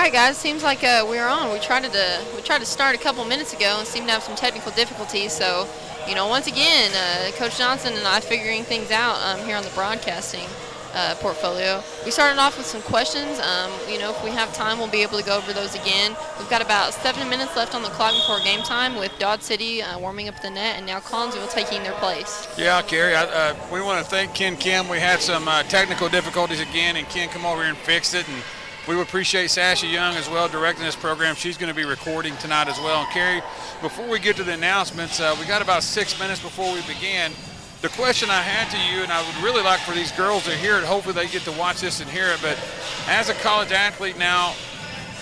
right, guys. Seems like we're on. We tried to start a couple minutes ago and seemed to have some technical difficulties. So, once again, Coach Johnson and I figuring things out here on the broadcasting portfolio. We started off with some questions. If we have time, we'll be able to go over those again. We've got about 7 minutes left on the clock before game time with Dodge City warming up the net and now Collinsville taking their place. Yeah, Carrie, we want to thank Ken Kim. We had some technical difficulties again, and Ken come over here and fixed it. And we appreciate Sasha Young as well directing this program. She's going to be recording tonight as well. And Carrie, before we get to the announcements, we got about 6 minutes before we begin. The question I had to you, and I would really like for these girls to hear it, hopefully they get to watch this and hear it, but as a college athlete now,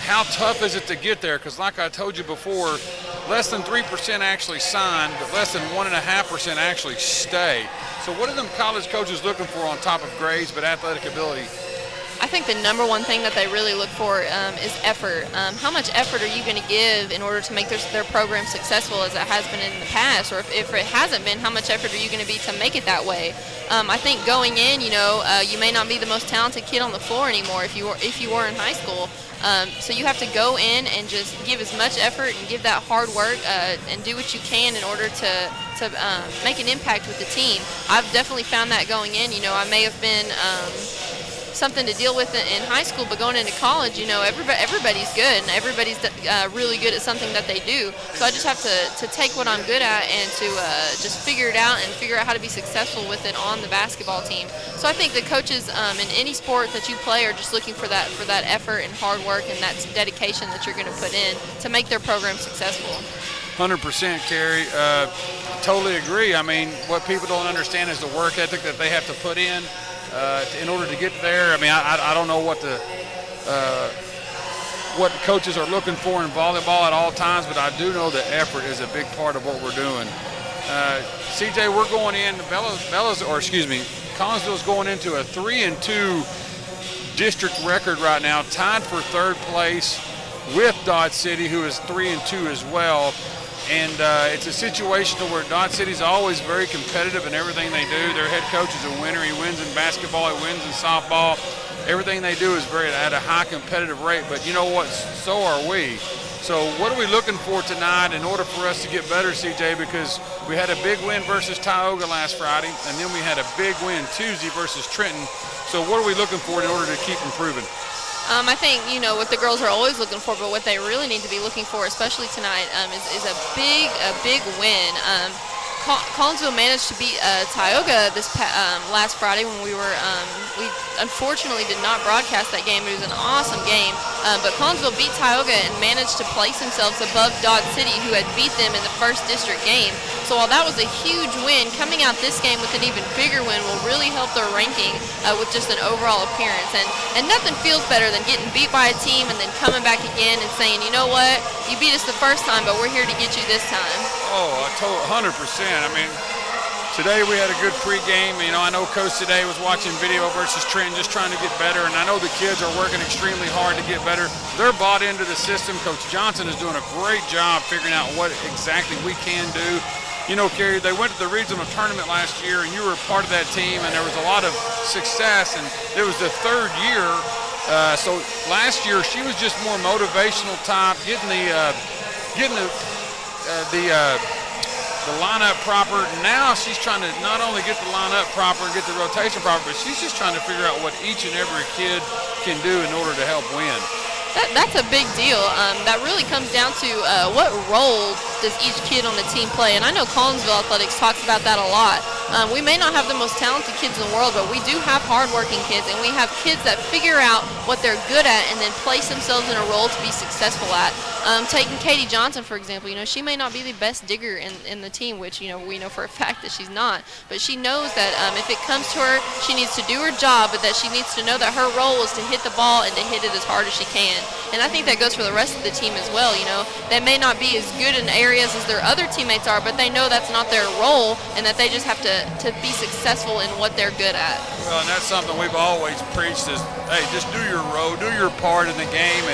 how tough is it to get there? Because like I told you before, less than 3% actually sign, but less than 1.5% actually stay. So what are them college coaches looking for on top of grades but athletic ability? I think the number one thing that they really look for is effort. How much effort are you going to give in order to make their program successful as it has been in the past? Or if it hasn't been, how much effort are you going to be to make it that way? I think going in, you may not be the most talented kid on the floor anymore if you were in high school. So you have to go in and just give as much effort and give that hard work and do what you can in order to make an impact with the team. I've definitely found that going in. I may have been something to deal with in high school, but going into college, everybody's good and everybody's really good at something that they do. So I just have to take what I'm good at and to just figure it out and figure out how to be successful with it on the basketball team. So I think the coaches in any sport that you play are just looking for that effort and hard work and that dedication that you're going to put in to make their program successful. 100%, Carrie. Totally agree. I mean, what people don't understand is the work ethic that they have to put in order to get there. I mean, I don't know what coaches are looking for in volleyball at all times, but I do know that effort is a big part of what we're doing. CJ, we're going in. Collinsville's going into a 3-2 district record right now, tied for third place with Dodge City, who is 3-2 as well. And it's a situation where Dodge City's always very competitive in everything they do. Their head coach is a winner. He wins in basketball. He wins in softball. Everything they do is at a high competitive rate. But you know what? So are we. So what are we looking for tonight in order for us to get better, CJ? Because we had a big win versus Tioga last Friday, and then we had a big win Tuesday versus Trenton. So what are we looking for in order to keep improving? I think, what the girls are always looking for, but what they really need to be looking for, especially tonight, is a big win. Collinsville managed to beat Tioga this last Friday when we unfortunately did not broadcast that game. It was an awesome game, but Collinsville beat Tioga and managed to place themselves above Dodge City, who had beat them in the first district game. So while that was a huge win, coming out this game with an even bigger win will really help their ranking with just an overall appearance. And nothing feels better than getting beat by a team and then coming back again and saying, you know what, you beat us the first time, but we're here to get you this time. Oh, 100%. I mean, today we had a good pregame. I know Coach today was watching video versus Trenton, just trying to get better, and I know the kids are working extremely hard to get better. They're bought into the system. Coach Johnson is doing a great job figuring out what exactly we can do. Carrie, they went to the regional tournament last year, and you were a part of that team, and there was a lot of success, and it was the third year. So last year she was just more motivational type, getting the lineup proper. Now she's trying to not only get the lineup proper and get the rotation proper, but she's just trying to figure out what each and every kid can do in order to help win. That's a big deal. That really comes down to what role does each kid on the team play. And I know Collinsville Athletics talks about that a lot. We may not have the most talented kids in the world, but we do have hardworking kids, and we have kids that figure out what they're good at and then place themselves in a role to be successful at. Taking Katie Johnson, for example, she may not be the best digger in the team, which, we know for a fact that she's not. But she knows that if it comes to her, she needs to do her job, but that she needs to know that her role is to hit the ball and to hit it as hard as she can. And I think that goes for the rest of the team as well. They may not be as good in areas as their other teammates are, but they know that's not their role and that they just have to be successful in what they're good at. Well, and that's something we've always preached is, hey, just do your role, do your part in the game,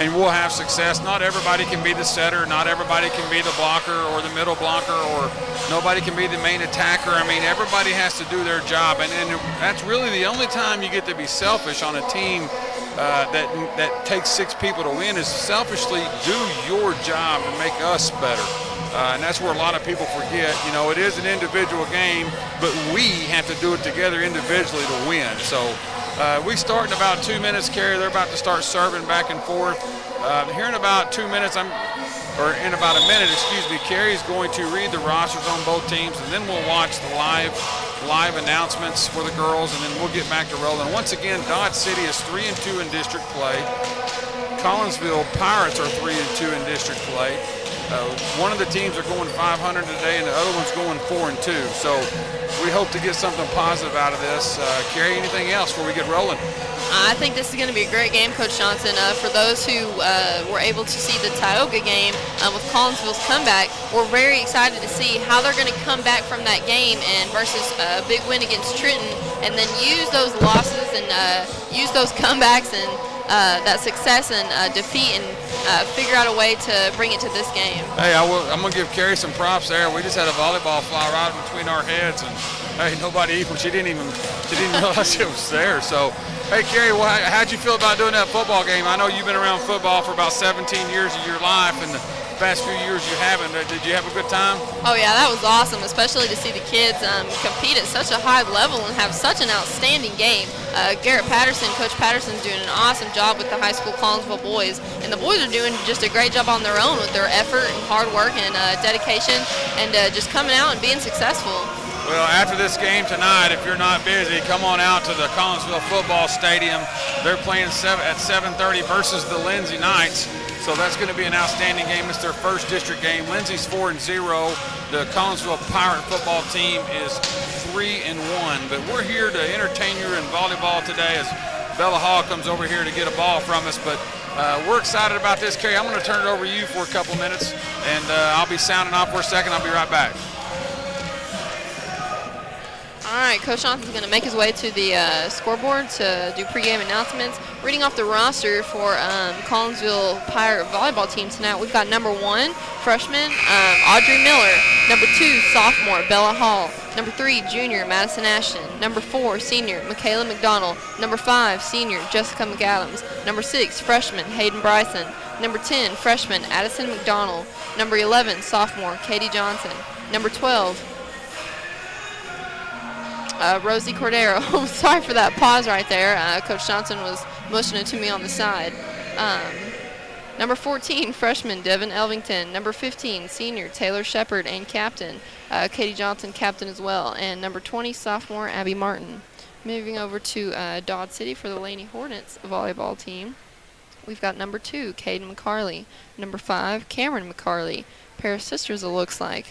and we'll have success. Not everybody can be the setter. Not everybody can be the blocker or the middle blocker, or nobody can be the main attacker. I mean, everybody has to do their job, and that's really the only time you get to be selfish on a team that takes 6 people to win is selfishly do your job and make us better. And that's where a lot of people forget. You know, it is an individual game, but we have to do it together individually to win. So we start in about 2 minutes, Carrie. They're about to start serving back and forth. Here in about 2 minutes, or in about a minute, excuse me, Carrie's going to read the rosters on both teams, and then we'll watch the live announcements for the girls, and then we'll get back to rolling. Once again, Dodge City is 3-2 in district play. Collinsville Pirates are 3-2 in district play. One of the teams are going 500 today, and the other one's going 4-2. So we hope to get something positive out of this. Carrie, anything else before we get rolling? I think this is going to be a great game, Coach Johnson. For those who were able to see the Tioga game with Collinsville's comeback, we're very excited to see how they're going to come back from that game and versus a big win against Trenton, and then use those losses and use those comebacks and that success and defeat and figure out a way to bring it to this game. Hey, I'm going to give Carrie some props there. We just had a volleyball fly right between our heads, and hey, nobody equal. She didn't realize it was there. So, hey, Carrie, how'd you feel about doing that football game? I know you've been around football for about 17 years of your life, and the past few years you haven't. Did you have a good time? Oh yeah, that was awesome, especially to see the kids compete at such a high level and have such an outstanding game. Garrett Patterson, Coach Patterson's doing an awesome job with the high school Collinsville boys, and the boys are doing just a great job on their own with their effort and hard work and dedication and just coming out and being successful. Well, after this game tonight, if you're not busy, come on out to the Collinsville Football Stadium. They're playing at 7:30 versus the Lindsay Knights. So that's going to be an outstanding game. It's their first district game. Lindsay's 4-0. The Collinsville Pirate football team is 3-1. But we're here to entertain you in volleyball today as Bella Hall comes over here to get a ball from us. But we're excited about this, Carrie. I'm going to turn it over to you for a couple minutes, and I'll be sounding off for a second. I'll be right back. All right, Coach Johnson's going to make his way to the scoreboard to do pregame announcements. Reading off the roster for Collinsville Pirate volleyball team tonight, we've got number 1, freshman, Audrey Miller. Number 2, sophomore, Bella Hall. Number 3, junior, Madison Ashton. Number 4, senior, Michaela McDonald. Number 5, senior, Jessica McAdams. Number 6, freshman, Hayden Bryson. Number 10, freshman, Addison McDonald. Number 11, sophomore, Katie Johnson. Number 12, Rosie Cordero. Sorry for that pause right there. Coach Johnson was motioning to me on the side. Number 14, freshman Devin Elvington. Number 15, senior Taylor Shepard and captain. Katie Johnson, captain as well. And number 20, sophomore Abby Martin. Moving over to Dodge City for the Laney Hornets volleyball team. We've got number 2, Caden McCarley. Number 5, Cameron McCarley. Pair of sisters it looks like.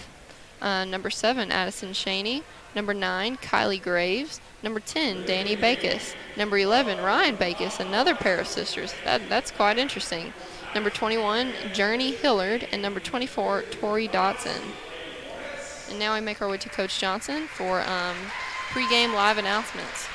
Number 7, Addison Shaney. Number 9, Kylie Graves. Number 10, Danny Bacus. Number 11, Ryan Bacus, another pair of sisters. That's quite interesting. Number 21, Journey Hillard. And number 24, Tori Dotson. And now we make our way to Coach Johnson for pregame live announcements.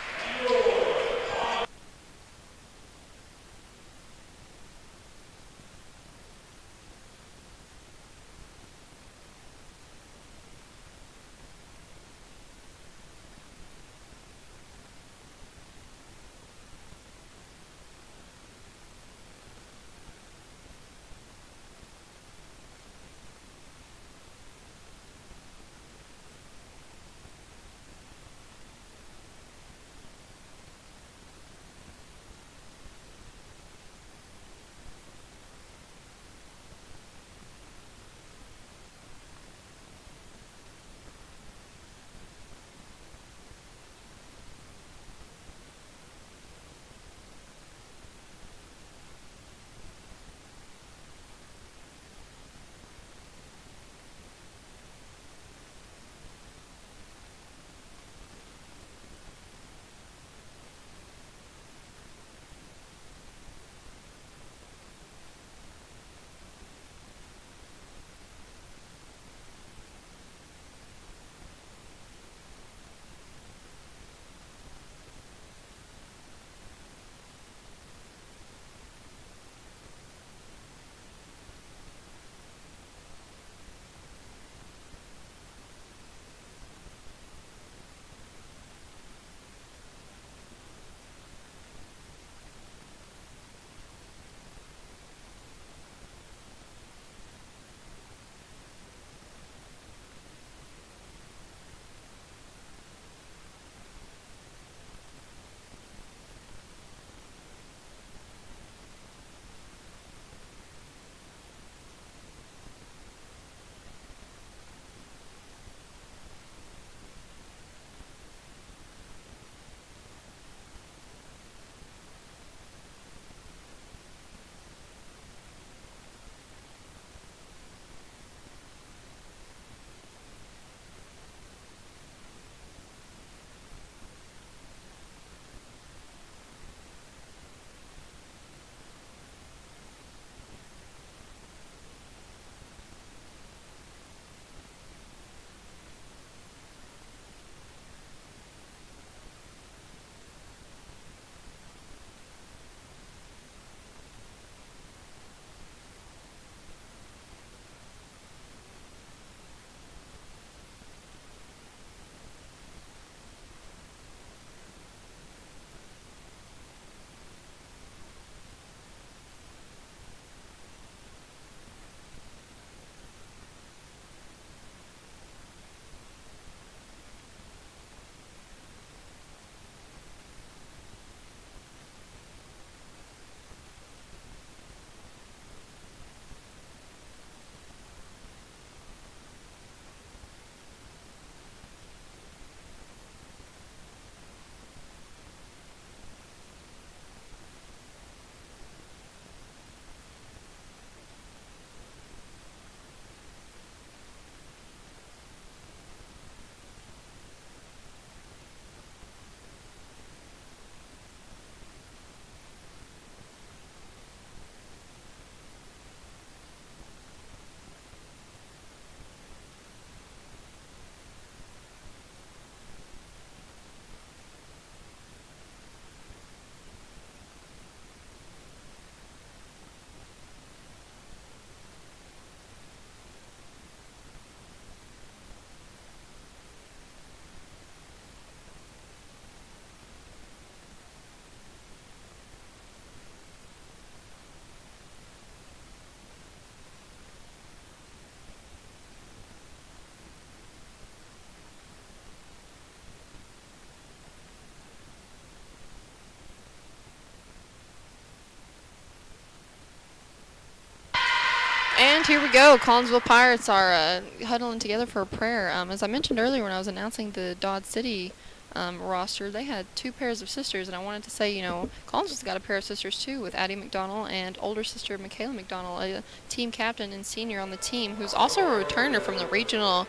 And here we go. Collinsville Pirates are huddling together for a prayer. As I mentioned earlier when I was announcing the Dodge City roster, they had 2 pairs of sisters, and I wanted to say, Collinsville's got a pair of sisters too, with Addie McDonald and older sister Michaela McDonald, a team captain and senior on the team, who's also a returner from the regional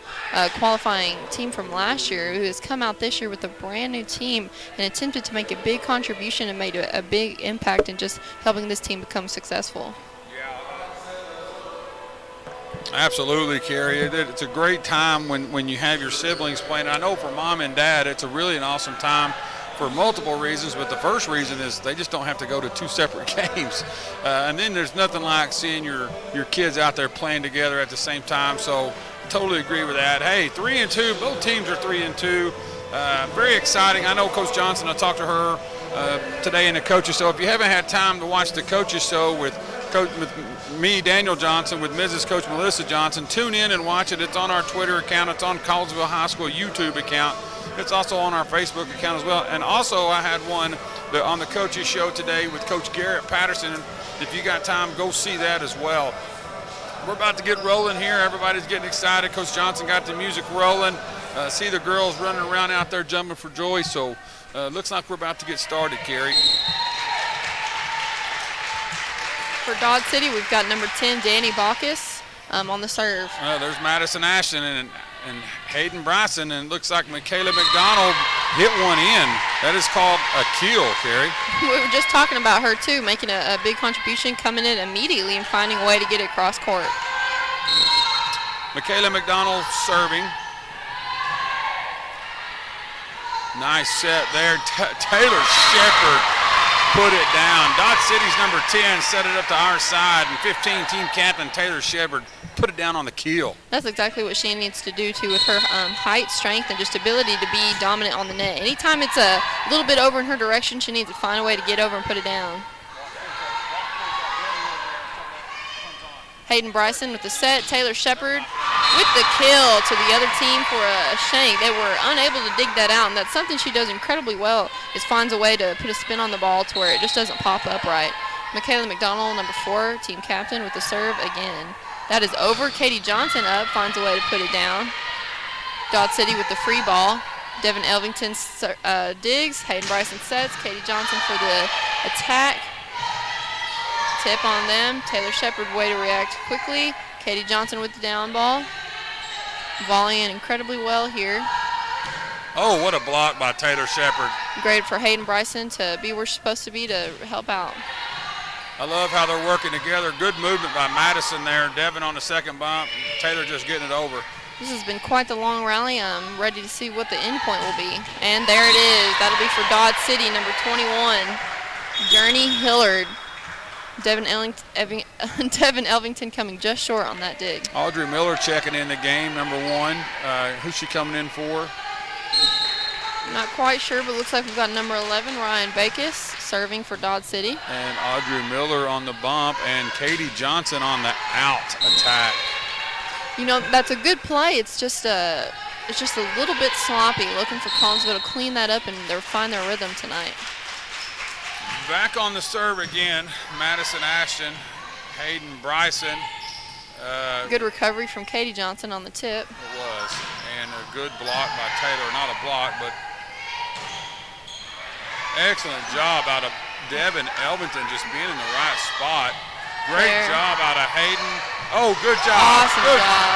qualifying team from last year, who has come out this year with a brand new team and attempted to make a big contribution and made a big impact in just helping this team become successful. Absolutely, Carrie. It's a great time when you have your siblings playing. I know for mom and dad, it's really an awesome time for multiple reasons, but the first reason is they just don't have to go to 2 separate games. And then there's nothing like seeing your kids out there playing together at the same time. So totally agree with that. Hey, 3-2, both teams are 3-2. Very exciting. I know Coach Johnson, I talked to her today in the coaches show. If you haven't had time to watch the coaches show with me, Daniel Johnson, with Mrs. Coach Melissa Johnson, tune in and watch it. It's on our Twitter account. It's on Collinsville High School YouTube account. It's also on our Facebook account as well. And also I had one on the coaches show today with Coach Garrett Patterson. If you got time, go see that as well. We're about to get rolling here. Everybody's getting excited. Coach Johnson got the music rolling. See the girls running around out there jumping for joy. So looks like we're about to get started, Carrie. For Dodge City, we've got number 10, Danny Bacchus, on the serve. There's Madison Ashton and Hayden Bryson, and it looks like Michaela McDonald hit one in. That is called a kill, Carrie. We were just talking about her, too, making a big contribution, coming in immediately and finding a way to get it cross court. Michaela McDonald serving. Nice set there. Taylor Shepard put it down. Dodge City's number 10 set it up to our side, and 15 team captain Taylor Shepard put it down on the keel. That's exactly what she needs to do, too, with her height, strength, and just ability to be dominant on the net. Anytime it's a little bit over in her direction, she needs to find a way to get over and put it down. Hayden Bryson with the set. Taylor Shepard with the kill to the other team for a shank. They were unable to dig that out, and that's something she does incredibly well, is finds a way to put a spin on the ball to where it just doesn't pop up right. Michaela McDonald, number 4, team captain, with the serve again. That is over. Katie Johnson up, finds a way to put it down. Dodge City with the free ball. Devin Elvington digs. Hayden Bryson sets. Katie Johnson for the attack. Tip on them. Taylor Shepard way to react quickly. Katie Johnson with the down ball. Volleying incredibly well here. Oh, what a block by Taylor Shepard. Great for Hayden Bryson to be where she's supposed to be to help out. I love how they're working together. Good movement by Madison there. Devin on the second bump. Taylor just getting it over. This has been quite the long rally. I'm ready to see what the end point will be. And there it is. That'll be for Dodge City, number 21, Journey Hillard. Devin Elvington coming just short on that dig. Audrey Miller checking in the game, number 1. Who's she coming in for? Not quite sure, but looks like we've got number 11, Ryan Bacchus, serving for Dodge City. And Audrey Miller on the bump, and Katie Johnson on the out attack. That's a good play. It's just a little bit sloppy. Looking for Collinsville to clean that up and find their rhythm tonight. Back on the serve again, Madison Ashton, Hayden Bryson. Good recovery from Katie Johnson on the tip. It was, and a good block by Taylor. Not a block, but excellent job out of Devin Elvington, just being in the right spot. Great job out of Hayden. Oh, good job. Awesome job.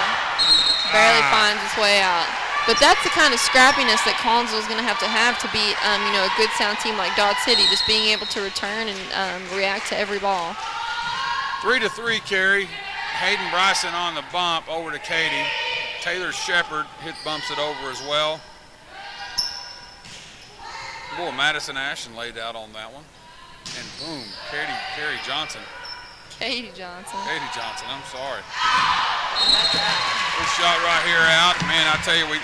Barely finds his way out. But that's the kind of scrappiness that Collinsville is going to have to beat, a good sound team like Dodge City, just being able to return and react to every ball. 3-3, Carrie. Hayden Bryson on the bump over to Katie. Taylor Shepard bumps it over as well. Boy, Madison Ashton laid out on that one. And boom, Katie Johnson. Katie Johnson, I'm sorry. Good shot right here out. Man, I tell you, we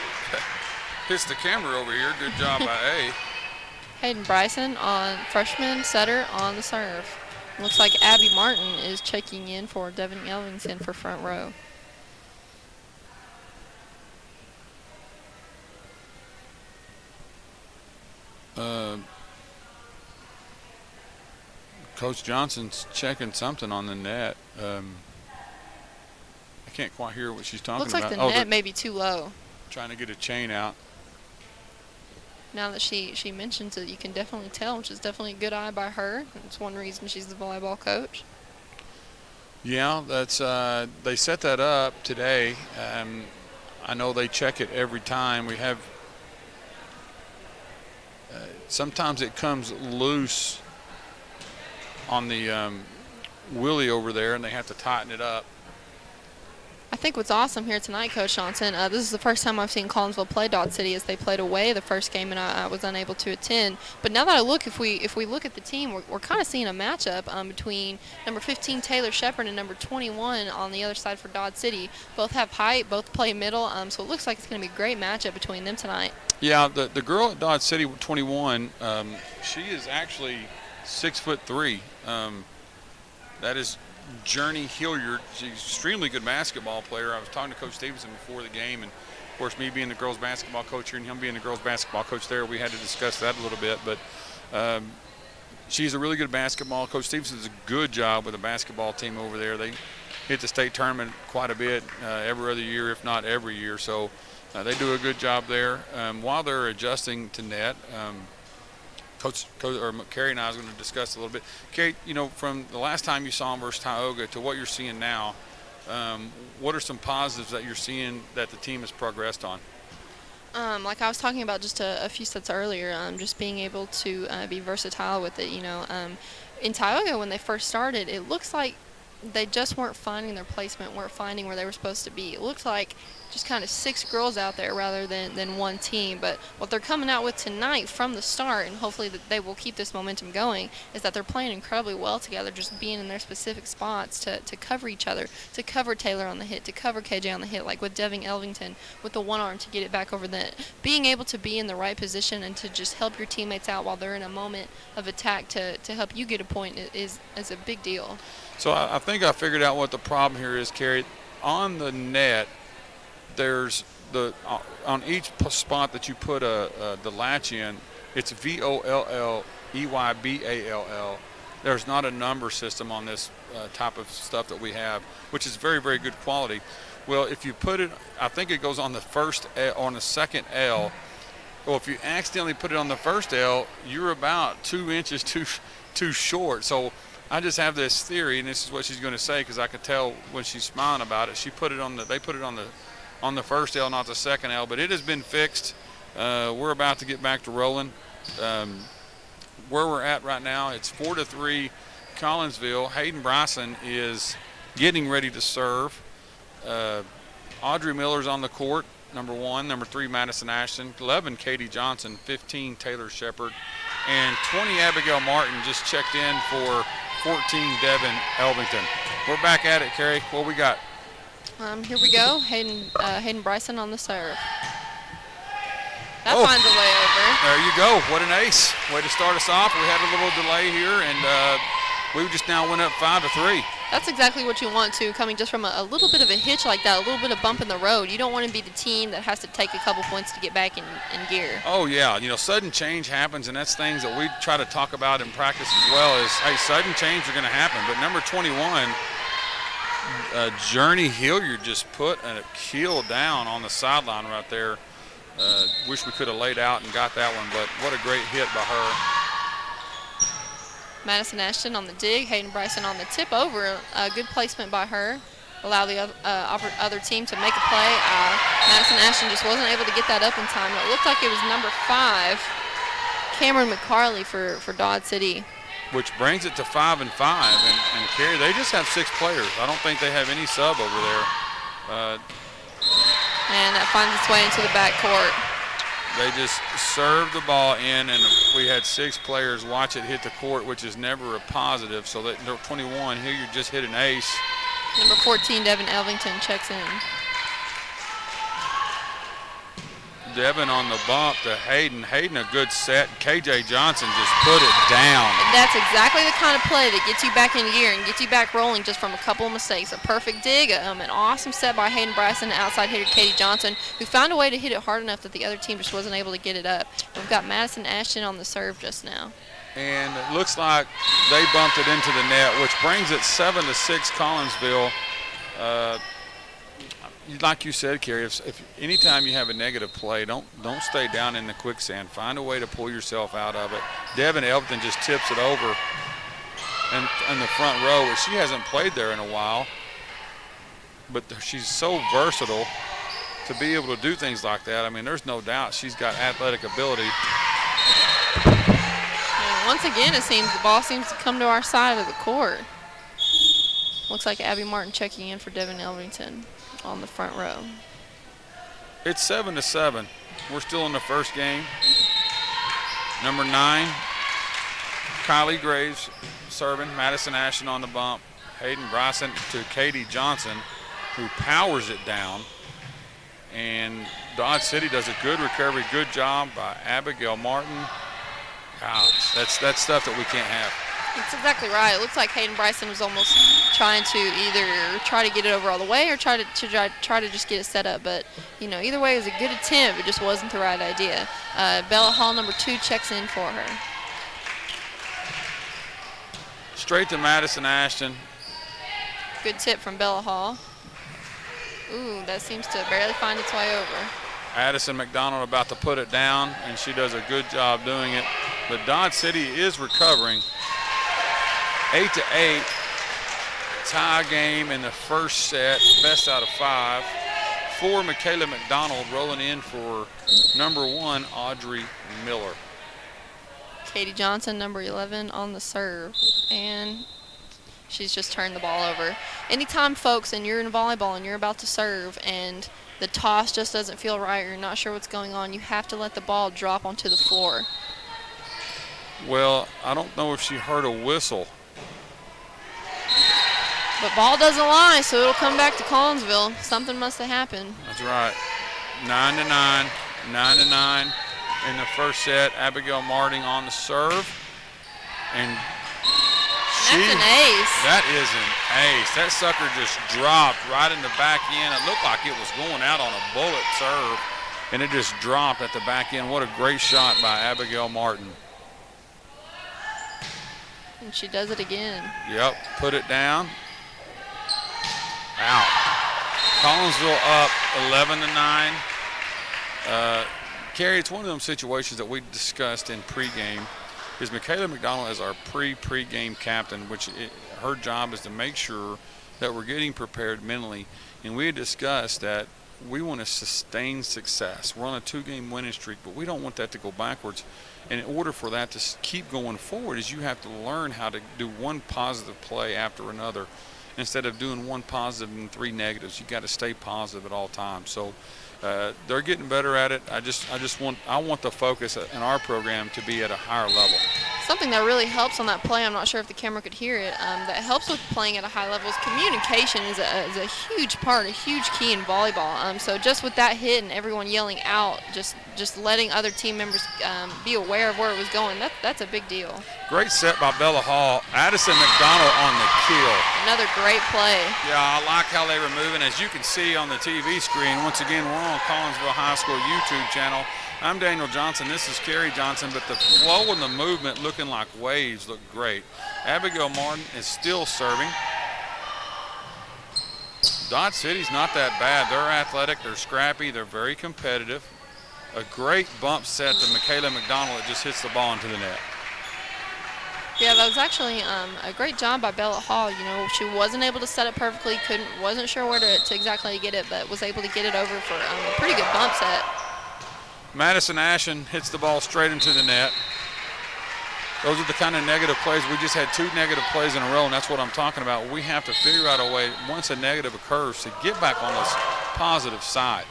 hits the camera over here. Good job by A. Hayden Bryson on freshman setter on the serve. Looks like Abby Martin is checking in for Devin Elvington for front row. Coach Johnson's checking something on the net. can't quite hear what she's talking Looks about. like the net may be too low. Trying to get a chain out. Now that she mentions it, you can definitely tell, which is definitely a good eye by her. It's one reason she's the volleyball coach. Yeah, that's they set that up today. I know they check it every time. We have sometimes it comes loose on the wheelie over there, and they have to tighten it up. I think what's awesome here tonight, Coach Johnson, this is the first time I've seen Collinsville play Dodge City, as they played away the first game, and I was unable to attend. But now that I look, if we look at the team, we're kind of seeing a matchup between number 15 Taylor Shepard and number 21 on the other side for Dodge City. Both have height, both play middle, so it looks like it's going to be a great matchup between them tonight. Yeah, the girl at Dodge City, 21, she is actually 6'3". That is Journey Hilliard. She's an extremely good basketball player. I was talking to Coach Stevenson before the game, and of course, me being the girls basketball coach here and him being the girls basketball coach there, we had to discuss that a little bit. But she's a really good basketball. Coach Stevenson does a good job with the basketball team over there. They hit the state tournament quite a bit every other year, if not every year. So they do a good job there. While they're adjusting to net, Coach Carrie and I was going to discuss a little bit. Kate, from the last time you saw him versus Tioga to what you're seeing now, what are some positives that you're seeing that the team has progressed on? Like I was talking about just a few sets earlier, just being able to be versatile with it. In Tioga when they first started, it looks like they just weren't finding their placement, weren't finding where they were supposed to be. It looked like just kind of 6 girls out there rather than one team. But what they're coming out with tonight from the start, and hopefully that they will keep this momentum going, is that they're playing incredibly well together, just being in their specific spots to cover each other, to cover Taylor on the hit, to cover KJ on the hit, like with Devin Elvington with the one arm to get it back over the net. Being able to be in the right position and to just help your teammates out while they're in a moment of attack to help you get a point is a big deal. So I think I figured out what the problem here is, Carrie. On the net, there's on each spot that you put the latch in, it's VOLLEYBALL. There's not a number system on this type of stuff that we have, which is very, very good quality. Well, if you put it, I think it goes on the second L. Well, if you accidentally put it on the first L, you're about 2 inches too short. So I just have this theory, and this is what she's going to say because I could tell when she's smiling about it. They put it on the first L, not the second L, but it has been fixed. We're about to get back to rolling. Where we're at right now, it's 4-3 Collinsville. Hayden Bryson is getting ready to serve. Audrey Miller's on the court, number 1. Number 3, Madison Ashton. 11, Katie Johnson. 15, Taylor Shepard. And 20, Abigail Martin just checked in for 14, Devin Elvington. We're back at it, Carrie. What we got? Here we go. Hayden Bryson on the serve. That finds a way over. There you go. What an ace. Way to start us off. We had a little delay here, and we just now went up 5-3. That's exactly what you want to, coming just from a little bit of a hitch like that, a little bit of bump in the road. You don't want to be the team that has to take a couple points to get back in gear. Oh, yeah. Sudden change happens, and that's things that we try to talk about in practice as well is, hey, sudden change are going to happen. But number 21, Journey Hilliard just put a keel down on the sideline right there. Wish we could have laid out and got that one, but what a great hit by her. Madison Ashton on the dig, Hayden Bryson on the tip over. Good placement by her. Allow the other team to make a play. Madison Ashton just wasn't able to get that up in time. It looked like it was number 5, Cameron McCarley for Dodge City. Which brings it to 5-5. And Carrie, they just have 6 players. I don't think they have any sub over there. And that finds its way into the backcourt. They just served the ball in, and we had 6 players watch it hit the court, which is never a positive. So that 21, here you just hit an ace. Number 14, Devin Elvington checks in. Devin on the bump to Hayden. Hayden a good set. KJ Johnson just put it down. And that's exactly the kind of play that gets you back in gear and gets you back rolling just from a couple of mistakes. A perfect dig, an awesome set by Hayden Bryson, outside hitter Katie Johnson, who found a way to hit it hard enough that the other team just wasn't able to get it up. We've got Madison Ashton on the serve just now. And it looks like they bumped it into the net, which brings it 7-6 Collinsville. like you said, Kerry, if anytime you have a negative play, don't stay down in the quicksand. Find a way to pull yourself out of it. Devin Elvington just tips it over in the front row, where she hasn't played there in a while. But she's so versatile to be able to do things like that. I mean, there's no doubt she's got athletic ability. And once again, it seems the ball seems to come to our side of the court. Looks like Abby Martin checking in for Devin Elvington on the front row. It's 7-7. We're still in the first game. Number 9, Kylie Graves serving. Madison Ashton on the bump. Hayden Bryson to Katie Johnson, who powers it down. And Dodge City does a good recovery. Good job by Abigail Martin. Gosh, that's stuff that we can't have. That's exactly right. It looks like Hayden Bryson was almost trying to either try to get it over all the way or try to just get it set up. But, you know, either way, it was a good attempt. It just wasn't the right idea. Bella Hall, number 2, checks in for her. Straight to Madison Ashton. Good tip from Bella Hall. Ooh, that seems to barely find its way over. Addison McDonald about to put it down, and she does a good job doing it. But Dodge City is recovering. 8-8, tie game in the first set, best out of 5. For Michaela McDonald, rolling in for number 1, Audrey Miller. Katie Johnson, number 11, on the serve, and she's just turned the ball over. Anytime, folks, and you're in volleyball and you're about to serve and the toss just doesn't feel right or you're not sure what's going on, you have to let the ball drop onto the floor. Well, I don't know if she heard a whistle. But ball doesn't lie, so it'll come back to Collinsville. Something must have happened. That's right. 9-9, 9-9 in the first set. Abigail Martin on the serve. And that's an ace. That is an ace. That sucker just dropped right in the back end. It looked like it was going out on a bullet serve, and it just dropped at the back end. What a great shot by Abigail Martin. And she does it again. Yep, put it down. Out. Collinsville up 11-9. Kerry, it's one of those situations that we discussed in pregame. Is Michaela McDonald as our pre-game captain, which her job is to make sure that we're getting prepared mentally. And we had discussed that we want to sustain success. We're on a 2-game winning streak, but we don't want that to go backwards. And in order for that to keep going forward, is you have to learn how to do one positive play after another instead of doing one positive and 3 negatives. You got to stay positive at all times. So they're getting better at it. I want the focus in our program to be at a higher level. Something that really helps on that play, I'm not sure if the camera could hear it, that helps with playing at a high level is communication is a huge part, a huge key in volleyball. So just with that hit and everyone yelling out, just letting other team members be aware of where it was going, that's a big deal. Great set by Bella Hall. Addison McDonald on the kill. Another great play. Yeah, I like how they were moving. As you can see on the TV screen, once again, we're on Collinsville High School YouTube channel. I'm Daniel Johnson. This is Kerry Johnson, but the flow and the movement looking like waves look great. Abigail Martin is still serving. Dodge City's not that bad. They're athletic, they're scrappy, they're very competitive. A great bump set to Michaela McDonald that just hits the ball into the net. Yeah, that was actually a great job by Bella Hall. You know, she wasn't able to set it perfectly, wasn't sure where to exactly get it, but was able to get it over for a pretty good bump set. Madison Ashton hits the ball straight into the net. Those are the kind of negative plays. We just had 2 negative plays in a row, and that's what I'm talking about. We have to figure out a way, once a negative occurs, to get back on this positive side.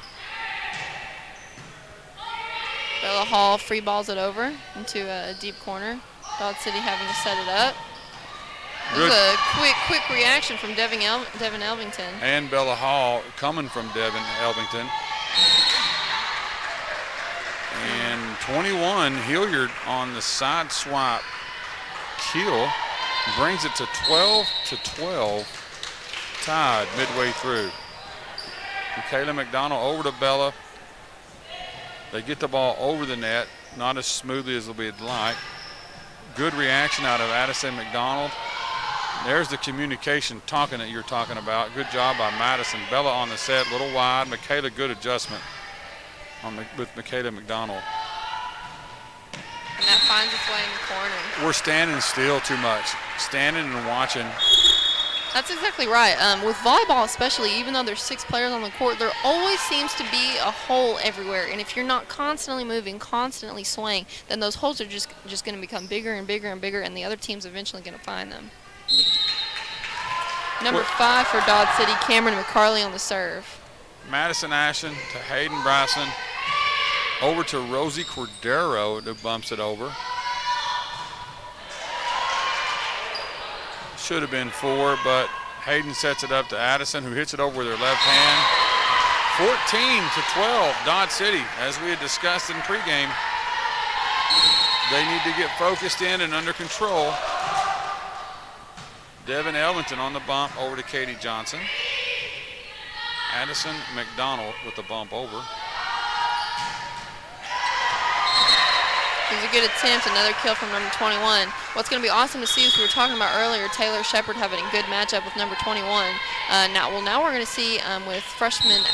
Bella Hall free balls it over into a deep corner. Dodge City having to set it up. It was a quick reaction from Devin Elvington. And Bella Hall coming from Devin Elvington. And 21, Hilliard on the side swap kill brings it to 12-12, tied midway through. Michaela McDonald over to Bella. They get the ball over the net, not as smoothly as we'd like. Good reaction out of Addison McDonald. There's the communication talking that you're talking about. Good job by Madison. Bella on the set, a little wide. Michaela, good adjustment with Michaela McDonald. And that finds its way in the corner. We're standing still too much. Standing and watching. That's exactly right. With volleyball especially, even though there's 6 players on the court, there always seems to be a hole everywhere. And if you're not constantly moving, constantly swaying, then those holes are just going to become bigger and bigger and bigger, and the other team's eventually going to find them. Number 5 for Dodge City, Cameron McCarley on the serve. Madison Ashton to Hayden Bryson. Over to Rosie Cordero that bumps it over. Should have been 4, but Hayden sets it up to Addison, who hits it over with her left hand. 14-12, Dodge City. As we had discussed in pregame, they need to get focused in and under control. Devin Elvington on the bump over to Katie Johnson. Addison McDonald with the bump over. It was a good attempt, another kill from number 21. What's going to be awesome to see, as we were talking about earlier, Taylor Shepard having a good matchup with number 21. Now we're going to see with freshman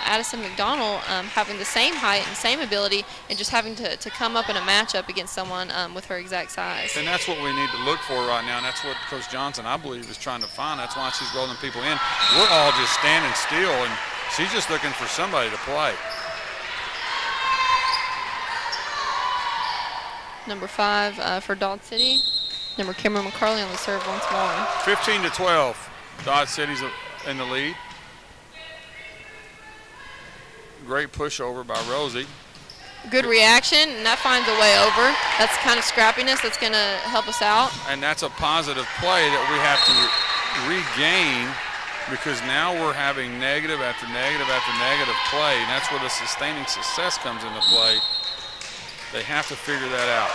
Addison McDonald having the same height and same ability, and just having to come up in a matchup against someone with her exact size. And that's what we need to look for right now, and that's what Coach Johnson, I believe, is trying to find. That's why she's rolling people in. We're all just standing still, and she's just looking for somebody to play. Number 5 for Dodge City. Number Cameron McCarley on the serve once more. 15-12. Dodge City's in the lead. Great pushover by Rosie. Good reaction, and that finds a way over. That's the kind of scrappiness that's going to help us out. And that's a positive play that we have to regain, because now we're having negative after negative after negative play, and that's where the sustaining success comes into play. They have to figure that out.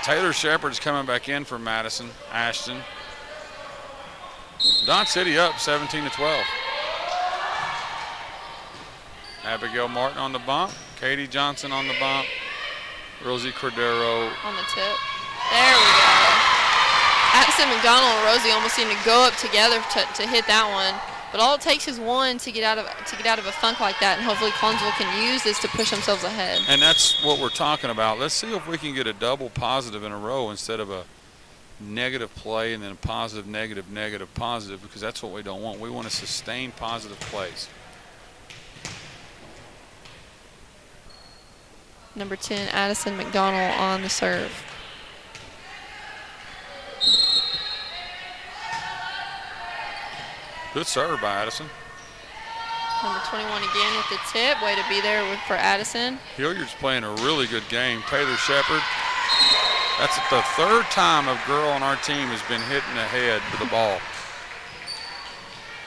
Taylor Shepard's coming back in for Madison Ashton. Dodge City up 17-12. Abigail Martin on the bump. Katie Johnson on the bump. Rosie Cordero on the tip. There we go. Addison McDonald and Rosie almost seem to go up together to hit that one. But all it takes is one to get out of a funk like that, and hopefully Collinsville can use this to push themselves ahead. And that's what we're talking about. Let's see if we can get a double positive in a row instead of a negative play and then a positive, negative, negative, positive, because that's what we don't want. We want to sustain positive plays. Number 10, Addison McDonald on the serve. Good serve by Addison. Number 21 again with the tip. Way to be there for Addison. Hilliard's playing a really good game. Taylor Shepard. That's the 3rd time a girl on our team has been hit in the head with the ball.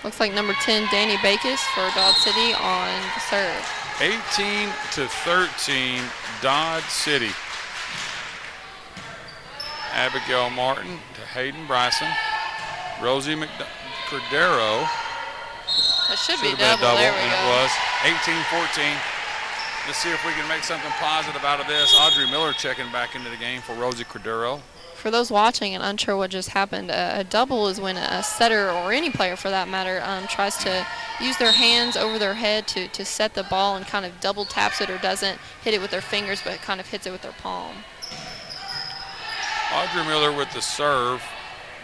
Looks like number 10, Danny Bakis for Dodge City on the serve. 18-13, Dodge City. Abigail Martin to Hayden Bryson. Rosie Cordero. That should be a double. There we go. It was 18-14. Let's see if we can make something positive out of this. Audrey Miller checking back into the game for Rosie Cordero. For those watching and unsure what just happened, a double is when a setter, or any player for that matter, tries to use their hands over their head to set the ball and kind of double taps it, or doesn't hit it with their fingers but kind of hits it with their palm. Audrey Miller with the serve.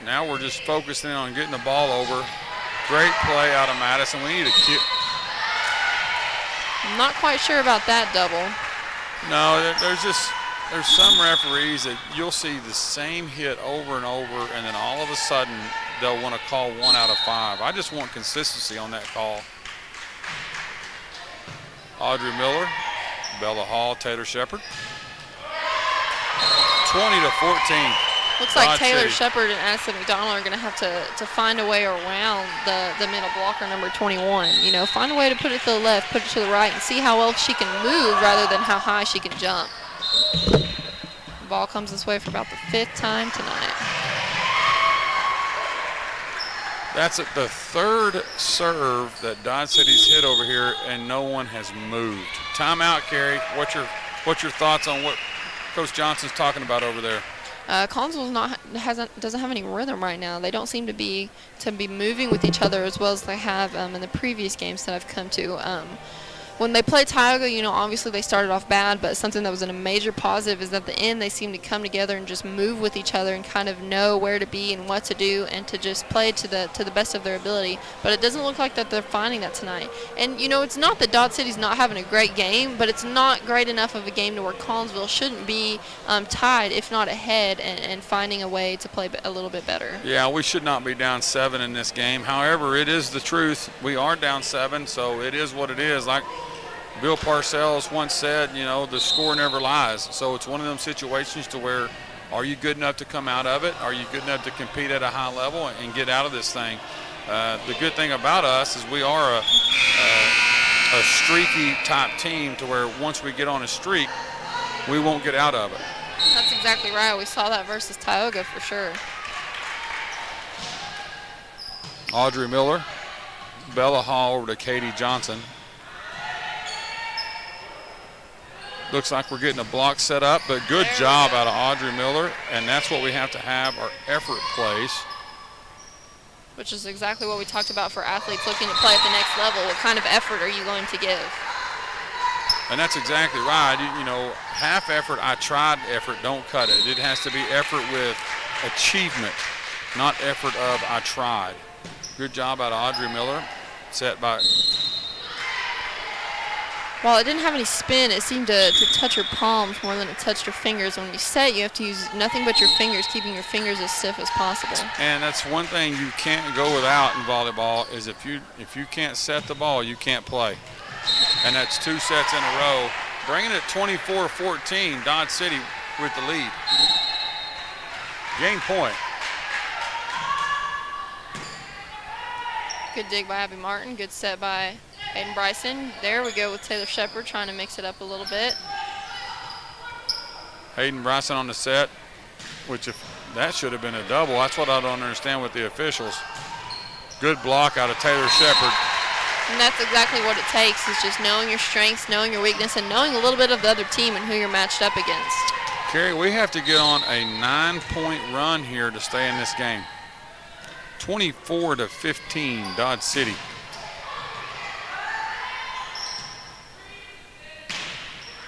Now we're just focusing on getting the ball over. Great play out of Madison. We need a kill. I'm not quite sure about that double. No, there's some referees that you'll see the same hit over and over, and then all of a sudden they'll want to call 1 out of 5. I just want consistency on that call. Audrey Miller, Bella Hall, Taylor Shepard. 20-14. Looks like Taylor Shepard and Addison McDonald are going to have to find a way around the middle blocker, number 21. You know, find a way to put it to the left, put it to the right, and see how well she can move rather than how high she can jump. The ball comes this way for about the 5th time tonight. That's the 3rd serve that Dodge City's hit over here, and no one has moved. Timeout, Carrie. What's your thoughts on Coach Johnson's talking about over there? Collinsville doesn't have any rhythm right now. They don't seem to be moving with each other as well as they have in the previous games that I've come to. When they played Tioga, obviously they started off bad, but something that was a major positive is that at the end they seemed to come together and just move with each other and kind of know where to be and what to do and to just play to the best of their ability. But it doesn't look like that they're finding that tonight. And, it's not that Dodge City's not having a great game, but it's not great enough of a game to where Collinsville shouldn't be tied, if not ahead, and finding a way to play a little bit better. Yeah, we should not be down 7 in this game. However, it is the truth. We are down 7, so it is what it is. Like Bill Parcells once said, the score never lies. So it's one of them situations to where, are you good enough to come out of it? Are you good enough to compete at a high level and get out of this thing? The good thing about us is we are a streaky type team to where once we get on a streak, we won't get out of it. That's exactly right. We saw that versus Tioga for sure. Audrey Miller, Bella Hall over to Katie Johnson. Looks like we're getting a block set up, but good job out of Audrey Miller, and that's what we have to have, our effort plays. Which is exactly what we talked about for athletes looking to play at the next level. What kind of effort are you going to give? And that's exactly right. Half effort, I tried effort, don't cut it. It has to be effort with achievement, not effort of I tried. Good job out of Audrey Miller, set by... While it didn't have any spin, it seemed to touch her palms more than it touched her fingers. When you set, you have to use nothing but your fingers, keeping your fingers as stiff as possible. And that's one thing you can't go without in volleyball is if you can't set the ball, you can't play. And that's 2 sets in a row. Bringing it 24-14, Dodge City with the lead. Game point. Good dig by Abby Martin. Good set by Hayden Bryson. There we go with Taylor Shepard trying to mix it up a little bit. Hayden Bryson on the set, which if that should have been a double. That's what I don't understand with the officials. Good block out of Taylor Shepard. And that's exactly what it takes, is just knowing your strengths, knowing your weakness, and knowing a little bit of the other team and who you're matched up against. Carrie, we have to get on a 9-point run here to stay in this game. 24-15, Dodge City.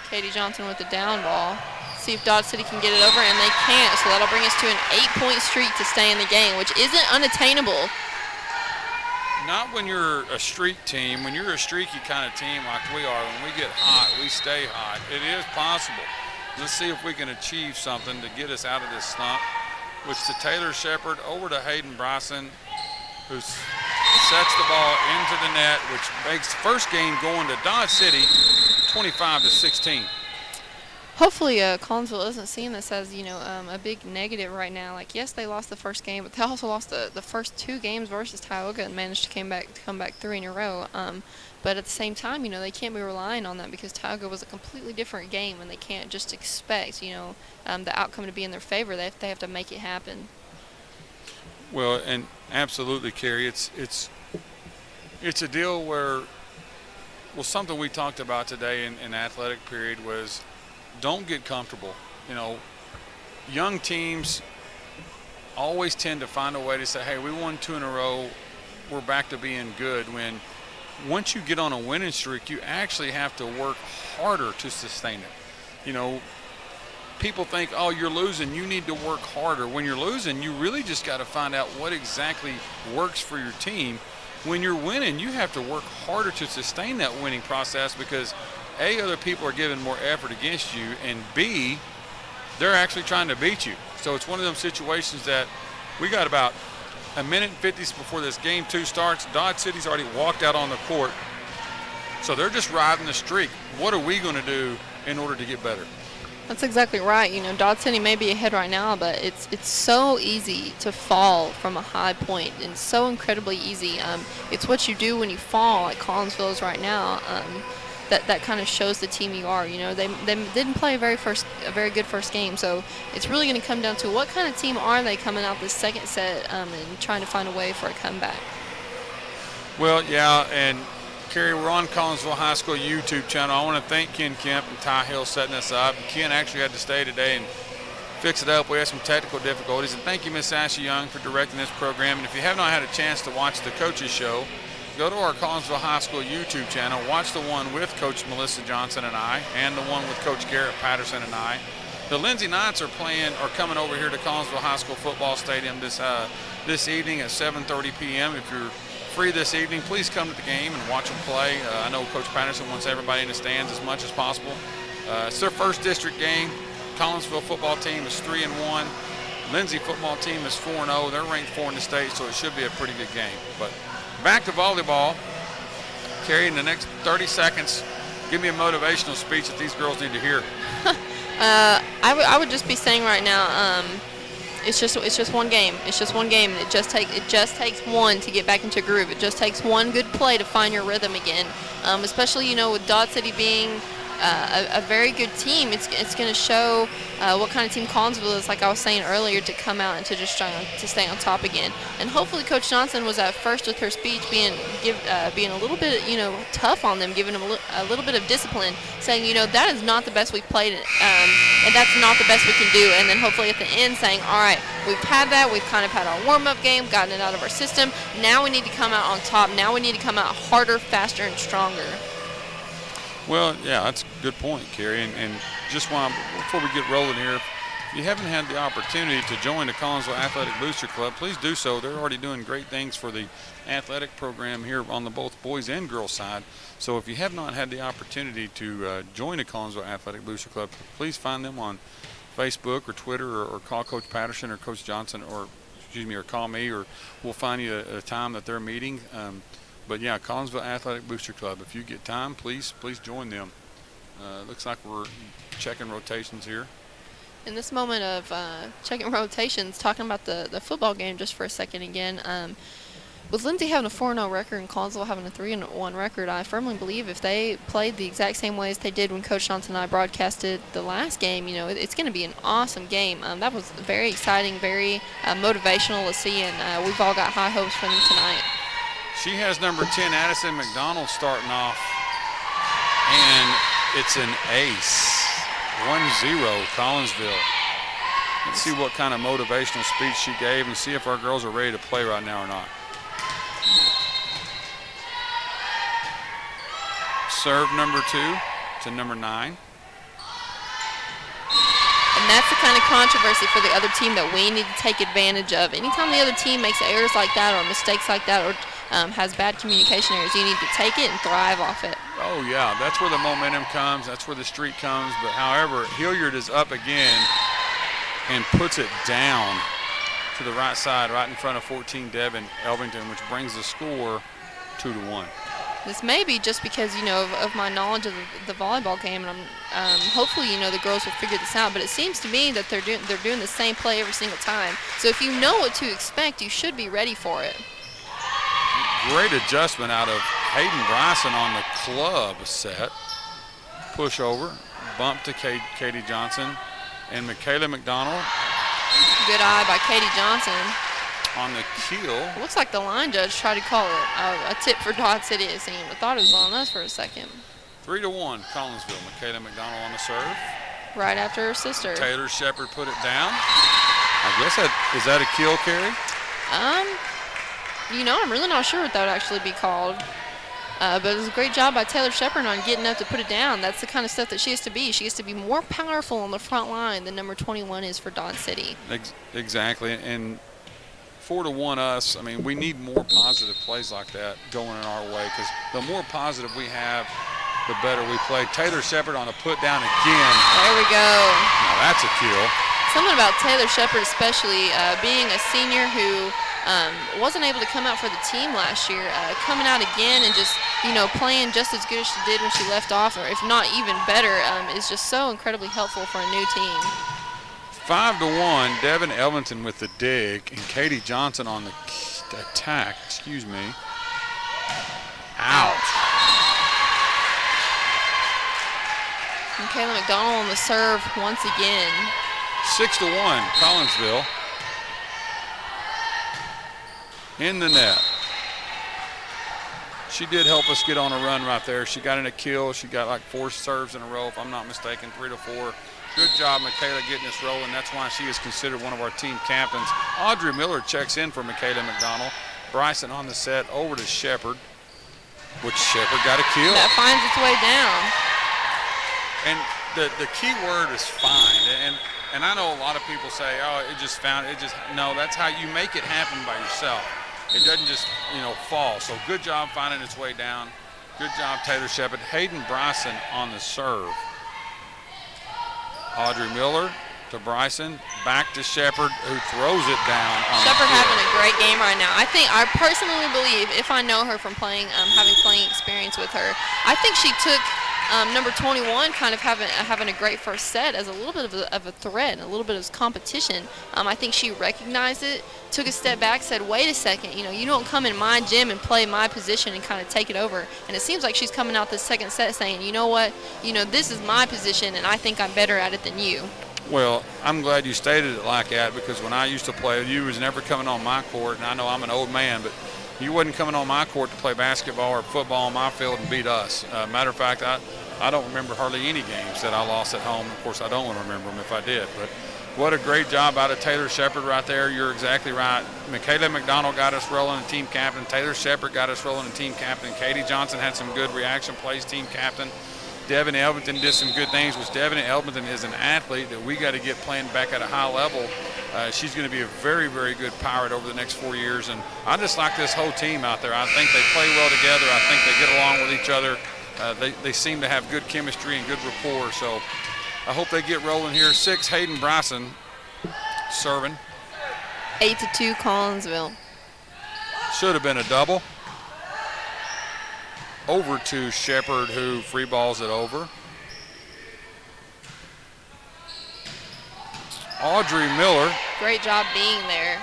Katie Johnson with the down ball. See if Dodge City can get it over, and they can't. So that'll bring us to an 8-point streak to stay in the game, which isn't unattainable. Not when you're a streak team. When you're a streaky kind of team like we are, when we get hot, we stay hot. It is possible. Let's see if we can achieve something to get us out of this slump. Which to Taylor Shepard, over to Hayden Bryson, who sets the ball into the net, which makes the first game going to Dodge City 25-16. Hopefully Collinsville isn't seeing this as, a big negative right now. Like, yes, they lost the first game, but they also lost the first 2 games versus Tioga and managed to come back 3 in a row. But at the same time, they can't be relying on that because Tioga was a completely different game, and they can't just expect, the outcome to be in their favor. They have to make it happen. Well, and absolutely, Carrie, it's a deal where, something we talked about today in athletic period was don't get comfortable. Young teams always tend to find a way to say, hey, we won 2 in a row, we're back to being good, when once you get on a winning streak, you actually have to work harder to sustain it. People think, oh, you're losing, you need to work harder. When you're losing, you really just got to find out what exactly works for your team. When you're winning, you have to work harder to sustain that winning process because A, other people are giving more effort against you, and B, they're actually trying to beat you. So it's one of them situations that we got about a minute and 50 before this game 2 starts. Dodge City's already walked out on the court. So they're just riding the streak. What are we going to do in order to get better? That's exactly right. Dodge City may be ahead right now, but it's so easy to fall from a high point, and so incredibly easy. It's what you do when you fall, like Collinsville is right now. That kind of shows the team you are. They didn't play a very good first game, so it's really going to come down to what kind of team are they coming out this second set and trying to find a way for a comeback. Well, yeah, and Carrie, we're on Collinsville High School YouTube channel. I want to thank Ken Kemp and Ty Hill setting us up. Ken actually had to stay today and fix it up. We had some technical difficulties. And thank you, Miss Ashley Young, for directing this program. And if you have not had a chance to watch the coaches show, go to our Collinsville High School YouTube channel. Watch the one with Coach Melissa Johnson and I, and the one with Coach Garrett Patterson and I. The Lindsay Knights are coming over here to Collinsville High School Football Stadium this evening at 7:30 p.m. If you're free this evening, please come to the game and watch them play. I know Coach Patterson wants everybody in the stands as much as possible. It's their first district game. Collinsville football team is 3-1. Lindsay football team is 4-0. They're ranked 4 in the state, so it should be a pretty good game. But back to volleyball. Carrie, in the next 30 seconds, give me a motivational speech that these girls need to hear. I would just be saying right now, it's just one game. It's just one game. It just takes one to get back into a groove. It just takes one good play to find your rhythm again. Especially with Dodge City being a very good team, it's going to show what kind of team Collinsville is, like I was saying earlier, to come out and to just try to stay on top again. And hopefully Coach Johnson was at first with her speech being a little bit tough on them, giving them a little bit of discipline, saying that is not the best we've played, and that's not the best we can do. And then hopefully at the end saying, all right, we've had that, we've kind of had our warm-up game, gotten it out of our system. Now we need to come out on top. Now we need to come out harder, faster, and stronger. Well, yeah, that's a good point, Carrie. And just before we get rolling here, if you haven't had the opportunity to join the Collinsville Athletic Booster Club, please do so. They're already doing great things for the athletic program here on the both boys and girls side. So if you have not had the opportunity to join the Collinsville Athletic Booster Club, please find them on Facebook or Twitter, or call Coach Patterson or Coach Johnson, or call me, or we'll find you a time that they're meeting. But yeah, Collinsville Athletic Booster Club. If you get time, please join them. Looks like we're checking rotations here. In this moment of checking rotations, talking about the football game just for a second again, with Lindsay having a 4-0 record and Collinsville having a 3-1 record, I firmly believe if they played the exact same way as they did when Coach Johnson and I broadcasted the last game, it's going to be an awesome game. That was very exciting, very motivational to see, and we've all got high hopes for them tonight. She has number 10, Addison McDonald, starting off, and it's an ace. 1-0 Collinsville. Let's see what kind of motivational speech she gave and see if our girls are ready to play right now or not. Serve number 2 to number 9. And that's the kind of controversy for the other team that we need to take advantage of. Anytime the other team makes errors like that or mistakes like that, or has bad communication errors, you need to take it and thrive off it. Oh yeah, that's where the momentum comes, that's where the streak comes. But however, Hilliard is up again and puts it down to the right side, right in front of 14 Devin Elvington, which brings the score 2-1. This may be just because of my knowledge of the volleyball game, and I'm hopefully the girls will figure this out. But it seems to me that they're doing the same play every single time. So if you know what to expect, you should be ready for it. Great adjustment out of Hayden Bryson on the club set. Push over, bump to Katie Johnson, and Michaela McDonald. Good eye by Katie Johnson. On the keel. It looks like the line judge tried to call it a tip for Dodge City, it seemed. I thought it was on us for a second. 3-1 Collinsville. Michaela McDonald on the serve. Right after her sister. Taylor Shepard put it down. I guess is that a keel, Carrie? I'm really not sure what that would actually be called. But it was a great job by Taylor Shepard on getting up to put it down. That's the kind of stuff that she has to be. She has to be more powerful on the front line than number 21 is for Dodge City. Exactly. And 4-1 us, we need more positive plays like that going in our way, because the more positive we have, the better we play. Taylor Shepard on a put down again. There we go. Now that's a kill. Something about Taylor Shepard, especially being a senior who wasn't able to come out for the team last year, coming out again and just playing just as good as she did when she left off, or if not even better, is just so incredibly helpful for a new team. 5-1, Devin Elvington with the dig, and Katie Johnson on the attack. Ouch. And Kayla McDonald on the serve once again. 6-1, Collinsville. In the net. She did help us get on a run right there. She got in a kill. She got like 4 serves in a row, if I'm not mistaken, 3 to 4. Good job, Michaela, getting us rolling. That's why she is considered one of our team captains. Audrey Miller checks in for Michaela McDonald. Bryson on the set, over to Shepard, which Shepard got a kill. That finds its way down. And the key word is find. And I know a lot of people say, oh, no, that's how you make it happen by yourself. It doesn't just, fall. So good job finding its way down. Good job, Taylor Shepard. Hayden Bryson on the serve. Audrey Miller to Bryson, back to Shepard, who throws it down. Shepard having a great game right now. I personally believe, if I know her from playing, having playing experience with her, I think she took number 21 kind of having a great first set as a little bit of a threat, a little bit of competition. I think she recognized it, took a step back, said, wait a second, you don't come in my gym and play my position and kind of take it over. And it seems like she's coming out this second set saying, you know what, this is my position and I think I'm better at it than you. Well, I'm glad you stated it like that, because when I used to play, you was never coming on my court, and I know I'm an old man, but you wasn't coming on my court to play basketball or football on my field and beat us. Matter of fact, I don't remember hardly any games that I lost at home. Of course, I don't want to remember them if I did. But what a great job out of Taylor Shepard right there. You're exactly right. Michaela McDonald got us rolling in team captain. Taylor Shepard got us rolling in team captain. Katie Johnson had some good reaction plays, team captain. Devin Elbington did some good things, which Devin Elbington is an athlete that we got to get playing back at a high level. She's going to be a very, very good pirate over the next 4 years. And I just like this whole team out there. I think they play well together. I think they get along with each other. They seem to have good chemistry and good rapport. So I hope they get rolling here. 6, Hayden Bryson serving. 8-2 Collinsville. Should have been a double. Over to Shepard, who free balls it over. Audrey Miller. Great job being there.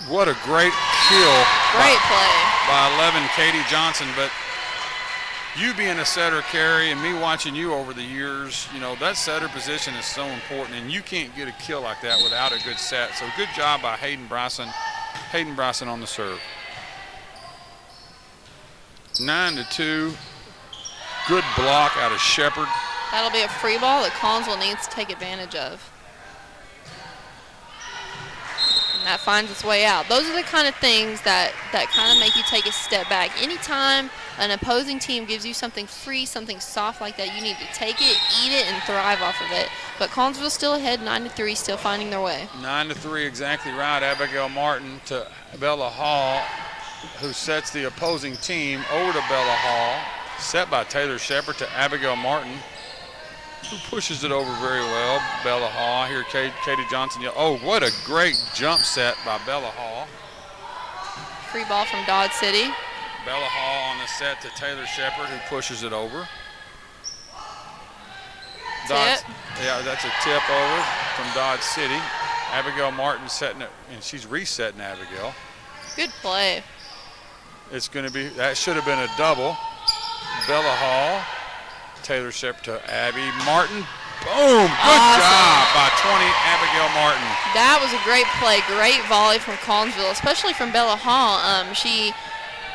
What a great kill. Great play. By 11, Katie Johnson. But you being a setter, Carrie, and me watching you over the years, that setter position is so important, and you can't get a kill like that without a good set. So good job by Hayden Bryson. Hayden Bryson on the serve. 9-2. Good block out of Shepard. That'll be a free ball that Collinsville needs to take advantage of. And that finds its way out. Those are the kind of things that kind of make you take a step back. Anytime an opposing team gives you something free, something soft like that, you need to take it, eat it, and thrive off of it. But Collinsville's still ahead, 9-3, still finding their way. 9-3, exactly right. Abigail Martin to Bella Hall, who sets the opposing team over to Bella Hall. Set by Taylor Shepard to Abigail Martin, who pushes it over very well. Bella Hall. I hear Katie Johnson yell. Oh, what a great jump set by Bella Hall. Free ball from Dodge City. Bella Hall on the set to Taylor Shepard, who pushes it over. Tip. Yeah, that's a tip over from Dodge City. Abigail Martin setting it, and she's resetting Abigail. Good play. It's going to be, that should have been a double. Bella Hall, Taylor Shepard to Abby Martin. Boom, good job by 20, Abigail Martin. That was a great play, great volley from Collinsville, especially from Bella Hall. She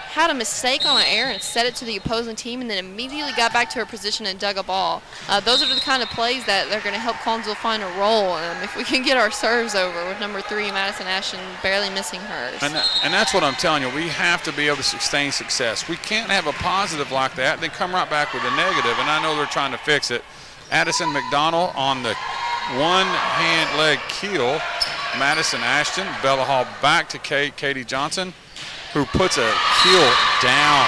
had a mistake on an error and set it to the opposing team and then immediately got back to her position and dug a ball. Those are the kind of plays that they're going to help Collinsville find a role. If we can get our serves over with number 3, Madison Ashton, barely missing hers. And that's what I'm telling you. We have to be able to sustain success. We can't have a positive like that and then come right back with a negative, and I know they're trying to fix it. Addison McDonald on the one-hand leg keel. Madison Ashton, Bella Hall back to Katie Johnson, who puts a heel down.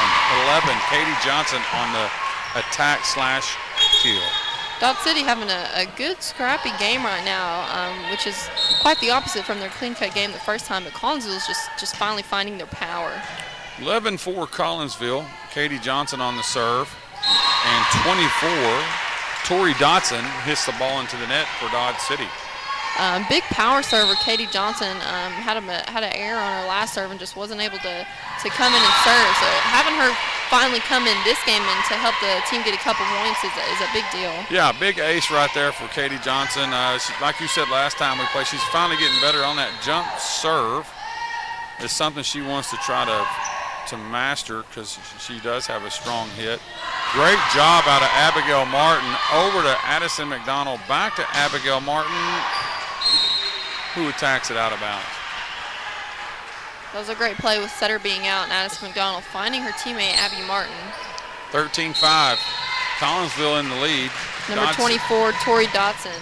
11, Katie Johnson on the attack/heel. Dodge City having a good scrappy game right now, which is quite the opposite from their clean-cut game the first time, but Collinsville's just finally finding their power. 11-4 Collinsville. Katie Johnson on the serve. And 24, Tori Dotson hits the ball into the net for Dodge City. Big power server Katie Johnson had an error on her last serve and just wasn't able to come in and serve. So having her finally come in this game and to help the team get a couple points is a big deal. Yeah, big ace right there for Katie Johnson. Like you said last time we played, she's finally getting better on that jump serve. It's something she wants to try to to master because she does have a strong hit. Great job out of Abigail Martin. Over to Addison McDonald. Back to Abigail Martin, who attacks it out of bounds. That was a great play with setter being out and Addison McDonald finding her teammate Abby Martin. 13-5. Collinsville in the lead. Number 24, Tori Dotson.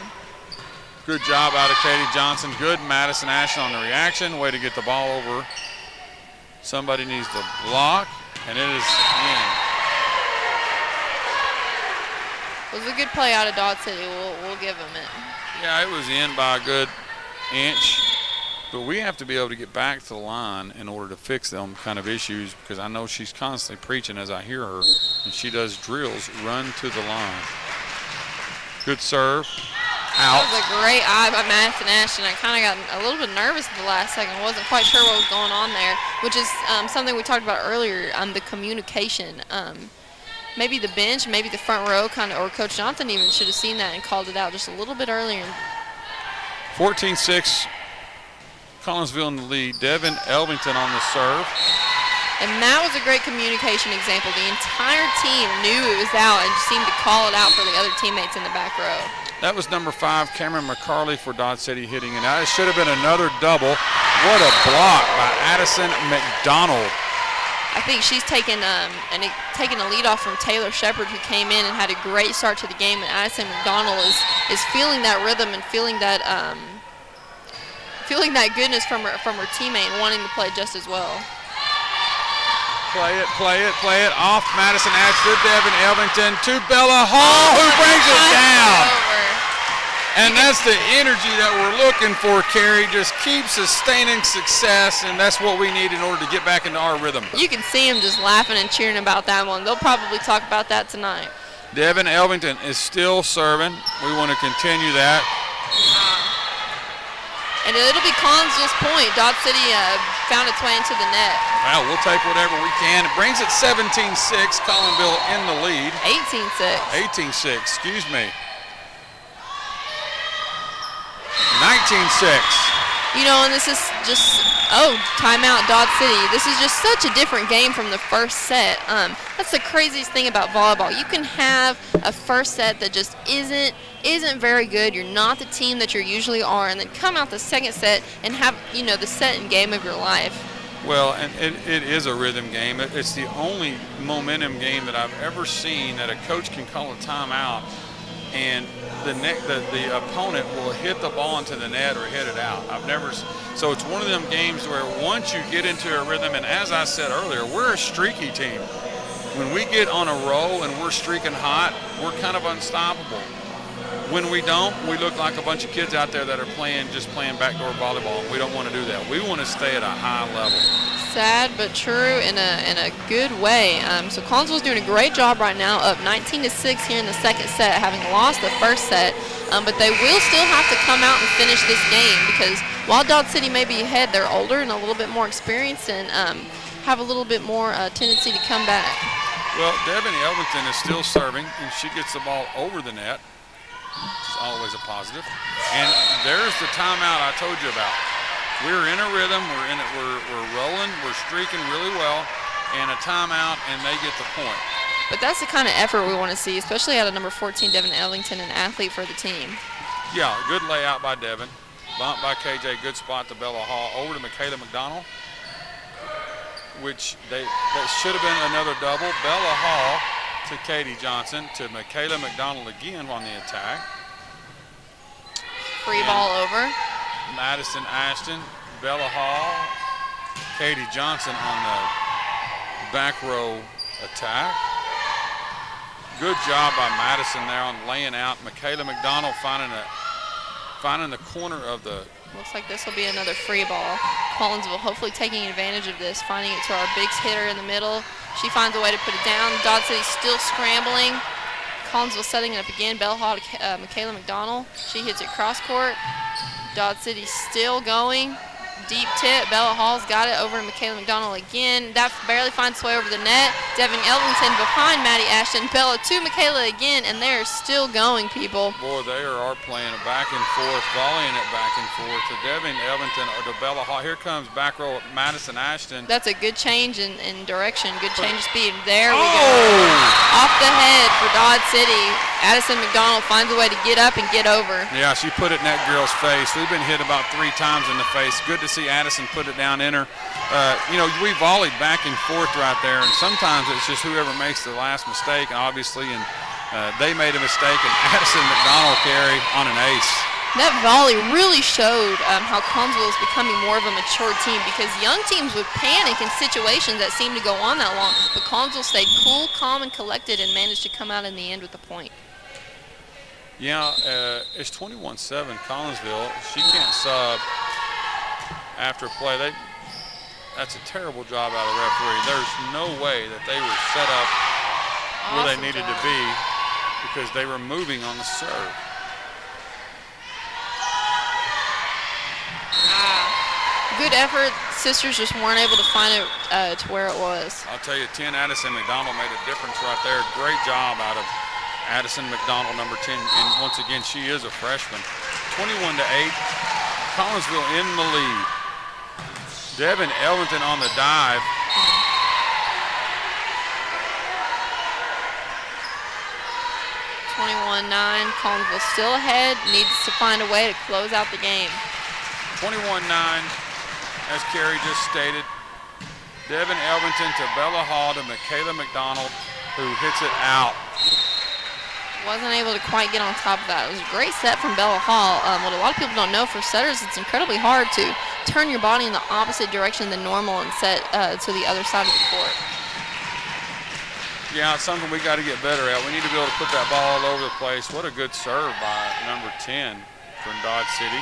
Good job out of Katie Johnson. Good Madison Ashton on the reaction. Way to get the ball over. Somebody needs to block, and it is in. It was a good play out of Dodge City. We'll give them it. Yeah, it was in by a good inch. But we have to be able to get back to the line in order to fix them kind of issues, because I know she's constantly preaching as I hear her, and she does drills, run to the line. Good serve. Out. That was a great eye by Madison Ashton. I kind of got a little bit nervous at the last second. I wasn't quite sure what was going on there, which is something we talked about earlier, the communication. Maybe the bench, maybe the front row, or Coach Johnson even should have seen that and called it out just a little bit earlier. 14-6, Collinsville in the lead. Devin Elvington on the serve. And that was a great communication example. The entire team knew it was out and seemed to call it out for the other teammates in the back row. That was number 5, Cameron McCarley for Dodge City hitting it out. It should have been another double. What a block by Addison McDonald. I think she's taken a lead off from Taylor Shepard, who came in and had a great start to the game. And Addison McDonald is feeling that rhythm and feeling that goodness from her teammate and wanting to play just as well. Play it. Off Madison Ashford, Devin Elvington to Bella Hall, who brings it down. And that's the energy that we're looking for, Carrie. Just keep sustaining success, and that's what we need in order to get back into our rhythm. You can see them just laughing and cheering about that one. They'll probably talk about that tonight. Devin Elvington is still serving. We want to continue that. And it'll be Collinsville's point. Dodge City found its way into the net. Well, we'll take whatever we can. It brings it 17-6. Collinsville in the lead. 18-6. 18-6, excuse me. 19-6. You know, and this is just, timeout, Dodge City. This is just such a different game from the first set. That's the craziest thing about volleyball. You can have a first set that just isn't very good. You're not the team that you usually are, and then come out the second set and have, the set and game of your life. Well, and it is a rhythm game. It's the only momentum game that I've ever seen that a coach can call a timeout and the opponent will hit the ball into the net or hit it out. So it's one of them games where once you get into a rhythm, and as I said earlier, we're a streaky team. When we get on a roll and we're streaking hot, we're kind of unstoppable. When we don't, we look like a bunch of kids out there that are playing backdoor volleyball. We don't want to do that. We want to stay at a high level. Sad but true in a good way. So Collinsville's doing a great job right now, up 19-6 here in the second set, having lost the first set. But they will still have to come out and finish this game, because while Dodge City may be ahead, they're older and a little bit more experienced and have a little bit more tendency to come back. Well, Devin Elvington is still serving, and she gets the ball over the net, which is always a positive. And there's the timeout I told you about. We're in a rhythm, we're rolling, we're streaking really well, and a timeout, and they get the point. But that's the kind of effort we want to see, especially out of number 14, Devin Ellington, an athlete for the team. Yeah, good layout by Devin. Bump by KJ, good spot to Bella Hall. Over to Michaela McDonald, which that should have been another double. Bella Hall to Katie Johnson, to Michaela McDonald again on the attack. Free ball over. Madison Ashton, Bella Hall, Katie Johnson on the back row attack. Good job by Madison there on laying out. Michaela McDonald finding the corner of the. Looks like this will be another free ball. Collinsville hopefully taking advantage of this, finding it to our big hitter in the middle. She finds a way to put it down. Dodge City still scrambling. Collinsville setting it up again. Bella Hall to Michaela McDonald. She hits it cross court. Dodge City still going. deep tip. Bella Hall's got it over to Michaela McDonald again. That barely finds its way over the net. Devin Elvington behind Maddie Ashton. Bella to Michaela again, and they're still going, people. Boy, they are playing a back and forth, volleying it back and forth to Devin Elvington or to Bella Hall. Here comes back row Madison Ashton. That's a good change in direction, good change of speed. There we go. Off the head for Dodge City. Addison McDonald finds a way to get up and get over. Yeah, she put it in that girl's face. We've been hit about 3 times in the face. Good to see Addison put it down in her. We volleyed back and forth right there, and sometimes it's just whoever makes the last mistake, obviously, and they made a mistake, and Addison McDonald carry on an ace. That volley really showed how Collinsville is becoming more of a mature team, because young teams would panic in situations that seem to go on that long, but Collinsville stayed cool, calm, and collected and managed to come out in the end with a point. Yeah, it's 21-7 Collinsville. She can't sub after play. That's a terrible job out of the referee. There's no way that they were set up where they needed to be, because they were moving on the serve. Good effort. Sisters just weren't able to find it to where it was. I'll tell you, 10 Addison McDonald made a difference right there. Great job out of Addison McDonald, number 10. And once again, she is a freshman. 21-8. Collinsville in the lead. Devin Elvington on the dive. Collinsville still ahead, needs to find a way to close out the game. 21-9, as Carrie just stated. Devin Elvington to Bella Hall to Michaela McDonald, who hits it out. Wasn't able to quite get on top of that. It was a great set from Bella Hall. What a lot of people don't know, for setters, it's incredibly hard to turn your body in the opposite direction than normal and set to the other side of the court. Yeah, it's something we got to get better at. We need to be able to put that ball all over the place. What a good serve by number 10 from Dodge City.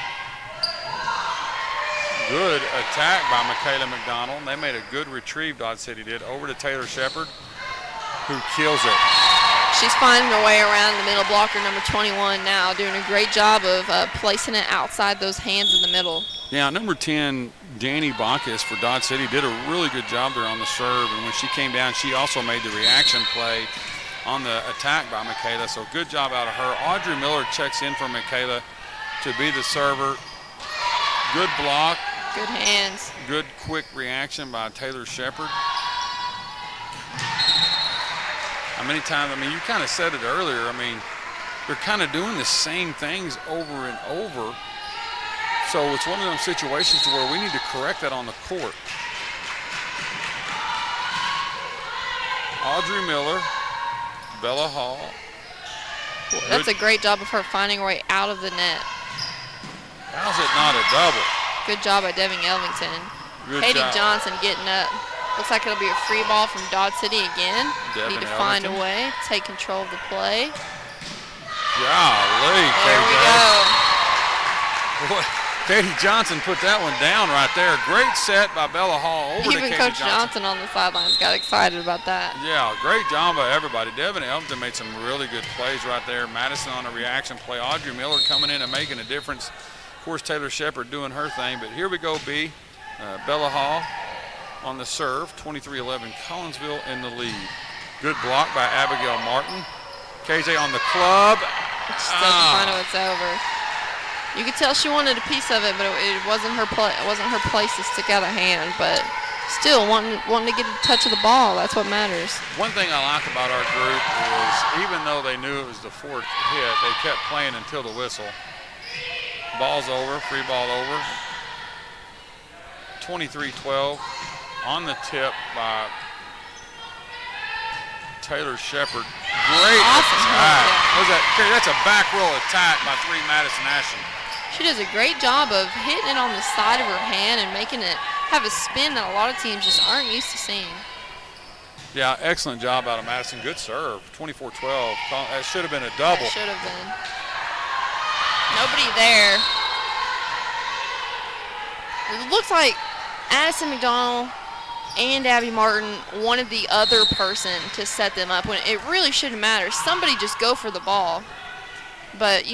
Good attack by Michaela McDonald. They made a good retrieve, Dodge City did, over to Taylor Shepard, who kills it. She's finding her way around the middle blocker, number 21 now, doing a great job of placing it outside those hands in the middle. Yeah, number 10, Danny Bacchus for Dodge City, did a really good job there on the serve. And when she came down, she also made the reaction play on the attack by Michaela. So good job out of her. Audrey Miller checks in for Michaela to be the server. Good block. Good hands. Good quick reaction by Taylor Shepard. How many times, you kind of said it earlier, they're kind of doing the same things over and over. So it's one of those situations to where we need to correct that on the court. Audrey Miller, Bella Hall. That's a great job of her finding her way out of the net. How's it not a double? Good job by Devin Elvington. Katie Johnson getting up. Looks like it'll be a free ball from Dodge City again. Need to find a way, take control of the play. Golly, there we go. Boy, Katie Johnson put that one down right there. Great set by Bella Hall over to Katie Coach Johnson on the sidelines got excited about that. Yeah, great job by everybody. Devin Elvington made some really good plays right there. Madison on a reaction play. Audrey Miller coming in and making a difference. Of course, Taylor Shepard doing her thing. But here we go, B. Bella Hall on the serve. 23-11, Collinsville in the lead. Good block by Abigail Martin. KJ on the club. Still find out it's over. You could tell she wanted a piece of it, but it wasn't her place to stick out a hand. But still, wanting to get a touch of the ball, that's what matters. One thing I like about our group is, even though they knew it was the fourth hit, they kept playing until the whistle. Ball's over, free ball over. 23-12 on the tip by Taylor Shepard. Great attack. That's a back row attack by 3 Madison Ashton. She does a great job of hitting it on the side of her hand and making it have a spin that a lot of teams just aren't used to seeing. Yeah, excellent job out of Madison. Good serve. 24-12. That should have been a double. It should have been. Nobody there. It looks like Addison McDonald and Abby Martin wanted the other person to set them up when it really shouldn't matter. Somebody just go for the ball. But,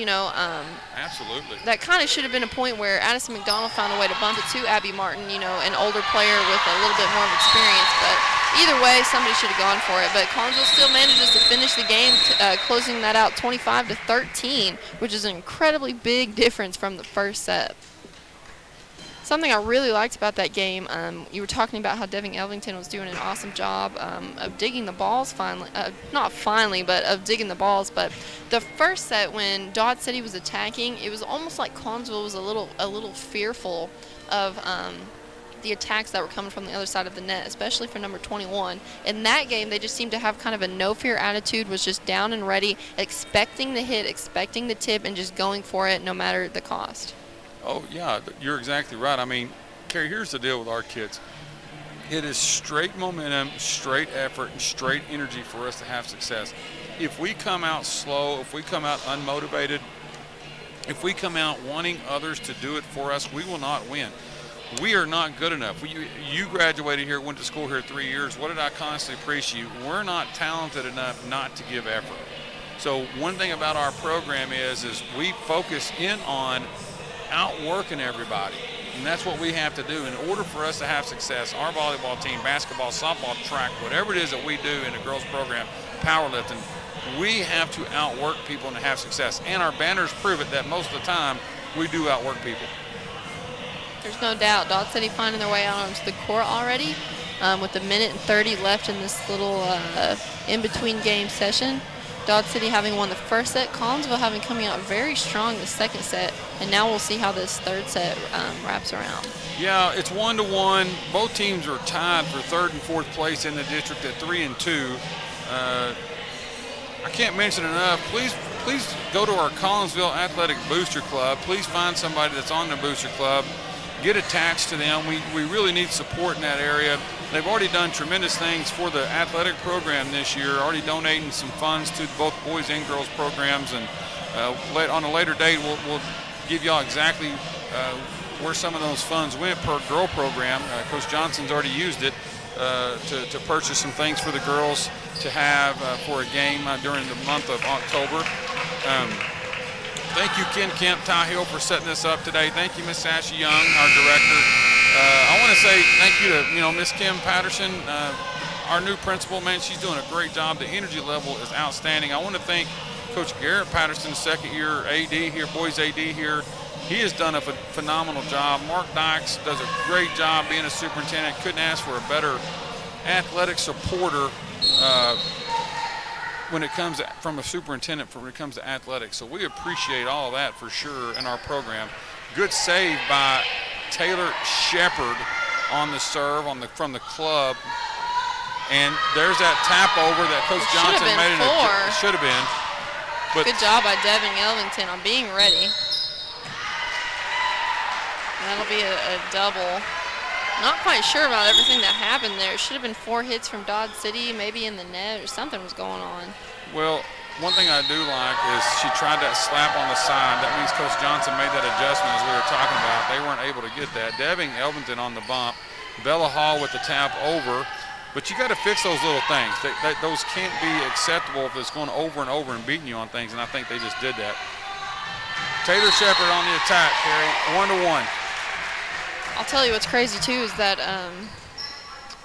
Absolutely. that kind of should have been a point where Addison McDonald found a way to bump it to Abby Martin, an older player with a little bit more of experience. But either way, somebody should have gone for it. But Collinsville still manages to finish the game, closing that out 25-13, which is an incredibly big difference from the first set. Something I really liked about that game, you were talking about how Devin Elvington was doing an awesome job of digging the balls finally. Not finally, but of digging the balls. But the first set, when Dodge City was attacking, it was almost like Collinsville was a little fearful of the attacks that were coming from the other side of the net, especially for number 21. In that game, they just seemed to have kind of a no-fear attitude, was just down and ready, expecting the hit, expecting the tip, and just going for it no matter the cost. Oh, yeah, you're exactly right. I mean, Carrie, here's the deal with our kids. It is straight momentum, straight effort, and straight energy for us to have success. If we come out slow, if we come out unmotivated, if we come out wanting others to do it for us, we will not win. We are not good enough. You graduated here, went to school here 3 years. What did I constantly preach to you? We're not talented enough not to give effort. So one thing about our program is we focus in on outworking everybody, and that's what we have to do in order for us to have success. Our volleyball team, basketball, softball, track, whatever it is that we do in a girls program, powerlifting, we have to outwork people and have success. And our banners prove it that most of the time we do outwork people. There's no doubt. Dodge City finding their way out onto the court already with 1:30 left in this little in-between game session. Dodge City having won the first set, Collinsville having coming out very strong the second set, and now we'll see how this third set wraps around. Yeah, it's 1-1. Both teams are tied for third and fourth place in the district at 3 and 2. I can't mention enough. Please go to our Collinsville Athletic Booster Club. Please find somebody that's on the Booster Club. Get attached to them. We really need support in that area. They've already done tremendous things for the athletic program this year, already donating some funds to both boys and girls programs. And on a later date, we'll give y'all exactly where some of those funds went per girl program. Coach Johnson's already used it to purchase some things for the girls to have for a game during the month of October. Thank you, Ken Kemp, Ty Hill, for setting this up today. Thank you, Miss Sasha Young, our director. I want to say thank you to Miss Kim Patterson, our new principal. Man, she's doing a great job. The energy level is outstanding. I want to thank Coach Garrett Patterson, second-year AD here, boys AD here. He has done a phenomenal job. Mark Dykes does a great job being a superintendent. Couldn't ask for a better athletic supporter when it comes from a superintendent when it comes to athletics. So we appreciate all of that for sure in our program. Good save by Taylor Shepard on the serve from the club. And there's that tap over that Coach Johnson made. It should have been. But good job by Devin Elvington on being ready. That'll be a double. Not quite sure about everything that happened there. It should have been 4 hits from Dodge City, maybe in the net, or something was going on. Well, one thing I do like is she tried that slap on the side. That means Coach Johnson made that adjustment as we were talking about. They weren't able to get that. Devin Elvington on the bump. Bella Hall with the tap over. But you got to fix those little things. Those can't be acceptable if it's going over and over and beating you on things, and I think they just did that. Taylor Shepard on the attack, Carrie, 1-1. I'll tell you what's crazy, too, is that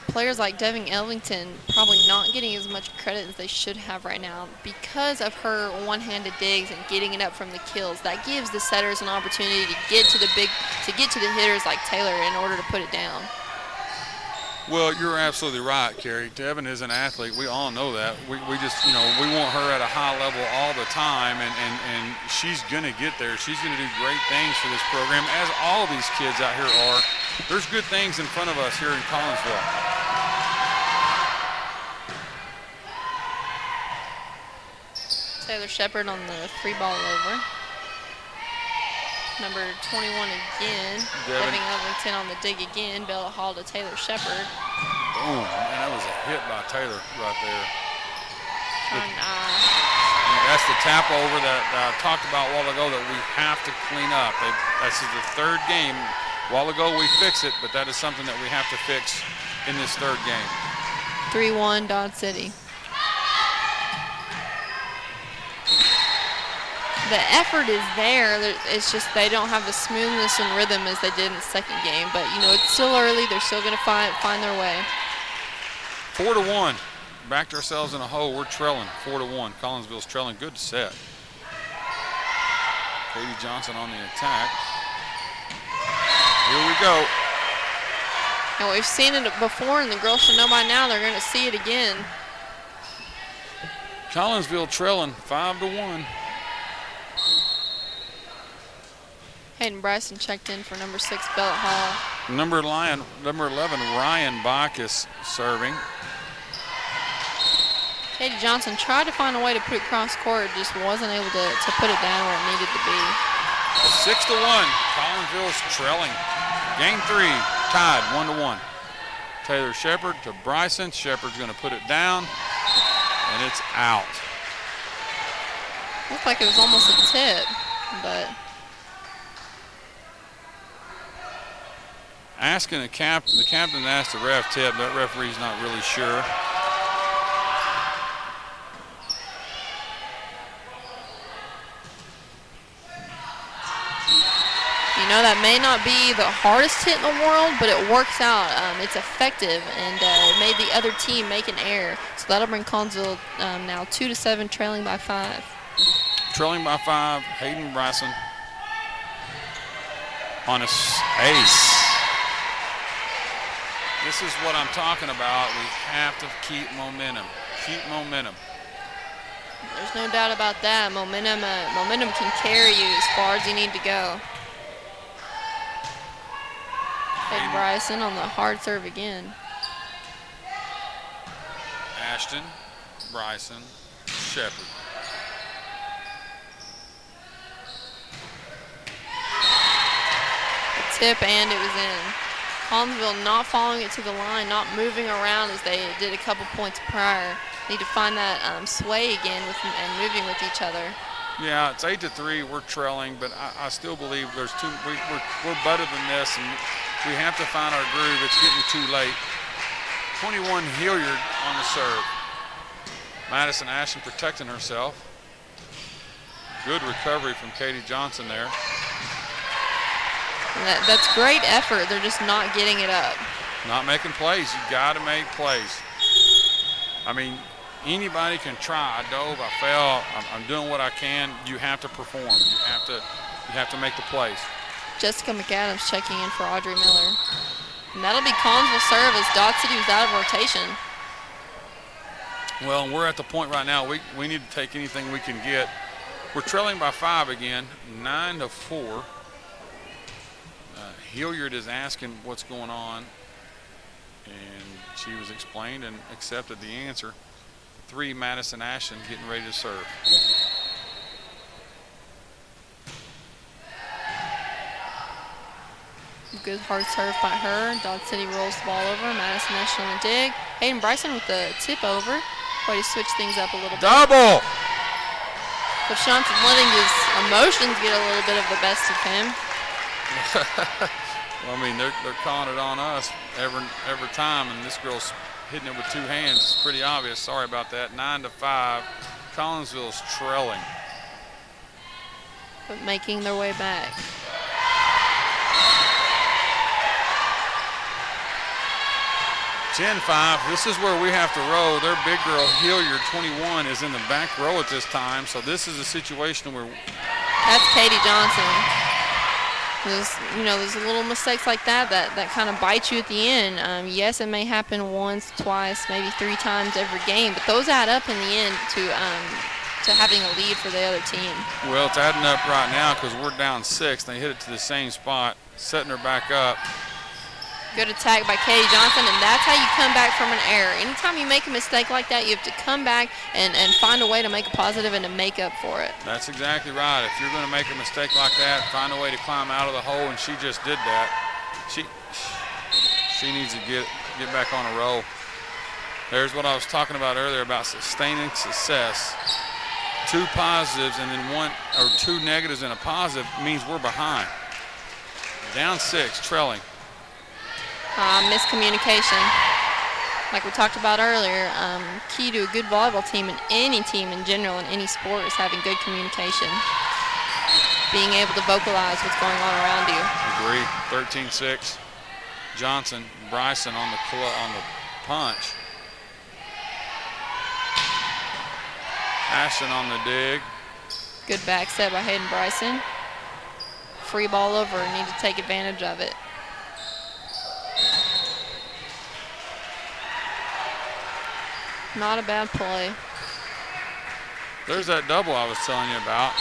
players like Devin Elvington probably not getting as much credit as they should have right now because of her one-handed digs and getting it up from the kills. That gives the setters an opportunity to get to the hitters like Taylor in order to put it down. Well, you're absolutely right, Carrie. Devin is an athlete. We all know that. We just, we want her at a high level all the time, and she's going to get there. She's going to do great things for this program, as all these kids out here are. There's good things in front of us here in Collinsville. Taylor Shepard on the free ball over. Number 21 again. Devin Elvington on the dig again. Bella Hall to Taylor Shepard. Boom. Man, that was a hit by Taylor right there. That's the tap over that I talked about a while ago that we have to clean up. This is the third game. A while ago we fixed it, but that is something that we have to fix in this third game. 3-1 Dodge City. The effort is there. It's just they don't have the smoothness and rhythm as they did in the second game. But, you know, it's still early. They're still going to find their way. 4-1. Backed ourselves in a hole. We're trailing 4-1. Collinsville's trailing. Good set. Katie Johnson on the attack. Here we go. And we've seen it before, and the girls should know by now they're going to see it again. Collinsville trailing 5-1. Hayden Bryson checked in for number 6, Bella Hall. Number 11, Ryan Bach is serving. Katie Johnson tried to find a way to put it cross court, just wasn't able to put it down where it needed to be. 6-1. Collinsville's trailing. Game 3, tied 1-1. Taylor Shepard to Bryson. Shepard's going to put it down, and it's out. Looked like it was almost a tip, but. Asking the captain asked the ref tip. That referee's not really sure. You know, that may not be the hardest hit in the world, but it works out. It's effective, and it made the other team make an error. So that'll bring Collinsville now 2-7, trailing by 5. Trailing by 5, Hayden Bryson on a ace. This is what I'm talking about. We have to keep momentum. Keep momentum. There's no doubt about that. Momentum can carry you as far as you need to go. Hayden Bryson on the hard serve again. Ashton, Bryson, Shepard. A tip, and it was in. Collinsville not following it to the line, not moving around as they did a couple points prior. Need to find that sway again and moving with each other. Yeah, it's 8-3. We're trailing, but I still believe there's two. We're better than this, and we have to find our groove. It's getting too late. 21 Hilliard on the serve. Madison Ashton protecting herself. Good recovery from Katie Johnson there. That's great effort. They're just not getting it up. Not making plays. You got to make plays. I mean, anybody can try. I dove, I fell, I'm doing what I can. You have to perform. You have to make the plays. Jessica McAdams checking in for Audrey Miller. And that'll be Collinsville serve as Dodge City was out of rotation. Well, we're at the point right now. We need to take anything we can get. We're trailing by 5 again, 9-4. Hilliard is asking what's going on, and she was explained and accepted the answer. 3, Madison Ashton getting ready to serve. Good hard serve by her. Dodge City rolls the ball over. Madison Ashton on a dig. Hayden Bryson with the tip over. Way to switch things up a little bit. Double! Coach Johnson letting his emotions get a little bit of the best of him. Well, I mean, they're calling it on us every time, and this girl's hitting it with 2 hands. It's pretty obvious. Sorry about that. 9-5. Collinsville's trailing. But making their way back. This is where we have to roll. Their big girl, Hilliard, 21, is in the back row at this time. So this is a situation where... That's Katie Johnson. There's little mistakes like that kind of bite you at the end. Yes, it may happen once, twice, maybe 3 times every game, but those add up in the end to having a lead for the other team. Well, it's adding up right now because we're down 6. They hit it to the same spot, setting her back up. Good attack by Katie Johnson, and that's how you come back from an error. Anytime you make a mistake like that, you have to come back and find a way to make a positive and to make up for it. That's exactly right. If you're going to make a mistake like that, find a way to climb out of the hole, and she just did that. She needs to get back on a roll. There's what I was talking about earlier about sustaining success. 2 positives and then 1 or 2 negatives and a positive means we're behind. Down 6, trailing. Miscommunication. Like we talked about earlier, key to a good volleyball team and any team in general in any sport is having good communication. being able to vocalize what's going on around you. Agree. 13-6. Johnson, Bryson on the punch. Ashton on the dig. Good back set by Hayden Bryson. Free ball over, need to take advantage of it. Not a bad play. There's that double I was telling you about.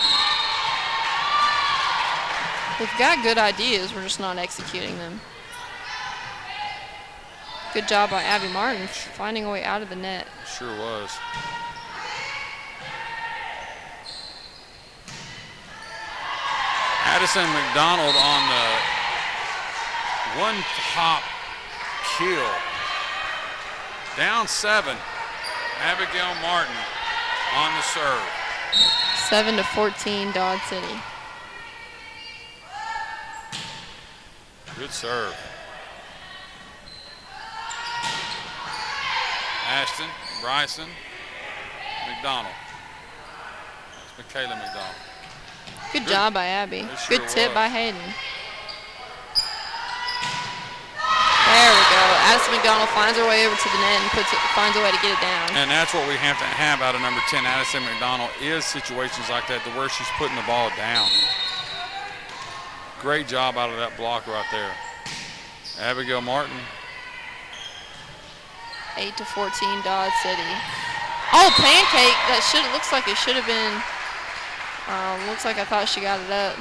We've got good ideas, we're just not executing them. Good job by Abby Martin finding a way out of the net. Sure was. Addison McDonald on the one-hop kill. Down 7. Abigail Martin on the serve. 7-14 Dodge City. Good serve. Ashton, Bryson, McDonald. It's Michaela McDonald. Good job by Abby. Sure Good tip was. by Hayden. There we go. Addison McDonald finds her way over to the net and finds a way to get it down. And that's what we have to have out of number 10, Addison McDonald, is situations like that to where she's putting the ball down. Great job out of that block right there. Abigail Martin. 8-14 Dodge City. Oh, pancake. That looks like it should have been. Looks like I thought she got it up.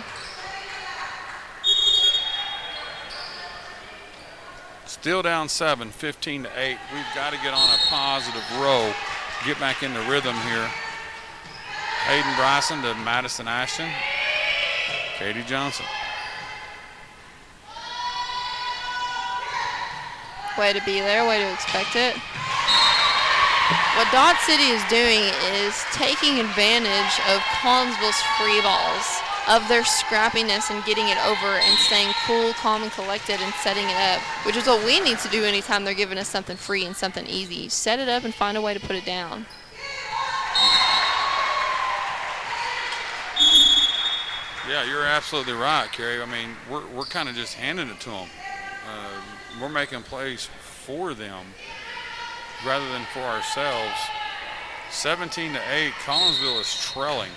Still down 7, 15-8. We've got to get on a positive row, get back in the rhythm here. Hayden Bryson to Madison Ashton. Katie Johnson. Way to be there, way to expect it. What Dodge City is doing is taking advantage of Collinsville's free balls, of their scrappiness and getting it over and staying cool, calm, and collected and setting it up, which is what we need to do anytime they're giving us something free and something easy. Set it up and find a way to put it down. Yeah, you're absolutely right, Carrie. I mean, we're kind of just handing it to them. We're making plays for them rather than for ourselves. 17-8, Collinsville is trailing.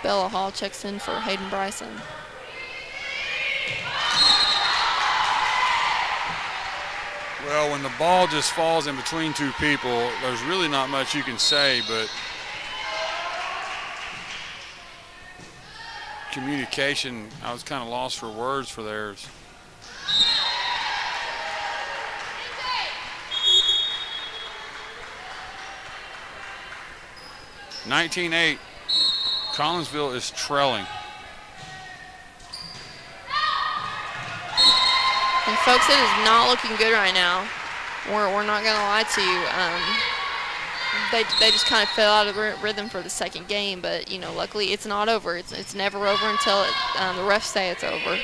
Bella Hall checks in for Hayden Bryson. Well, when the ball just falls in between two people, there's really not much you can say, but communication, I was kind of lost for words for theirs. (19-8). Collinsville is trailing. And folks, it is not looking good right now. We're not going to lie to you. They just kind of fell out of rhythm for the second game, but you know, luckily it's not over. It's never over until the refs say it's over.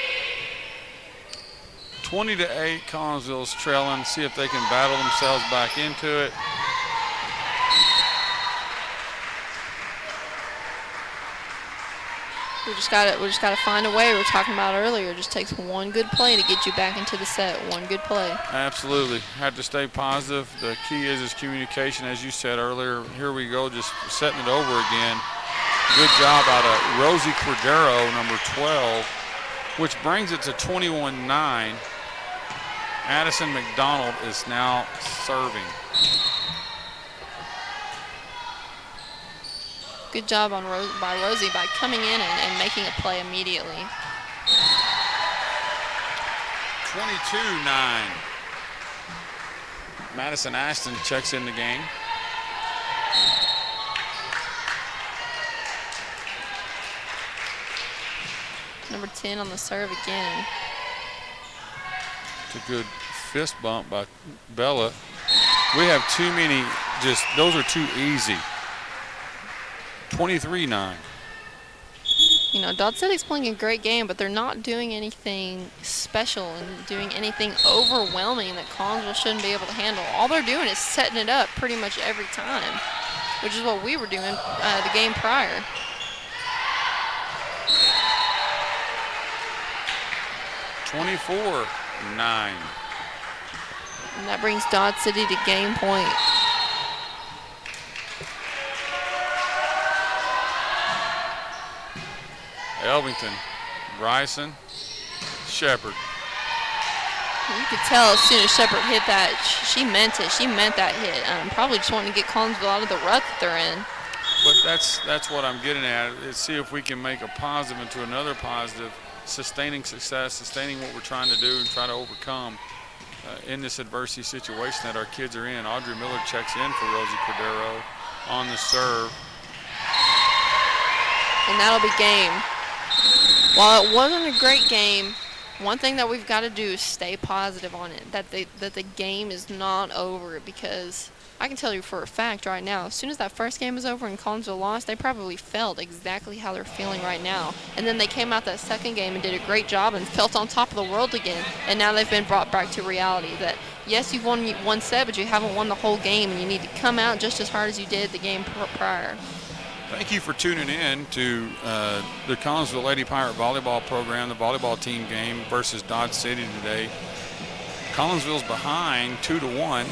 20-8, Collinsville's trailing. See if they can battle themselves back into it. We just gotta find a way. We were talking about earlier. It just takes one good play to get you back into the set. One good play. Absolutely. Have to stay positive. The key is communication, as you said earlier. Here we go, just setting it over again. Good job out of Rosie Cordero, number 12, which brings it to 21-9. Addison McDonald is now serving. Good job by Rosie by coming in and making a play immediately. 22-9. Madison Ashton checks in the game. Number 10 on the serve again. It's a good fist bump by Bella. We have too many, those are too easy. 23-9. You know, Dodge City's playing a great game, but they're not doing anything special and doing anything overwhelming that Collinsville shouldn't be able to handle. All they're doing is setting it up pretty much every time, which is what we were doing the game prior. 24-9. And that brings Dodge City to game point. Elvington, Bryson, Shepard. You could tell as soon as Shepard hit that, she meant it. She meant that hit. Probably just wanting to get Collinsville out of the rut that they're in. But that's what I'm getting at, is see if we can make a positive into another positive, sustaining success, sustaining what we're trying to do and try to overcome in this adversity situation that our kids are in. Audrey Miller checks in for Rosie Cordero on the serve. And that'll be game. While it wasn't a great game, one thing that we've got to do is stay positive on it, that the game is not over, because I can tell you for a fact right now, as soon as that first game was over and Collinsville lost, they probably felt exactly how they're feeling right now. And then they came out that second game and did a great job and felt on top of the world again. And now they've been brought back to reality that, yes, you've won one set, but you haven't won the whole game, and you need to come out just as hard as you did the game prior. Thank you for tuning in to the Collinsville Lady Pirate Volleyball program, the volleyball team game versus Dodge City today. Collinsville's behind 2-1.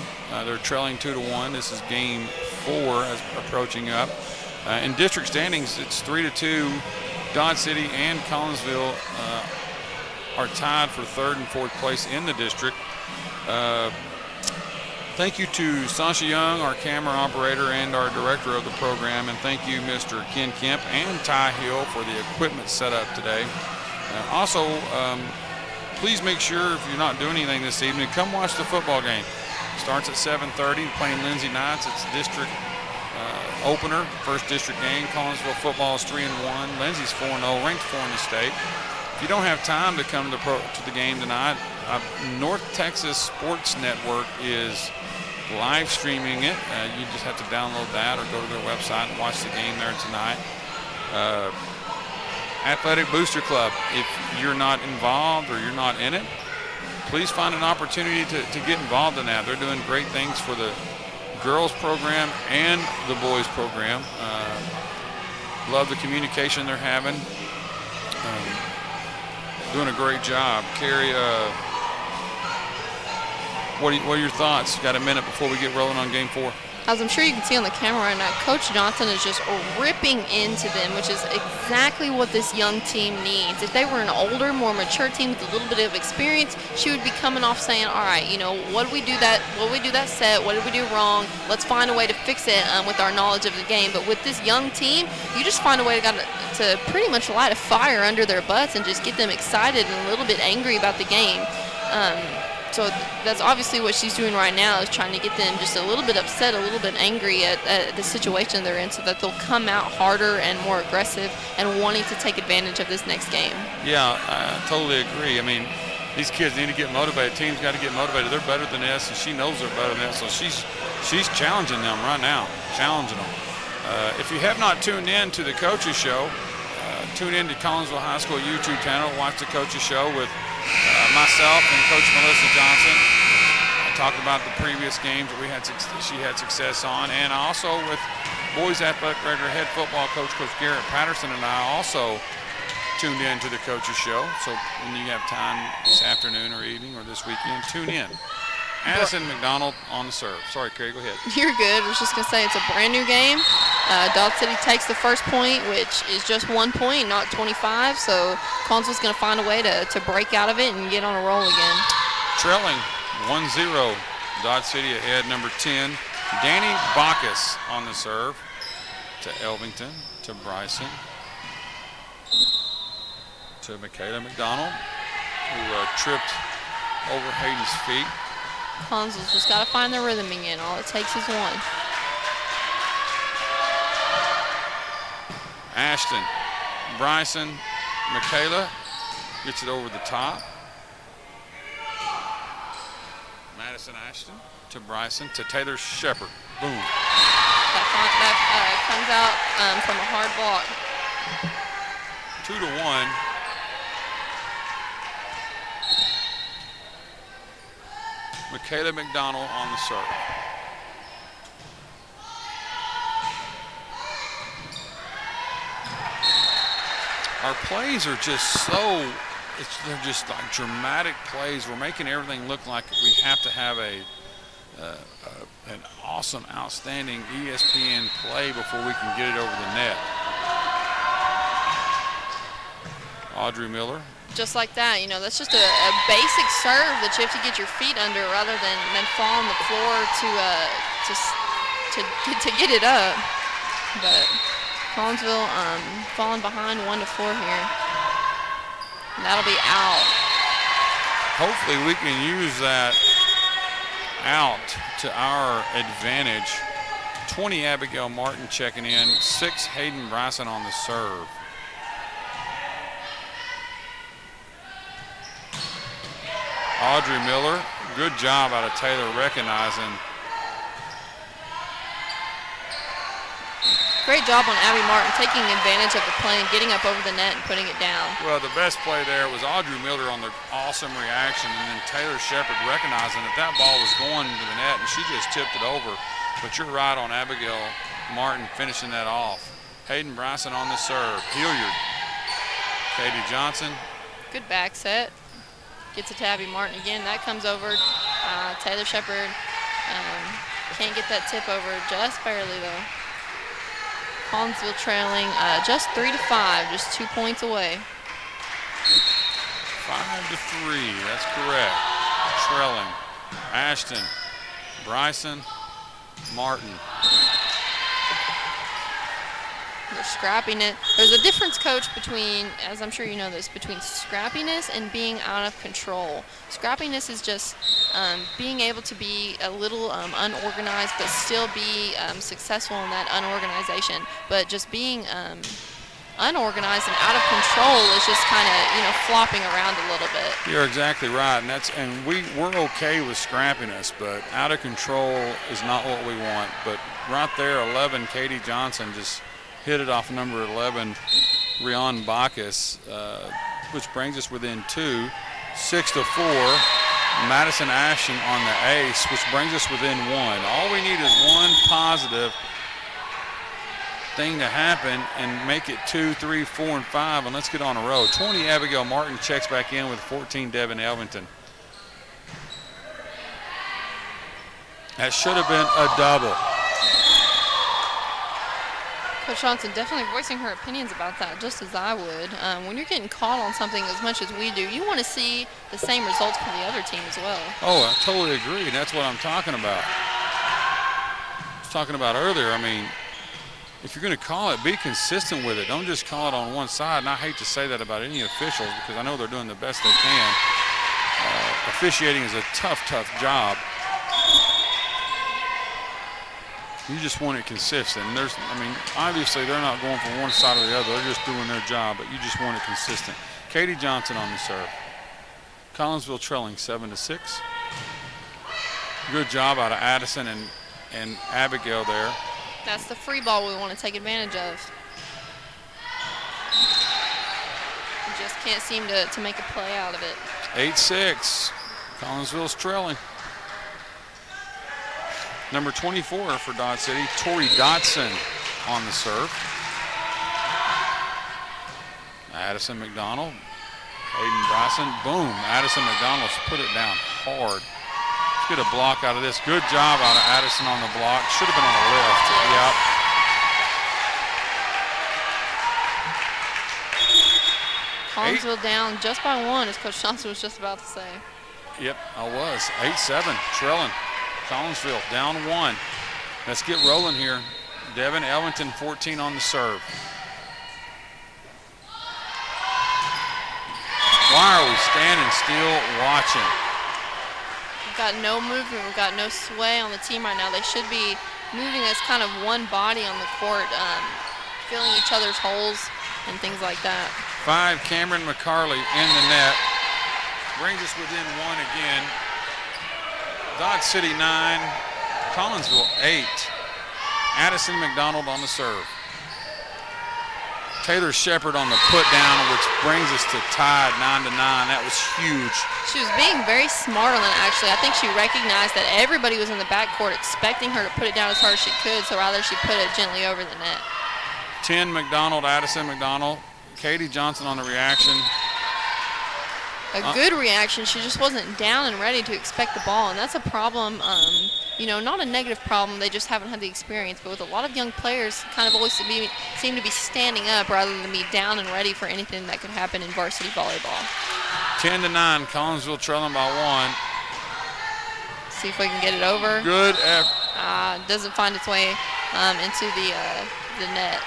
They're trailing 2-1. This is game 4 as approaching up. In district standings, it's 3-2. Dodge City and Collinsville are tied for 3rd and 4th place in the district. Thank you to Sasha Young, our camera operator and our director of the program, and thank you Mr. Ken Kemp and Ty Hill for the equipment set up today. Also, please make sure if you're not doing anything this evening, come watch the football game. Starts at 7:30, playing Lindsay Knights. It's district opener, first district game. Collinsville football is 3-1. Lindsay's 4-0, ranked 4 in the state. If you don't have time to come to the game tonight, North Texas Sports Network is live streaming it. You just have to download that or go to their website and watch the game there tonight. Athletic Booster Club, if you're not involved or you're not in it, please find an opportunity to get involved in that. They're doing great things for the girls program and the boys program. Love the communication they're having. Doing a great job. Carrie, what are your thoughts? Got a minute before we get rolling on game 4. As I'm sure you can see on the camera right now, Coach Johnson is just ripping into them, which is exactly what this young team needs. If they were an older, more mature team with a little bit of experience, she would be coming off saying, all right, what did we do that set? What did we do wrong? Let's find a way to fix it with our knowledge of the game. But with this young team, you just find a way to pretty much light a fire under their butts and just get them excited and a little bit angry about the game. So that's obviously what she's doing right now, is trying to get them just a little bit upset, a little bit angry at the situation they're in, so that they'll come out harder and more aggressive and wanting to take advantage of this next game. Yeah, I totally agree. I mean, these kids need to get motivated. Teams got to get motivated. They're better than this, and she knows they're better than this. So she's challenging them right now, challenging them. If you have not tuned in to the Coaches Show, tune in to Collinsville High School YouTube channel. Watch the Coaches Show with myself and Coach Melissa Johnson. I talked about the previous games that she had success on, and also with boys athletic director, head football coach, Coach Garrett Patterson, and I also tuned in to the Coaches Show. So when you have time this afternoon or evening or this weekend, tune in. Addison McDonald on the serve. Sorry, Carrie, go ahead. You're good. I was just going to say it's a brand new game. Dodge City takes the first point, which is just 1 point, not 25. So Collinsville's going to find a way to break out of it and get on a roll again. Trailing 1-0. Dodge City ahead, number 10. Danny Bacchus on the serve to Elvington, to Bryson, to Michaela McDonald, who tripped over Hayden's feet. Collinsville's just got to find their rhythm again. All it takes is one. Ashton, Bryson, Michaela gets it over the top. Madison Ashton to Bryson to Taylor Shepard. Boom. That comes out from a hard block. 2-1. Michaela McDonald on the serve. Our plays are just so they're just like dramatic plays. We're making everything look like we have to have an awesome, outstanding ESPN play before we can get it over the net. Audrey Miller. Just like that, that's just a basic serve that you have to get your feet under rather than fall on the floor to get it up. But Collinsville falling behind 1-4 here. And that'll be out. Hopefully we can use that out to our advantage. 20 Abigail Martin checking in, 6 Hayden Bryson on the serve. Audrey Miller, good job out of Taylor recognizing. Great job on Abby Martin taking advantage of the play and getting up over the net and putting it down. Well, the best play there was Audrey Miller on the awesome reaction, and then Taylor Shepard recognizing that ball was going into the net and she just tipped it over. But you're right on Abigail Martin finishing that off. Hayden Bryson on the serve. Hilliard. Katie Johnson. Good back set. Gets it to Abby Martin again. That comes over. Taylor Shepard can't get that tip over, just barely though. Collinsville trailing just 3-5, just 2 points away. 5-3, that's correct. Trailing. Ashton, Bryson, Martin. They're scrapping it. There's a difference, Coach, between, as I'm sure you know this, between scrappiness and being out of control. Scrappiness is just being able to be a little unorganized but still be successful in that unorganization. But just being unorganized and out of control is just kind of, flopping around a little bit. You're exactly right, and we're okay with scrappiness, but out of control is not what we want. But right there, 11, Katie Johnson just hit it off number 11, Rion Bacchus, which brings us within 2, 6-4. Madison Ashton on the ace, which brings us within 1. All we need is one positive thing to happen and make it 2, 3, 4, and 5, and let's get on a roll. 20 Abigail Martin checks back in with 14 Devin Elvington. That should have been a double. Coach Johnson definitely voicing her opinions about that, just as I would. When you're getting caught on something as much as we do, you want to see the same results from the other team as well. Oh, I totally agree, and that's what I'm talking about. I was talking about earlier, I mean, if you're going to call it, be consistent with it. Don't just call it on one side, and I hate to say that about any officials because I know they're doing the best they can. Officiating is a tough, tough job. You just want it consistent. And obviously they're not going from one side or the other. They're just doing their job, but you just want it consistent. Katie Johnson on the serve. Collinsville trailing 7-6. Good job out of Addison and Abigail there. That's the free ball we want to take advantage of. We just can't seem to make a play out of it. 8-6. Collinsville's trailing. Number 24 for Dodge City, Tori Dotson on the serve. Addison McDonald, Hayden Bryson, boom. Addison McDonald's put it down hard. Let's get a block out of this. Good job out of Addison on the block. Should have been on the lift. Yep. Collinsville down just by 1, as Coach Johnson was just about to say. Yep, I was. 8-7, trailing. Collinsville down 1. Let's get rolling here. Devin Elvington, 14 on the serve. Why are we standing still watching? We've got no movement. We've got no sway on the team right now. They should be moving as kind of one body on the court, filling each other's holes and things like that. 5, Cameron McCarley in the net. Brings us within 1 again. Dodge City 9, Collinsville 8. Addison McDonald on the serve. Taylor Shepard on the put down, which brings us to tied 9-9. That was huge. She was being very smart on that, actually. I think she recognized that everybody was in the backcourt expecting her to put it down as hard as she could, so rather she put it gently over the net. 10, McDonald, Addison McDonald. Katie Johnson on the reaction. a good reaction. She just wasn't down and ready to expect the ball, and that's a problem. You know, not a negative problem. They just haven't had the experience. But with a lot of young players, kind of always seem to be standing up rather than be down and ready for anything that could happen in varsity volleyball. 10-9, Collinsville trailing by 1. See if we can get it over. Good effort. Doesn't find its way into the net.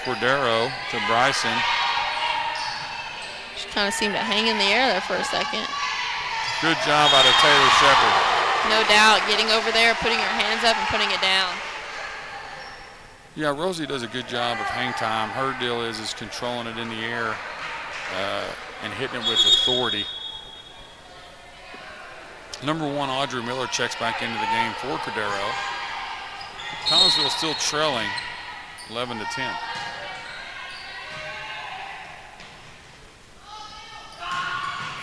Cordero to Bryson. She kind of seemed to hang in the air there for a second. Good job out of Taylor Shepard. No doubt, getting over there, putting her hands up and putting it down. Yeah, Rosie does a good job of hang time. Her deal is controlling it in the air and hitting it with authority. Number 1, Audrey Miller checks back into the game for Cordero. Collinsville still trailing 11-10.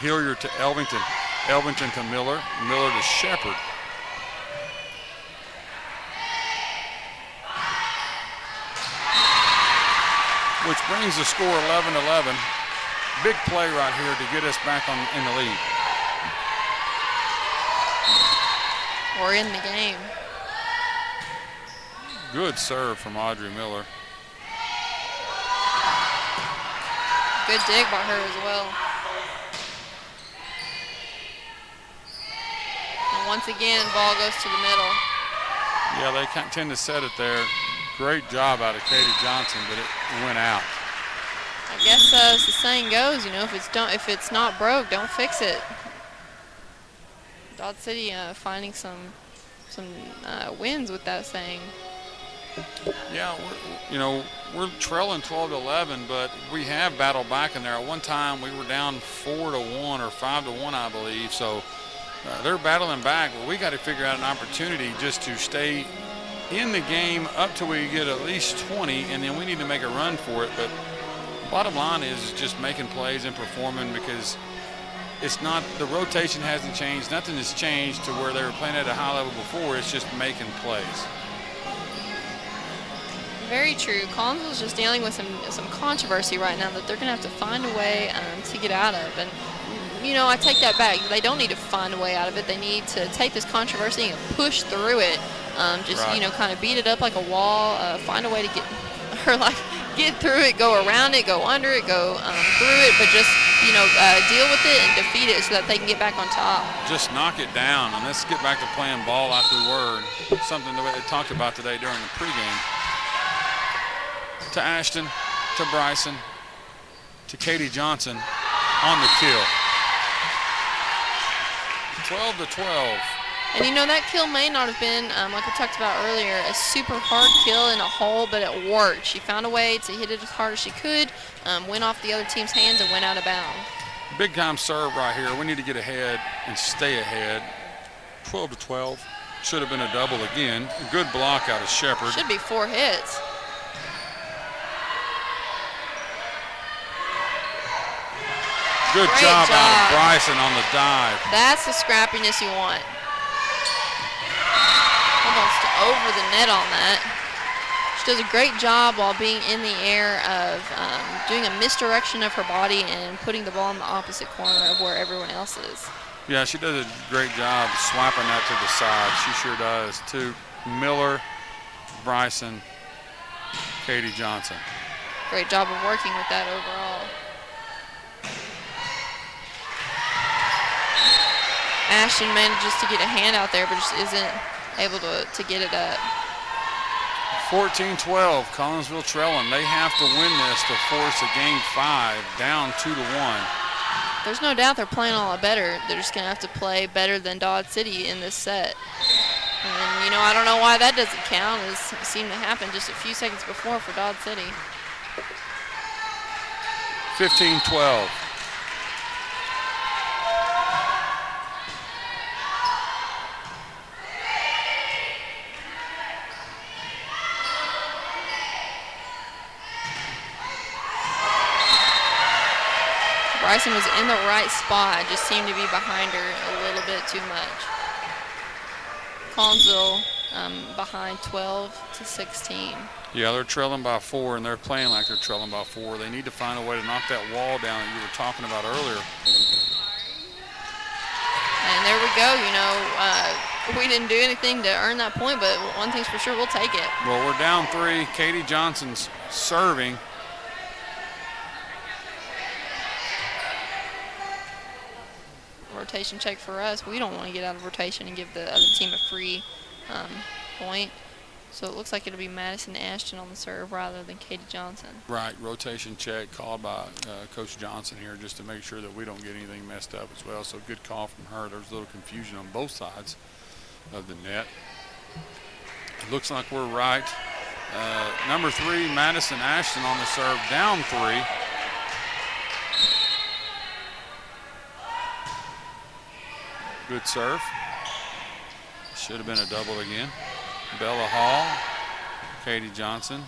Hilliard to Elvington. Elvington to Miller. Miller to Shepard. Which brings the score 11-11. Big play right here to get us back in the lead. We're in the game. Good serve from Audrey Miller. Good dig by her as well. And once again, ball goes to the middle. Yeah, they tend to set it there. Great job out of Katie Johnson, but it went out. I guess as the saying goes, you know, if it's not broke, don't fix it. Dodge City finding some wins with that saying. Yeah, we're trailing 12-11, but we have battled back in there. At one time, we were down 4-1 or 5-1, I believe. So they're battling back. But we got to figure out an opportunity just to stay in the game up till we get at least 20, and then we need to make a run for it. But bottom line is just making plays and performing, because it's not, the rotation hasn't changed. Nothing has changed to where they were playing at a high level before. It's just making plays. Very true. Collinsville's just dealing with some controversy right now that they're going to have to find a way to get out of. And, you know, I take that back. They don't need to find a way out of it. They need to take this controversy and push through it. You know, kind of beat it up like a wall, find a way to get through it, go around it, go under it, go through it, but just, you know, deal with it and defeat it so that they can get back on top. Just knock it down, and let's get back to playing ball like we were. Something that we talked about today during the pregame. To Ashton, to Bryson, to Katie Johnson on the kill. 12-12. And, you know, that kill may not have been, like we talked about earlier, a super hard kill in a hole, but it worked. She found a way to hit it as hard as she could, went off the other team's hands and went out of bounds. Big time serve right here. We need to get ahead and stay ahead. 12-12. Should have been a double again. Good block out of Shepard. Should be 4 hits. Good job out of Bryson on the dive. That's the scrappiness you want. Almost over the net on that. She does a great job while being in the air of doing a misdirection of her body and putting the ball in the opposite corner of where everyone else is. Yeah, she does a great job swiping that to the side. She sure does, too. Miller, Bryson, Katie Johnson. Great job of working with that overall. Ashton manages to get a hand out there, but just isn't able to get it up. 14-12, Collinsville trailing. They have to win this to force a game 5, down 2-1. There's no doubt they're playing a lot better. They're just going to have to play better than Dodge City in this set. And, you know, I don't know why that doesn't count, as it seemed to happen just a few seconds before for Dodge City. 15-12. Bryson was in the right spot, just seemed to be behind her a little bit too much. Collinsville behind 12-16. Yeah, they're trailing by 4, and they're playing like they're trailing by 4. They need to find a way to knock that wall down that you were talking about earlier. And there we go. We didn't do anything to earn that point, but one thing's for sure, we'll take it. Well, we're down 3. Katie Johnson's serving. Rotation check for us. We don't want to get out of rotation and give the other team a free point. So it looks like it'll be Madison Ashton on the serve rather than Katie Johnson. Right, rotation check called by Coach Johnson here just to make sure that we don't get anything messed up as well. So good call from her. There's a little confusion on both sides of the net. It looks like we're right. Number 3, Madison Ashton on the serve, down 3. Good serve. Should have been a double again. Bella Hall, Katie Johnson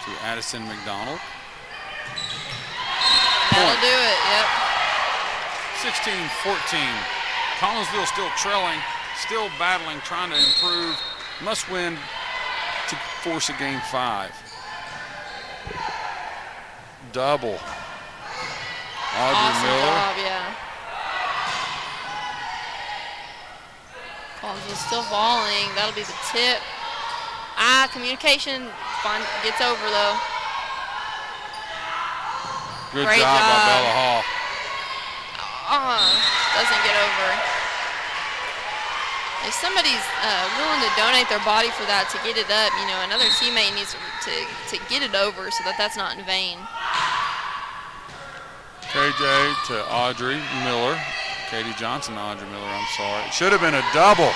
to Addison McDonald. That'll do it, yep. 16-14. Collinsville still trailing, still battling, trying to improve. Must win to force a game 5. Double. Audrey Awesome Miller. job, yeah. Collinsville still volleying. That'll be the tip. Communication gets over though. Good Great job by Bella Hall. Doesn't get over. If somebody's willing to donate their body for that to get it up, another teammate needs to get it over so that that's not in vain. KJ to Audrey Miller. Katie Johnson, Audrey Miller, I'm sorry. It should have been a double.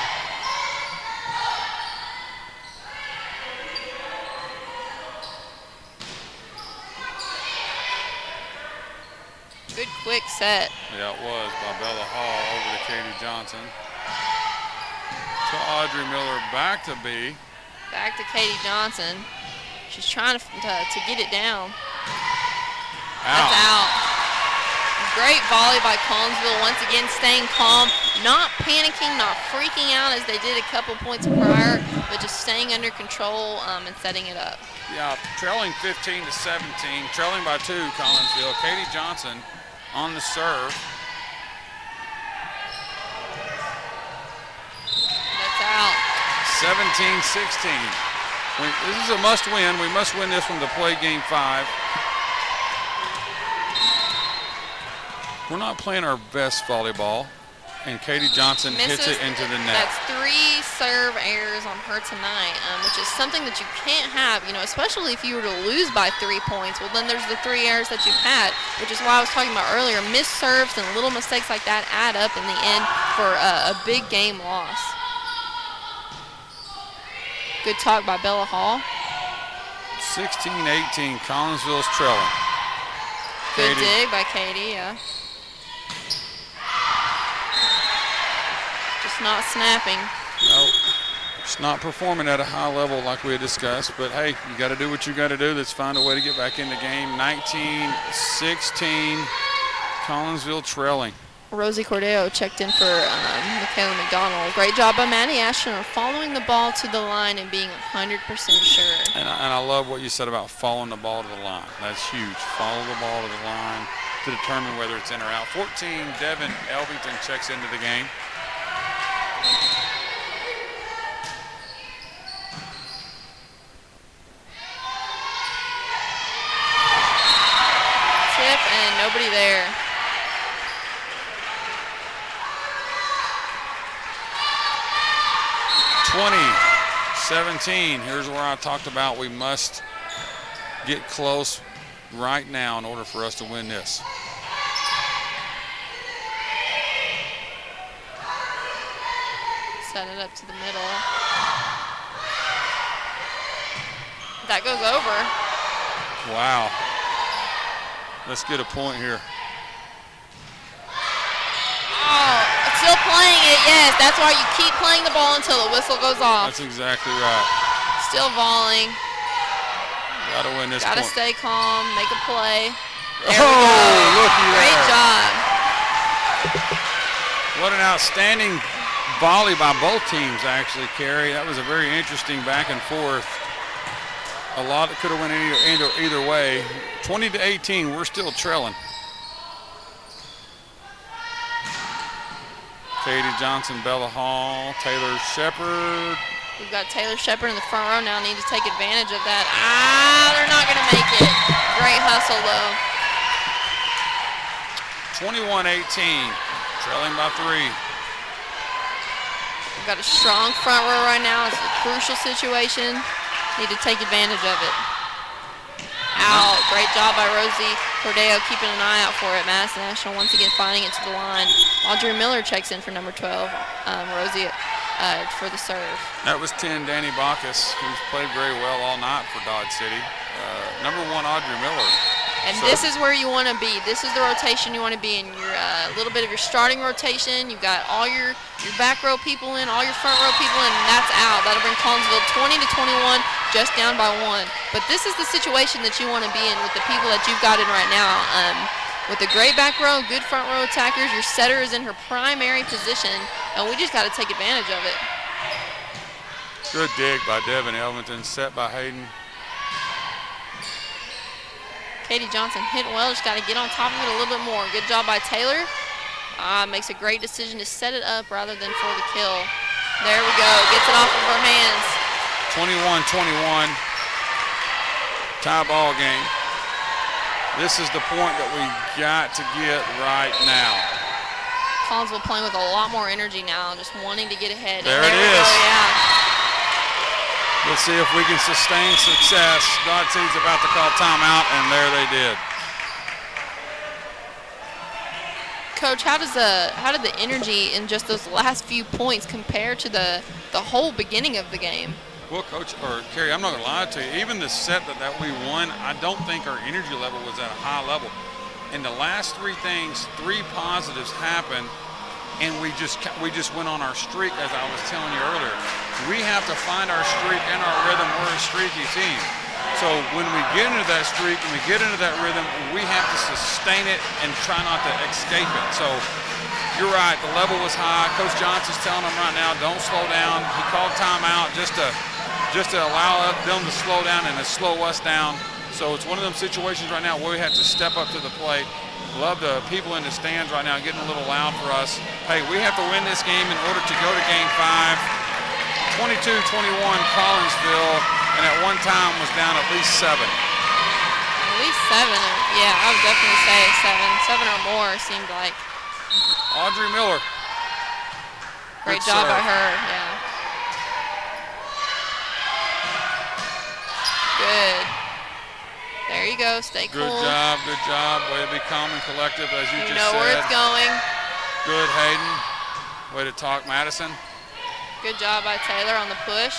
Good quick set. Yeah, it was by Bella Hall over to Katie Johnson. To Audrey Miller, back to B. Back to Katie Johnson. She's trying to get it down. That's out. Great volley by Collinsville, once again staying calm, not panicking, not freaking out as they did a couple points prior, but just staying under control and setting it up. Yeah, trailing 15-17, trailing by 2, Collinsville. Katie Johnson on the serve. That's out. 17-16. This is a must win. We must win this one to play game 5. We're not playing our best volleyball, and Katie Johnson hits it into the net. That's 3 serve errors on her tonight, which is something that you can't have, especially if you were to lose by 3 points. Well, then there's the 3 errors that you've had, which is why I was talking about earlier. Missed serves and little mistakes like that add up in the end for a big game loss. Good talk by Bella Hall. 16-18, Collinsville's trailing. Good dig by Katie, yeah. Just not snapping. Nope. Just not performing at a high level like we had discussed. But, hey, you got to do what you got to do. Let's find a way to get back in the game. 19-16, Collinsville trailing. Rosie Cordeo checked in for Michaela McDonald. Great job by Maddie Ashton following the ball to the line and being 100% sure. And I love what you said about following the ball to the line. That's huge. Follow the ball to the line to determine whether it's in or out. 14, Devin Elvington checks into the game. Tip and nobody there. (20-17). Here's where I talked about we must get close right now in order for us to win this. Set it up to the middle. That goes over. Wow. Let's get a point here. Oh, still playing it, yes. That's why you keep playing the ball until the whistle goes off. That's exactly right. Still volleying. Gotta win this Gotta point. stay calm, make a play. Oh, There we go. looky there. Great job. What an outstanding volley by both teams, actually, Carrie. That was a very interesting back and forth. A lot that could have went either way. 20-18, we're still trailing. Katie Johnson, Bella Hall, Taylor Shepard. We've got Taylor Shepard in the front row now. Need to take advantage of that. They're not going to make it. Great hustle, though. 21-18, trailing by 3. We've got a strong front row right now. It's a crucial situation. Need to take advantage of it. Out. Great job by Rosie Cordeo keeping an eye out for it. Madison National once again finding it to the line. Audrey Miller checks in for number 12. Rosie for the serve. That was 10, Danny Bacchus, who's played very well all night for Dodge City. Number 1, Audrey Miller. And this is where you want to be. This is the rotation you want to be in. Your little bit of your starting rotation. You've got all your back row people in, all your front row people in, and that's out. That'll bring Collinsville 20-21, just down by 1. But this is the situation that you want to be in with the people that you've got in right now. With a great back row, good front row attackers, your setter is in her primary position, and we just got to take advantage of it. Good dig by Devin Elvington, set by Hayden. Katie Johnson hit well, just got to get on top of it a little bit more. Good job by Taylor. Makes a great decision to set it up rather than for the kill. There we go, gets it off of her hands. 21-21, tie ball game. This is the point that we got to get right now. Collinsville playing with a lot more energy now, just wanting to get ahead. There it is. Go, yeah. Let's see if we can sustain success. Dodge City's about to call timeout, and there they did. Coach, how did the energy in just those last few points compare to the whole beginning of the game? Well, Coach, or Carrie, I'm not going to lie to you. Even the set that we won, I don't think our energy level was at a high level. In the last 3 things, 3 positives happened, and we just went on our streak, as I was telling you earlier. We have to find our streak and our rhythm. We're a streaky team. So when we get into that streak, when we get into that rhythm, we have to sustain it and try not to escape it. So you're right, the level was high. Coach Johnson's telling them right now, don't slow down. He called timeout just to allow them to slow down and to slow us down. So it's one of them situations right now where we have to step up to the plate. Love the people in the stands right now getting a little loud for us. Hey, we have to win this game in order to go to Game 5. 22-21 Collinsville, and at one time was down at least 7. At least 7. Yeah, I would definitely say 7. 7 or more seemed like. Audrey Miller. Great job by her, yeah. Good. There you go, stay cool. Good job. Way to be calm and collective, as you just said. You know where it's going. Good, Hayden. Way to talk, Madison. Good job by Taylor on the push.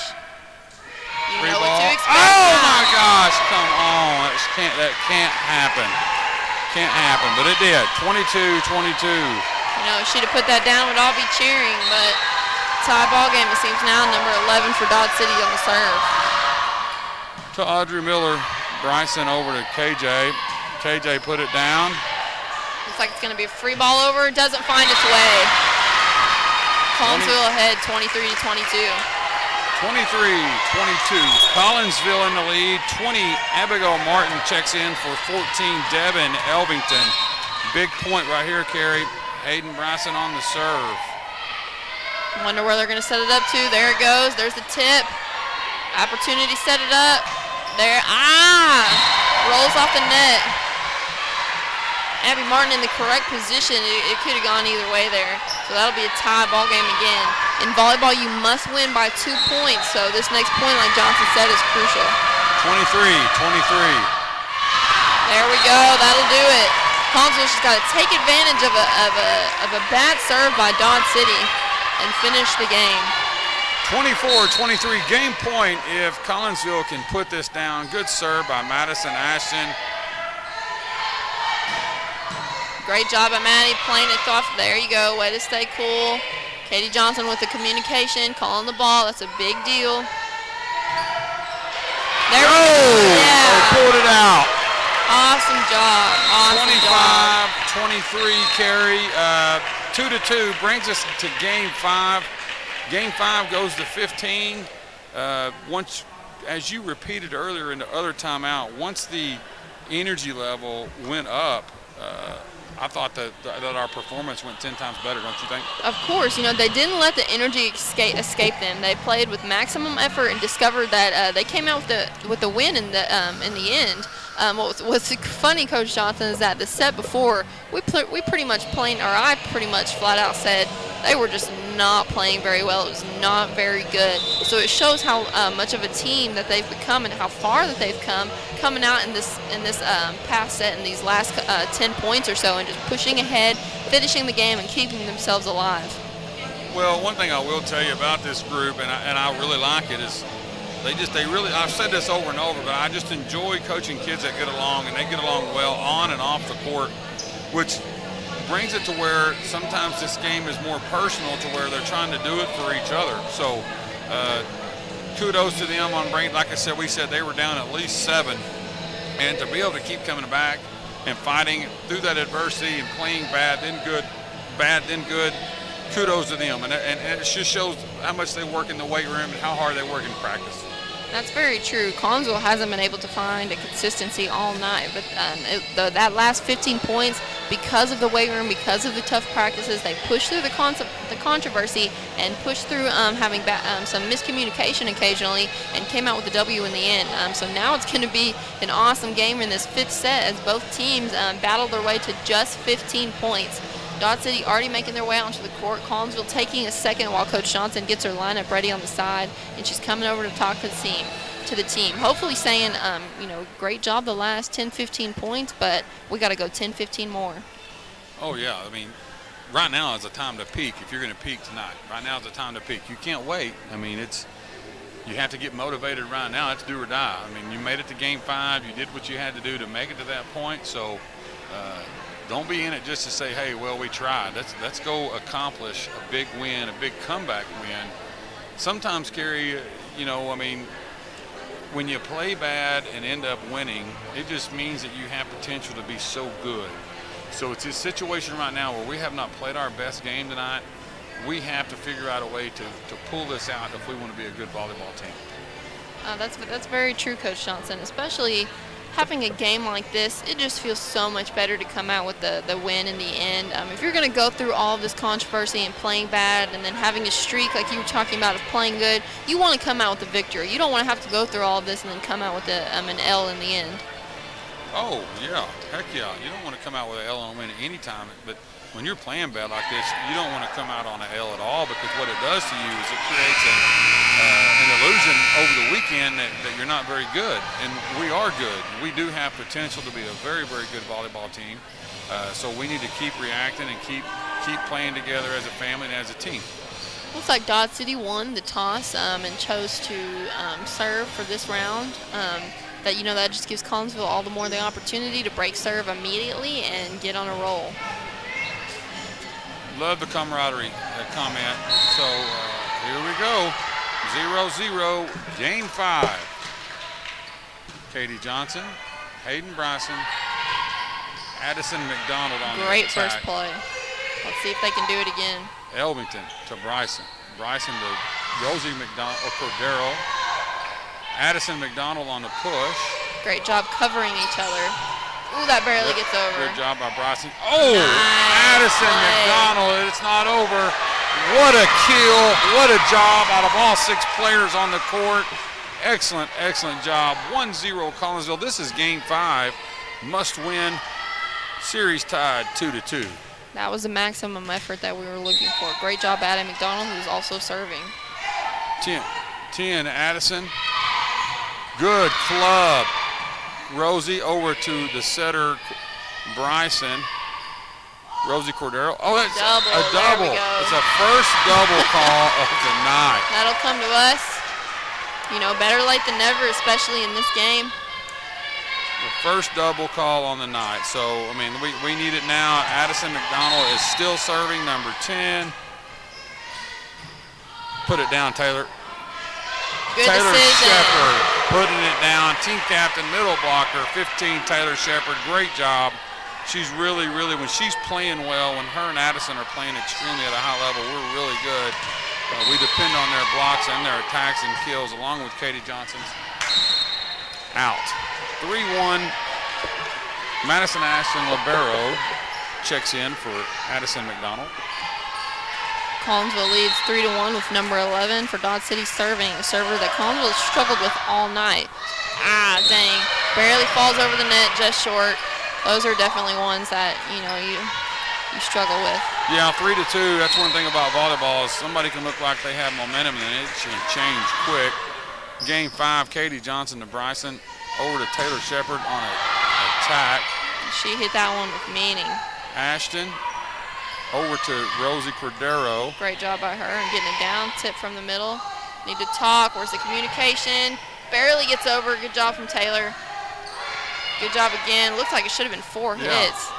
You Free know ball. what to expect. Oh my gosh, come on. That can't happen. Can't happen, but it did. 22-22. You know, she'd have put that down, we'd all be cheering, but tie ball game, it seems now. Number 11 for Dodge City on the serve. To Audrey Miller. Bryson over to KJ. KJ put it down. Looks like it's going to be a free ball over. Doesn't find its way. Collinsville ahead, 23-22. 23-22. Collinsville in the lead. 20. Abigail Martin checks in for 14. Devin Elvington. Big point right here, Carrie. Hayden Bryson on the serve. Wonder where they're going to set it up to. There it goes. There's the tip. Opportunity set it up. There, rolls off the net. Abby Martin in the correct position. It could have gone either way there. So that'll be a tie ball game again. In volleyball, you must win by 2 points. So this next point, like Johnson said, is crucial. 23-23. There we go. That'll do it. Collinsville's just got to take advantage of a bad serve by Dodge City and finish the game. 24-23 game point if Collinsville can put this down. Good serve by Madison Ashton. Great job by Maddie playing it off. There you go. Way to stay cool. Katie Johnson with the communication, calling the ball. That's a big deal. There we go. Yeah. They pulled it out. Awesome job. Awesome job. 25-23 carry. 2-2 brings us to Game 5. Game 5 goes to 15. Once, as you repeated earlier in the other timeout, once the energy level went up, I thought that our performance went 10 times better, don't you think? Of course, they didn't let the energy escape them. They played with maximum effort and discovered that they came out with the win in the end. What's funny, Coach Johnson, is that the set before I pretty much flat out said they were just not playing very well. It was not very good. So it shows how much of a team that they've become and how far that they've come, coming out in this past set in these last 10 points or so and just pushing ahead, finishing the game, and keeping themselves alive. Well, one thing I will tell you about this group, and I really like it, is they really, I've said this over and over, but I just enjoy coaching kids that get along, and they get along well on and off the court, which brings it to where sometimes this game is more personal, to where they're trying to do it for each other. So kudos to them on bringing, like I said, we said they were down at least 7, and to be able to keep coming back and fighting through that adversity and playing bad then good, kudos to them. And it just shows how much they work in the weight room and how hard they work in practice. That's very true. Collinsville hasn't been able to find a consistency all night, but that last 15 points, because of the weight room, because of the tough practices, they pushed through the controversy and pushed through having some miscommunication occasionally, and came out with the W in the end. So now it's going to be an awesome game in this 5th set as both teams battle their way to just 15 points. Dodge City already making their way onto the court. Collinsville taking a second while Coach Johnson gets her lineup ready on the side, and she's coming over to talk to the team. Hopefully saying, great job the last 10, 15 points, but we got to go 10, 15 more. Oh, yeah. I mean, right now is the time to peak if you're going to peak tonight. Right now is the time to peak. You can't wait. I mean, you have to get motivated right now. It's do or die. I mean, you made it to Game 5. You did what you had to do to make it to that point, so don't be in it just to say, hey, well, we tried. Let's go accomplish a big win, a big comeback win. Sometimes, Kerry, when you play bad and end up winning, it just means that you have potential to be so good. So it's a situation right now where we have not played our best game tonight. We have to figure out a way to pull this out if we want to be a good volleyball team. That's very true, Coach Johnson, especially having a game like this. It just feels so much better to come out with the win in the end. If you're going to go through all of this controversy and playing bad and then having a streak like you were talking about of playing good, you want to come out with a victory. You don't want to have to go through all of this and then come out with an L in the end. Oh, yeah. Heck yeah. You don't want to come out with an L on a win at any time, but when you're playing bad like this, you don't want to come out on an L at all, because what it does to you is it creates an illusion over the weekend that you're not very good. And we are good. We do have potential to be a very, very good volleyball team. So we need to keep reacting and keep playing together as a family and as a team. Looks like Dodge City won the toss and chose to serve for this round. That just gives Collinsville all the more the opportunity to break serve immediately and get on a roll. Love the camaraderie comment. So here we go. 0-0, Game 5. Katie Johnson, Hayden Bryson, Addison McDonald on the Great attack. first play. Let's see if they can do it again. Elvington to Bryson. Bryson to Rosie McDonald or Cordero. Addison McDonald on the push. Great job covering each other. Ooh, that barely gets over. Good job by Bryson. Oh, nice Addison play. McDonald. It's not over. What a kill. What a job out of all 6 players on the court. Excellent, excellent job. 1-0 Collinsville. This is Game 5. Must win. Series tied 2-2. That was the maximum effort that we were looking for. Great job, Adam McDonald, who's also serving. 10 Addison. Good club. Rosie over to the setter, Bryson. Rosie Cordero. Oh, that's a double. It's a first double call of the night. That'll come to us. Better late than never, especially in this game. The first double call on the night. So, we need it now. Addison McDonald is still serving, number 10. Put it down, Taylor. Good Taylor decision. Shepard putting it down. Team captain, middle blocker, 15, Taylor Shepard. Great job. She's really, when she's playing well, when her and Addison are playing extremely at a high level, we're really good. We depend on their blocks and their attacks and kills, along with Katie Johnson's. Out. 3-1. Madison Ashton Libero checks in for Addison McDonald. Collinsville leads 3-1 with number 11 for Dodge City serving, a server that Collinsville struggled with all night. Ah, dang. Barely falls over the net, just short. Those are definitely ones that, you struggle with. Yeah, 3-2. That's one thing about volleyball is somebody can look like they have momentum and it can change quick. Game 5, Katie Johnson to Bryson. Over to Taylor Shepard on an attack. She hit that one with meaning. Ashton over to Rosie Cordero. Great job by her and getting it down. Tip from the middle. Need to talk. Where's the communication? Barely gets over. Good job from Taylor. Good job again. Looks like it should have been 4 hits.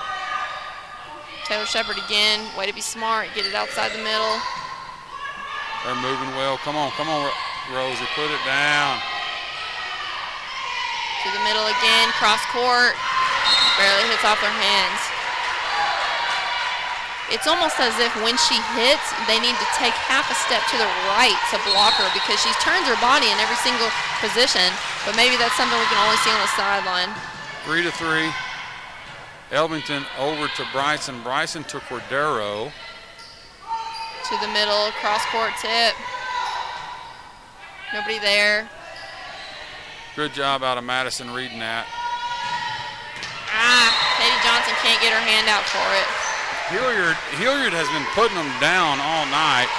Taylor Shepard again. Way to be smart. Get it outside the middle. They're moving well. Come on, Rosie. Put it down. To the middle again. Cross court. Barely hits off their hands. It's almost as if when she hits, they need to take half a step to the right to block her because she turns her body in every single position. But maybe that's something we can only see on the sideline. 3-3. Elvington over to Bryson. Bryson to Cordero. To the middle, cross-court tip. Nobody there. Good job out of Madison reading that. Katie Johnson can't get her hand out for it. Hilliard has been putting them down all night.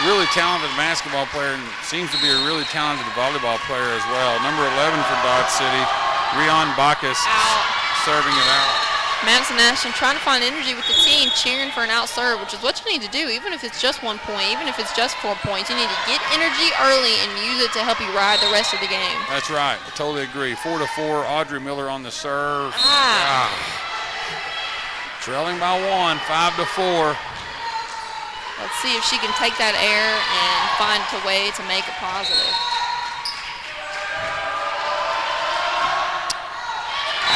Really talented basketball player and seems to be a really talented volleyball player as well. Number 11 for Dodge City, Rion Bacchus serving it out. Madison Ashton trying to find energy with the team, cheering for an out serve, which is what you need to do, even if it's just 1 point, even if it's just 4 points. You need to get energy early and use it to help you ride the rest of the game. That's right. I totally agree. 4-4. Audrey Miller on the serve. Trailing by 1, 5-4. Let's see if she can take that air and find a way to make it positive.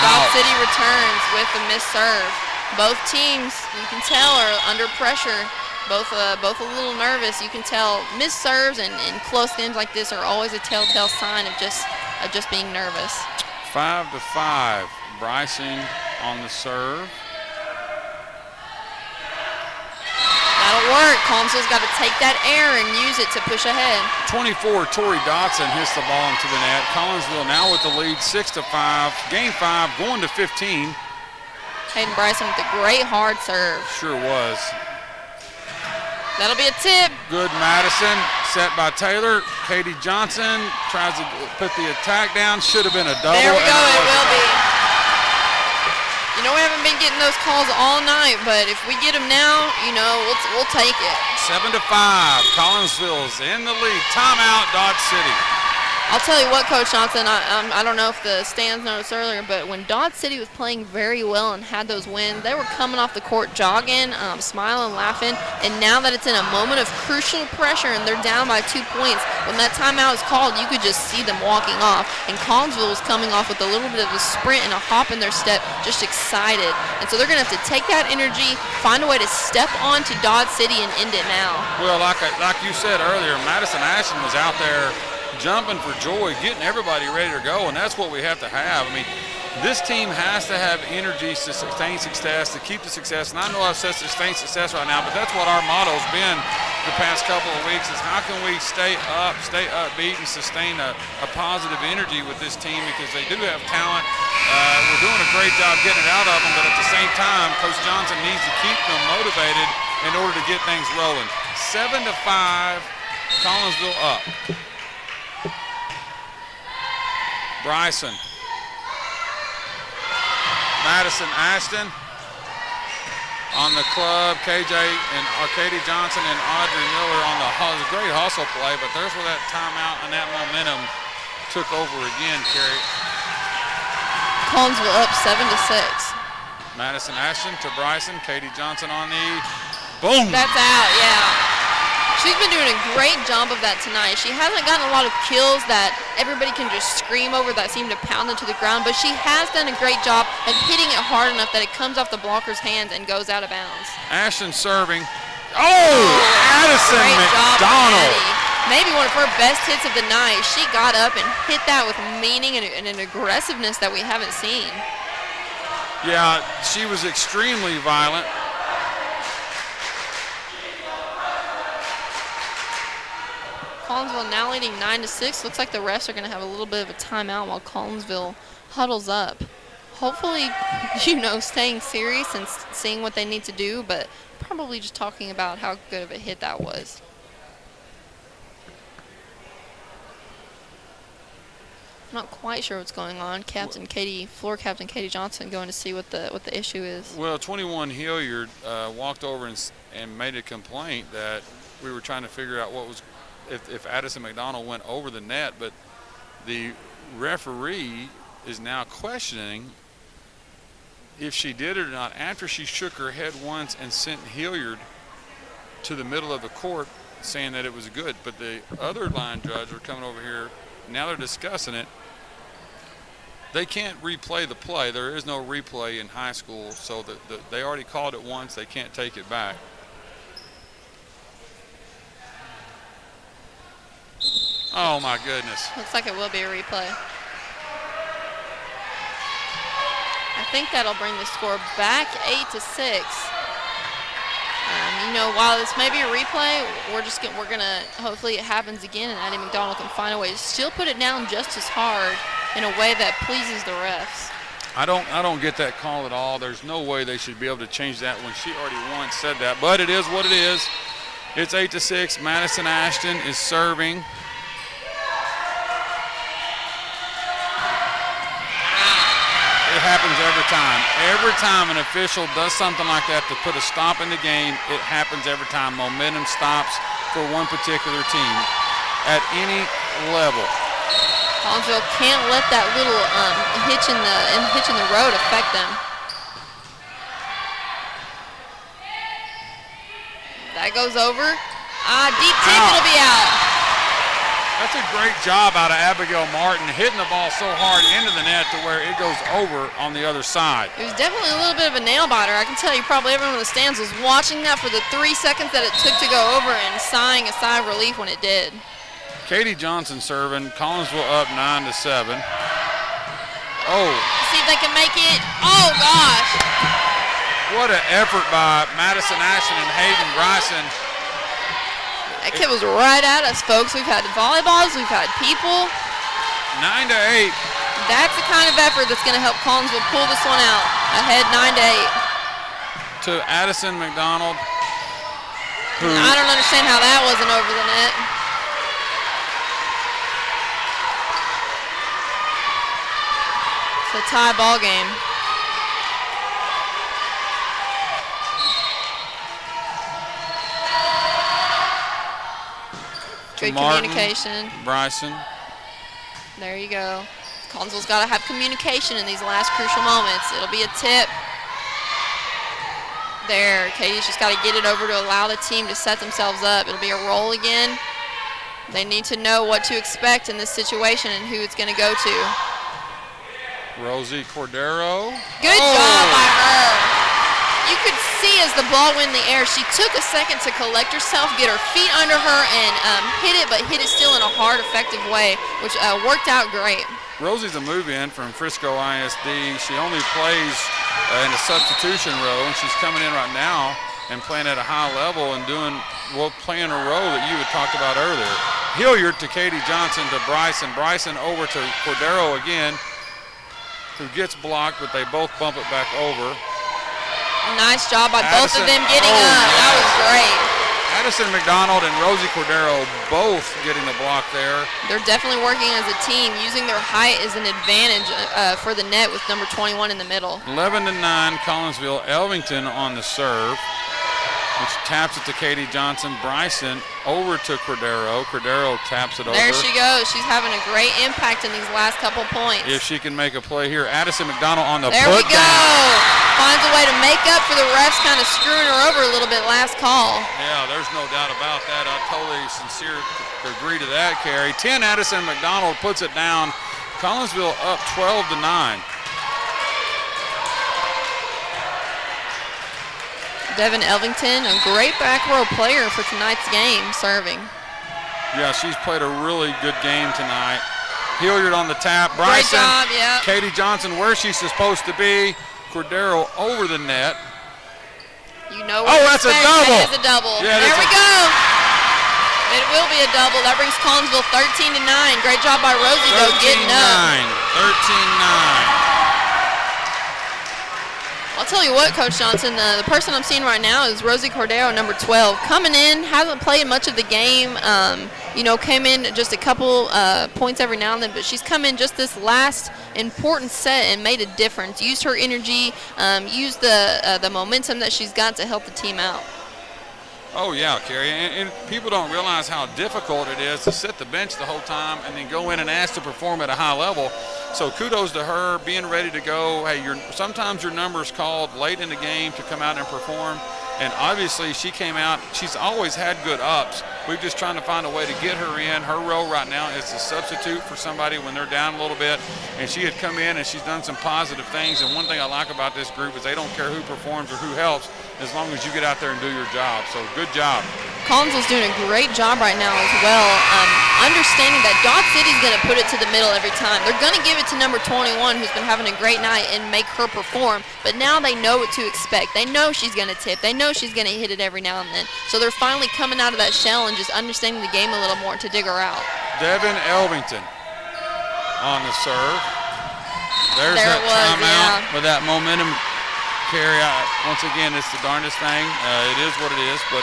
Dodge City returns with a missed serve. Both teams, you can tell, are under pressure. Both a little nervous. You can tell missed serves and close games like this are always a telltale sign of just being nervous. 5-5. Bryson on the serve. That'll work. Collinsville's got to take that air and use it to push ahead. 24, Tori Dotson hits the ball into the net. Collinsville now with the lead, 6-5. Game 5 going to 15. Hayden Bryson with a great hard serve. Sure was. That'll be a tip. Good Madison, set by Taylor. Katie Johnson tries to put the attack down. Should have been a double. There we go, it will be. You know, we haven't been getting those calls all night, but if we get them now, we'll take it. 7-5. Collinsville's in the lead. Timeout, Dodge City. I'll tell you what, Coach Johnson, I don't know if the stands noticed earlier, but when Dodge City was playing very well and had those wins, they were coming off the court jogging, smiling, laughing, and now that it's in a moment of crucial pressure and they're down by 2 points, when that timeout is called, you could just see them walking off, and Collinsville was coming off with a little bit of a sprint and a hop in their step, just excited. And so they're going to have to take that energy, find a way to step onto Dodge City and end it now. Well, like you said earlier, Madison Ashton was out there jumping for joy, getting everybody ready to go, and that's what we have to have. I mean, this team has to have energy to sustain success, to keep the success. And I know I've said sustain success right now, but that's what our motto's been the past couple of weeks is how can we stay upbeat and sustain a positive energy with this team because they do have talent. We're doing a great job getting it out of them, but at the same time, Coach Johnson needs to keep them motivated in order to get things rolling. 7-5, Collinsville up. Bryson. Madison Ashton on the club. KJ and Katie Johnson and Audrey Miller on the great hustle play, but there's where that timeout and that momentum took over again, Carrie. Collinsville up 7-6. Madison Ashton to Bryson. Katie Johnson on the boom. That's out, yeah. She's been doing a great job of that tonight. She hasn't gotten a lot of kills that everybody can just scream over that seem to pound into the ground, but she has done a great job of hitting it hard enough that it comes off the blocker's hands and goes out of bounds. Ashton serving. Oh, Addison McDonald. Maybe one of her best hits of the night. She got up and hit that with meaning and an aggressiveness that we haven't seen. Yeah, she was extremely violent. Collinsville now leading 9-6. Looks like the refs are going to have a little bit of a timeout while Collinsville huddles up. Hopefully, staying serious and seeing what they need to do, but probably just talking about how good of a hit that was. I'm not quite sure what's going on. Floor Captain Katie Johnson going to see what the issue is. Well, 21 Hilliard walked over and made a complaint that we were trying to figure out what was if Addison McDonald went over the net, but the referee is now questioning if she did it or not after she shook her head once and sent Hilliard to the middle of the court saying that it was good. But the other line judge are coming over here. Now they're discussing it. They can't replay the play. There is no replay in high school, so they already called it once. They can't take it back. Oh, my goodness. Looks like it will be a replay. I think that'll bring the score back 8-6. While this may be a replay, we're gonna hopefully it happens again and Addie McDonald can find a way to still put it down just as hard in a way that pleases the refs. I don't get that call at all. There's no way they should be able to change that when she already once said that. But it is what it is. It's 8-6. Madison Ashton is serving. It happens every time. Every time an official does something like that to put a stop in the game, it happens every time. Momentum stops for one particular team at any level. Collinsville can't let that little hitch in the road affect them. That goes over. Deep tip, it'll be out. That's a great job out of Abigail Martin, hitting the ball so hard into the net to where it goes over on the other side. It was definitely a little bit of a nail biter. I can tell you probably everyone in the stands was watching that for the 3 seconds that it took to go over and sighing a sigh of relief when it did. Katie Johnson serving, Collinsville up 9-7. Oh. See if they can make it. Oh, gosh. What an effort by Madison Ashton and Hayden Bryson. That kid was right at us, folks. We've had volleyballs, we've had people. 9-8. That's the kind of effort that's going to help Collinsville pull this one out. Ahead 9-8. To Addison McDonald. I don't understand how that wasn't over the net. It's a tie ball game. Good Martin, communication. Bryson. There you go. Collinsville's got to have communication in these last crucial moments. It'll be a tip. There, Katie's just got to get it over to allow the team to set themselves up. It'll be a roll again. They need to know what to expect in this situation and who it's going to go to. Rosie Cordero. Good job by her. You could see as the ball went in the air, she took a second to collect herself, get her feet under her, and hit it, but hit it still in a hard, effective way, which worked out great. Rosie's a move-in from Frisco ISD. She only plays in a substitution role, and she's coming in right now and playing at a high level and playing a role that you had talked about earlier. Hilliard to Katie Johnson to Bryson. Bryson over to Cordero again, who gets blocked, but they both bump it back over. Nice job by both of them getting up. Yeah. That was great. Addison McDonald and Rosie Cordero both getting the block there. They're definitely working as a team, using their height as an advantage for the net with number 21 in the middle. 11-9, Collinsville. Elvington on the serve, which taps it to Katie Johnson. Bryson over to Cordero. Cordero taps it over. There she goes. She's having a great impact in these last couple points. If she can make a play here. Addison McDonald on the put down. There we go. Finds a way to make make up for the refs kind of screwing her over a little bit last call. Yeah, there's no doubt about that. I totally sincerely agree to that, Carrie. 10, Addison McDonald puts it down. Collinsville up 12-9. Devin Elvington, a great back row player for tonight's game, serving. Yeah, she's played a really good game tonight. Hilliard on the tap. Great Bryson, job, yeah. Katie Johnson where she's supposed to be. Cordero over the net. You know what that's a double. That is a double. Yeah, there we go. It will be a double. That brings Collinsville 13-9. Great job by Rosie, though, getting up. 13-9. I'll tell you what, Coach Johnson, the person I'm seeing right now is Rosie Cordero, number 12. Coming in, hasn't played much of the game. Came in just a couple points every now and then, but she's come in just this last important set and made a difference. Used her energy, used the momentum that she's got to help the team out. Oh, yeah, Carrie, and people don't realize how difficult it is to sit the bench the whole time and then go in and ask to perform at a high level. So kudos to her being ready to go. Hey, sometimes your number is called late in the game to come out and perform, and obviously she came out. She's always had good ups. We're just trying to find a way to get her in. Her role right now is to substitute for somebody when they're down a little bit, and she had come in and she's done some positive things. And one thing I like about this group is they don't care who performs or who helps as long as you get out there and do your job. So good job. Collinsville's doing a great job right now as well, understanding that Dodge City's going to put it to the middle every time. They're going to give it to number 21, who's been having a great night, and make her perform. But now they know what to expect. They know she's going to tip. They know she's going to hit it every now and then. So they're finally coming out of that shell and just understanding the game a little more to dig her out. Devin Elvington on the serve. There's there that timeout yeah. with that momentum carry. Once again, it's the darndest thing. It is what it is, but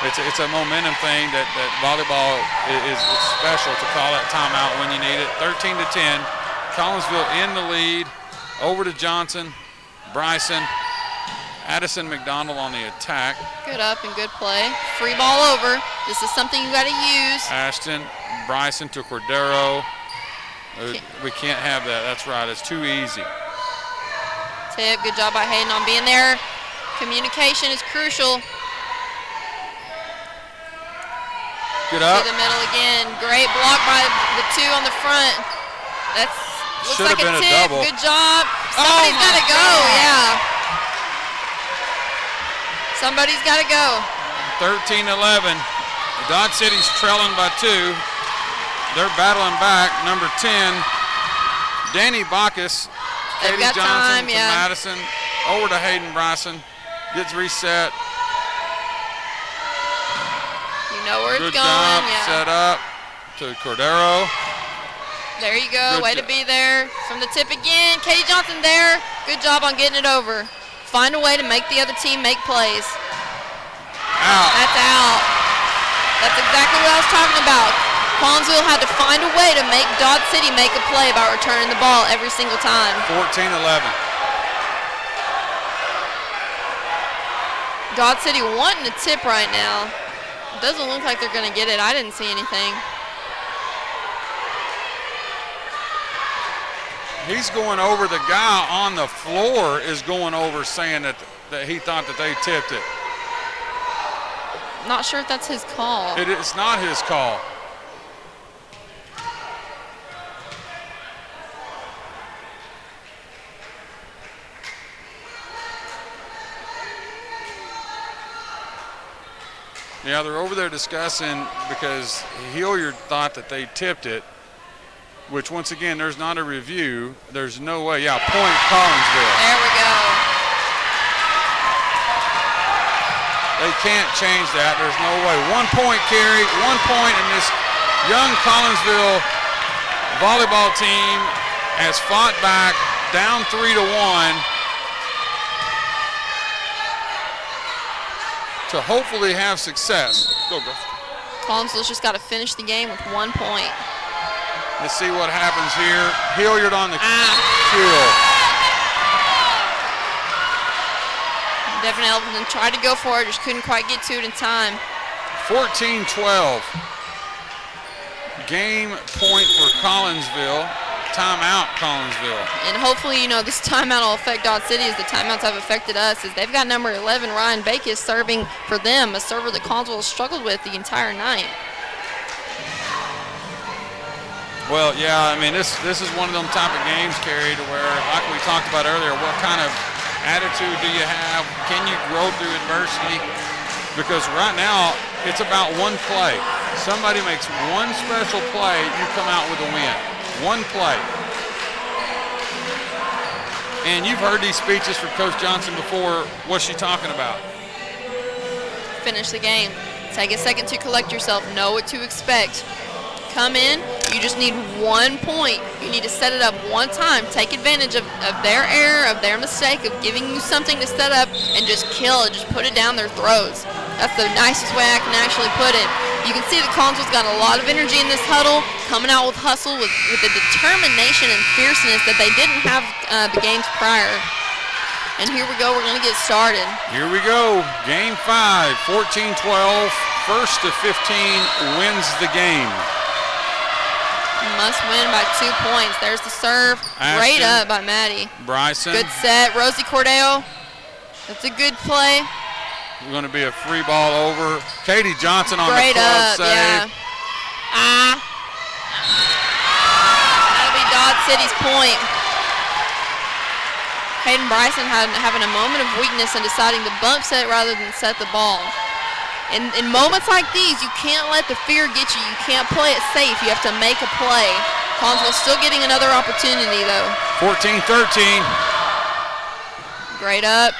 it's a momentum thing that volleyball is special to call that timeout when you need it. 13-10. Collinsville in the lead. Over to Johnson, Bryson, Addison McDonald on the attack. Good up and good play. Free ball over. This is something you got to use. Ashton, Bryson to Cordero. We can't have that. That's right. It's too easy. Tip. Good job by Hayden on being there. Communication is crucial. Good up. To the middle again. Great block by the two on the front. Looks like been a a tip. double. Good job. Somebody's got to go. Yeah. Somebody's got to go. 13-11. Dodge City's trailing by 2. They're battling back. Number 10, Danny Bacchus. Katie got Johnson time, to yeah. Madison. Over to Hayden Bryson. Gets reset. You know where Good it's going. job. Yeah. Set up to Cordero. There you go. Good Way to be there. From the tip again. Katie Johnson there. Good job on getting it over. Find a way to make the other team make plays. Out. That's out. That's exactly what I was talking about. Collinsville had to find a way to make Dodge City make a play by returning the ball every single time. 14-11. Dodge City wanting a tip right now. It doesn't look like they're going to get it. I didn't see anything. He's going over. The guy on the floor is going over saying that he thought that they tipped it. Not sure if that's his call. It's not his call. Yeah, they're over there discussing because Hilliard thought that they tipped it, which once again, there's not a review. There's no way. Yeah, point Collinsville. There we go. They can't change that. There's no way. 1 point, Carey. 1 point, and this young Collinsville volleyball team has fought back, down 3-1, to hopefully have success. Go, girls. Collinsville's just got to finish the game with 1 point. Let's see what happens here. Hilliard on the kill. Devin Elvington tried to go for it, just couldn't quite get to it in time. 14-12. Game point for Collinsville. timeout, Collinsville. And hopefully, this timeout will affect Dodge City as the timeouts have affected us, as they've got number 11, Ryan Bakis, serving for them, a server that Collinsville has struggled with the entire night. Well, yeah, I mean, this is one of them type of games, Carrie, to where, like we talked about earlier, what kind of attitude do you have? Can you grow through adversity? Because right now, it's about one play. Somebody makes one special play, you come out with a win. One play. And you've heard these speeches from Coach Johnson before. What's she talking about? Finish the game. Take a second to collect yourself. Know what to expect. Come in. You just need 1 point. You need to set it up one time. Take advantage of their error, of their mistake, of giving you something to set up, and just kill it. Just put it down their throats. That's the nicest way I can actually put it. You can see that Collinsville's got a lot of energy in this huddle, coming out with hustle, with the determination and fierceness that they didn't have the games prior. And here we go. We're going to get started. Here we go. Game 5, 14-12. First to 15 wins the game. Must win by 2 points. There's the serve. Ashton, Great up by Maddie. Bryson. Good set. Rosie Cordeo. That's a good play. We're going to be a free ball over. Katie Johnson on Great the club up, save. yeah. That'll be Dodge City's point. Hayden Bryson having a moment of weakness and deciding to bump set rather than set the ball. In moments like these, you can't let the fear get you. You can't play it safe. You have to make a play. Collinsville's still getting another opportunity, though. 14-13. Great up.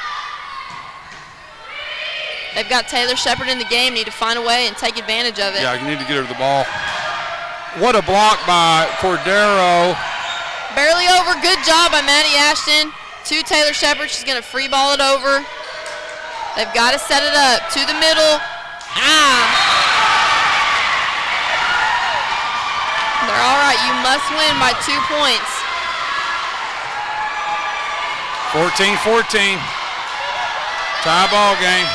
They've got Taylor Shepard in the game. Need to find a way and take advantage of it. Yeah, you need to get her the ball. What a block by Cordero. Barely over. Good job by Maddie Ashton. To Taylor Shepard. She's going to free ball it over. They've got to set it up to the middle. They're all right. You must win by 2 points. 14-14. Tie ball game.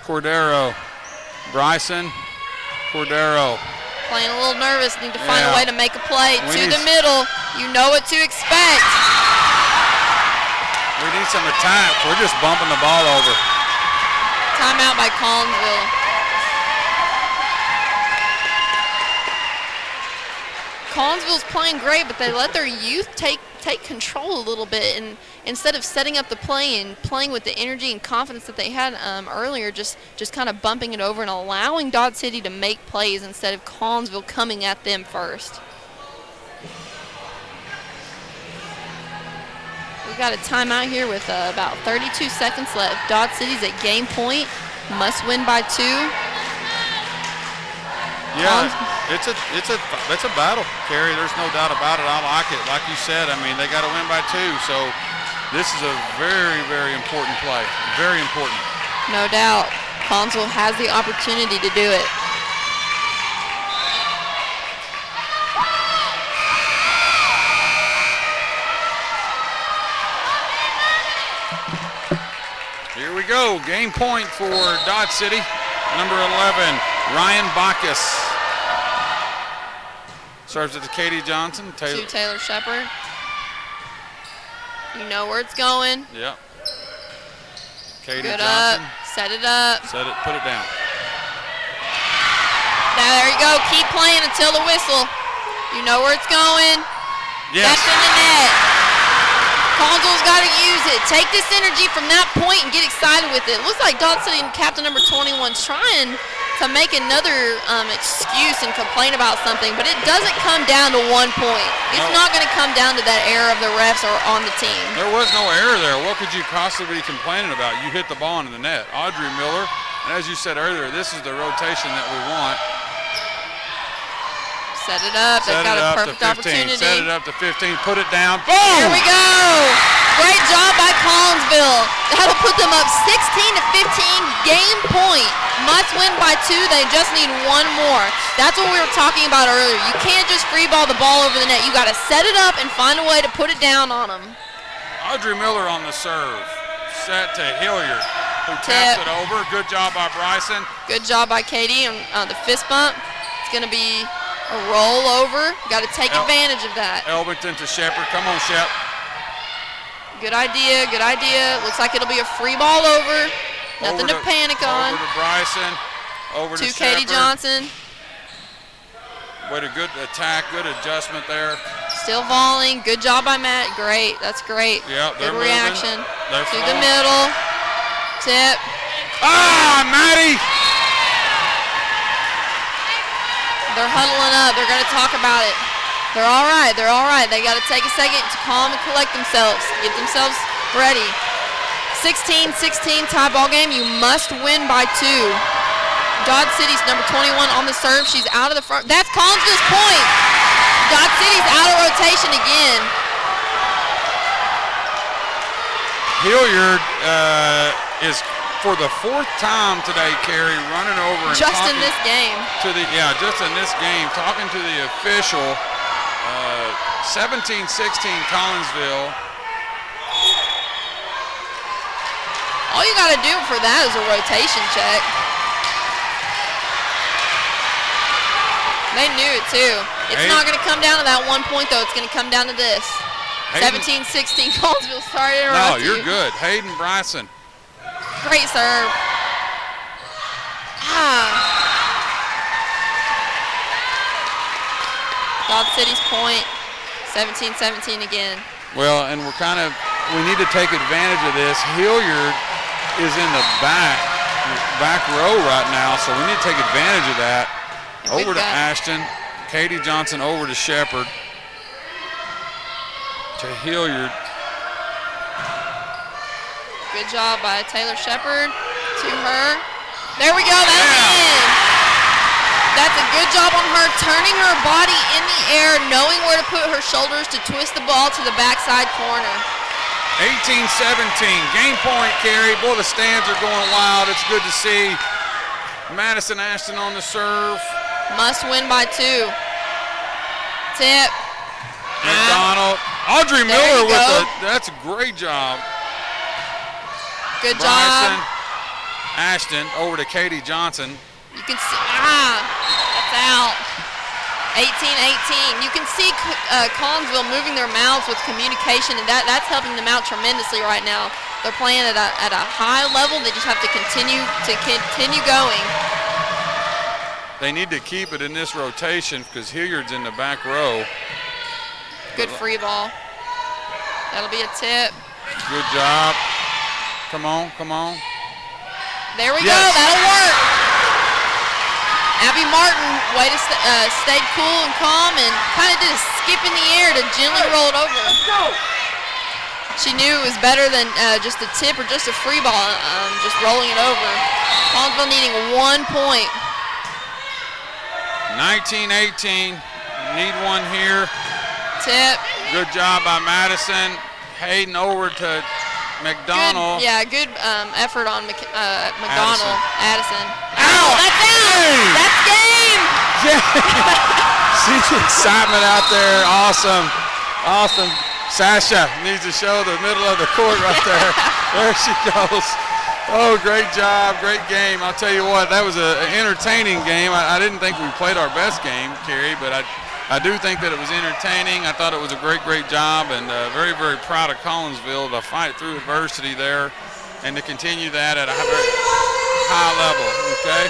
Cordero. Bryson. Cordero. Playing a little nervous. Need to find a way to make a play. To the middle. You know what to expect. We need some attack. We're just bumping the ball over. Timeout by Collinsville. Collinsville's playing great, but they let their youth take control a little bit, and instead of setting up the play and playing with the energy and confidence that they had earlier, just kind of bumping it over and allowing Dodge City to make plays instead of Collinsville coming at them first. We've got a timeout here with about 32 seconds left. Dodge City's at game point, must win by 2. Yeah, it's a battle, Carrie. There's no doubt about it. I like it. Like you said, I mean, they got to win by 2. So this is a very, very important play. Very important. No doubt. Collinsville has the opportunity to do it. Here we go. Game point for Dodge City. Number 11, Ryan Bacchus. Serves it to Katie Johnson. To Taylor Shepard. You know where it's going. Yep. Katie Good Johnson. up. Set it up. Set it. Put it down. Now there you go. Keep playing until the whistle. You know where it's going. Yes. That's in the net. Collinsville's got to use it. Take this energy from that point and get excited with it. Looks like Dodge City and captain number 21's trying to make another excuse and complain about something, but it doesn't come down to 1 point. It's not going to come down to that error of the refs or on the team. There was no error there. What could you possibly be complaining about? You hit the ball into the net. Audrey Miller, and as you said earlier, this is the rotation that we want. Set it up. They've got a perfect opportunity. Set it up to 15. Put it down. Boom! There we go. Great job by Collinsville. That'll put them up 16-15. Game point. Must win by 2. They just need 1 more. That's what we were talking about earlier. You can't just free ball the ball over the net. You got to set it up and find a way to put it down on them. Audrey Miller on the serve. Set to Hilliard, who taps it over. Good job by Bryson. Good job by Katie on the fist bump. It's going to be a roll over. Got to take advantage of that. Elbington to Shepard. Come on, Shep. Good idea, good idea. Looks like it'll be a free ball over. Nothing to panic on. Over to Bryson. Over to Katie Johnson. What a good attack, good adjustment there. Still volleying. Good job by Matt. Great. That's great. Yeah, they're good reaction. They're to the middle. Tip. Ah, Maddie! They're huddling up. They're going to talk about it. They're all right. They're all right. They got to take a second to calm and collect themselves. Get themselves ready. 16-16 tie ball game. You must win by 2. Dodge City's number 21 on the serve. She's out of the front. That's Collinsville's point. Dodge City's out of rotation again. Hilliard is for the 4th time today, Carrie, running over and just in this game. Just in this game, talking to the official. 17-16 Collinsville. All you got to do for that is a rotation check. They knew it too. It's not going to come down to that 1 point though. It's going to come down to this. 17-16 Collinsville. Sorry to interrupt you. No, you're good. Hayden Bryson. Great serve. Dodge City's point. 17-17 again. Well, and we need to take advantage of this. Hilliard is in the back row right now, so we need to take advantage of that. Over to Ashton. Katie Johnson over to Shepard. To Hilliard. Good job by Taylor Shepard to her. There we go, that's in. That's a good job on her, turning her body in the air, knowing where to put her shoulders to twist the ball to the backside corner. 18-17, game point, Carrie. Boy, the stands are going wild. It's good to see. Madison Ashton on the serve. Must win by 2. Tip. McDonald. Audrey Miller that's a great job. Good Bryson, job. Ashton over to Katie Johnson. You can see, that's out. 18-18. You can see Collinsville moving their mouths with communication, and that's helping them out tremendously right now. They're playing at a high level. They just have to continue going. They need to keep it in this rotation because Hilliard's in the back row. Good free ball. That'll be a tip. Good job. Come on, come on. There we go. That'll work. Abby Martin stayed cool and calm and kind of did a skip in the air to gently roll it over. She knew it was better than just a tip or just a free ball, just rolling it over. Collinsville needing 1 point. 19-18. Need one here. Tip. Good job by Madison. Hayden over to McDonald. Good effort on McDonald. Addison. Ow! That's out! Hey! That's game! See the excitement out there. Awesome. Awesome. Sasha needs to show the middle of the court right there. There she goes. Oh, great job. Great game. I'll tell you what, that was an entertaining game. I didn't think we played our best game, Carrie, but I do think that it was entertaining. I thought it was a great job, and very, very proud of Collinsville to fight through adversity there and to continue that at a very high level, okay?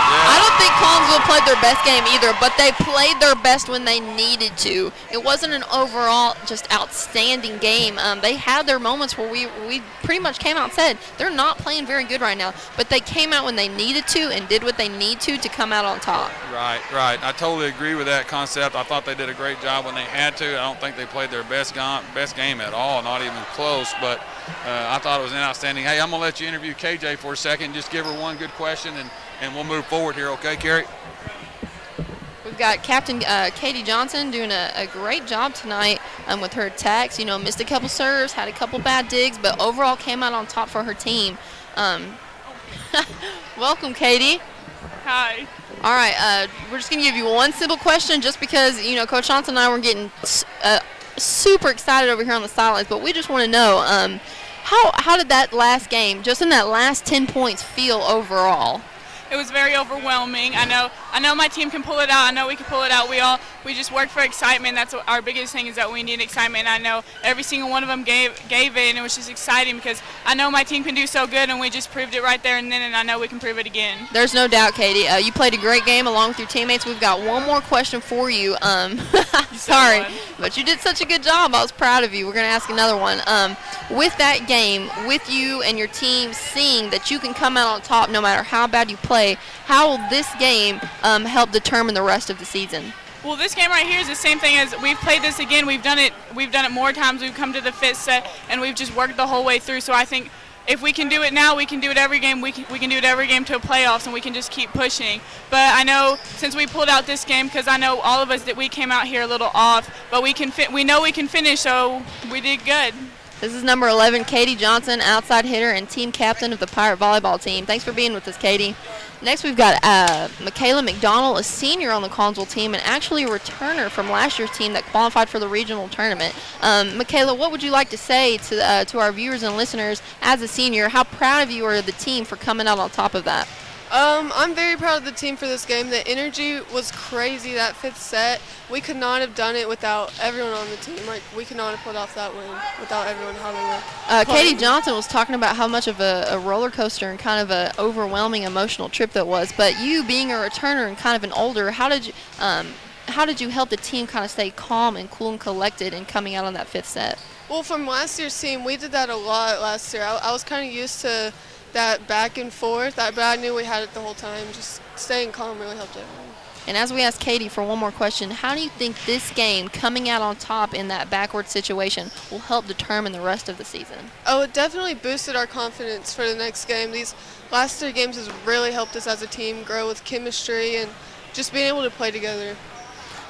I don't think Collinsville played their best game either, but they played their best when they needed to. It wasn't an overall just outstanding game. They had their moments where we pretty much came out and said they're not playing very good right now, but they came out when they needed to and did what they need to come out on top. Right. I totally agree with that concept. I thought they did a great job when they had to. I don't think they played their best game at all, not even close, but I thought it was an outstanding. Hey, I'm going to let you interview KJ for a second. Just give her one good question, and we'll move forward here, okay, Carrie? We've got Captain Katie Johnson doing a great job tonight with her attacks. Missed a couple serves, had a couple bad digs, but overall came out on top for her team. Welcome, Katie. Hi. All right, we're just going to give you one simple question just because, Coach Johnson and I were getting super excited over here on the sidelines, but we just want to know, How did that last game, just in that last 10 points, feel overall? It was very overwhelming. I know my team can pull it out. I know we can pull it out. We just worked for excitement. That's what our biggest thing is, that we need excitement. And I know every single one of them gave it, and it was just exciting because I know my team can do so good, and we just proved it right there and then, and I know we can prove it again. There's no doubt, Katie. You played a great game along with your teammates. We've got one more question for you. Sorry, but you did such a good job. I was proud of you. We're going to ask another one. With that game, with you and your team seeing that you can come out on top no matter how bad you play, how will this game help determine the rest of the season? Well, this game right here is the same thing as we've played this again. We've done it more times. We've come to the fifth set, and we've just worked the whole way through. So I think if we can do it now, we can do it every game. We can do it every game to a playoffs, and we can just keep pushing. But I know since we pulled out this game, because I know all of us that we came out here a little off, but we know we can finish, so we did good. This is number 11, Katie Johnson, outside hitter and team captain of the Pirate volleyball team. Thanks for being with us, Katie. Next, we've got Michaela McDonald, a senior on the Collinsville team and actually a returner from last year's team that qualified for the regional tournament. Michaela, what would you like to say to our viewers and listeners as a senior? How proud of you are of the team for coming out on top of that? I'm very proud of the team for this game. The energy was crazy that fifth set. We could not have done it without everyone on the team. Like, we could not have pulled off that win without everyone having it. Katie Johnson was talking about how much of a roller coaster and kind of an overwhelming emotional trip that was. But you being a returner and kind of an older, how did you help the team kind of stay calm and cool and collected and coming out on that fifth set? Well, from last year's team, we did that a lot last year. I was kind of used to that back and forth, but I knew we had it the whole time. Just staying calm really helped everyone. And as we ask Katie for one more question, how do you think this game, coming out on top in that backward situation, will help determine the rest of the season? Oh, it definitely boosted our confidence for the next game. These last 3 games has really helped us as a team grow with chemistry and just being able to play together.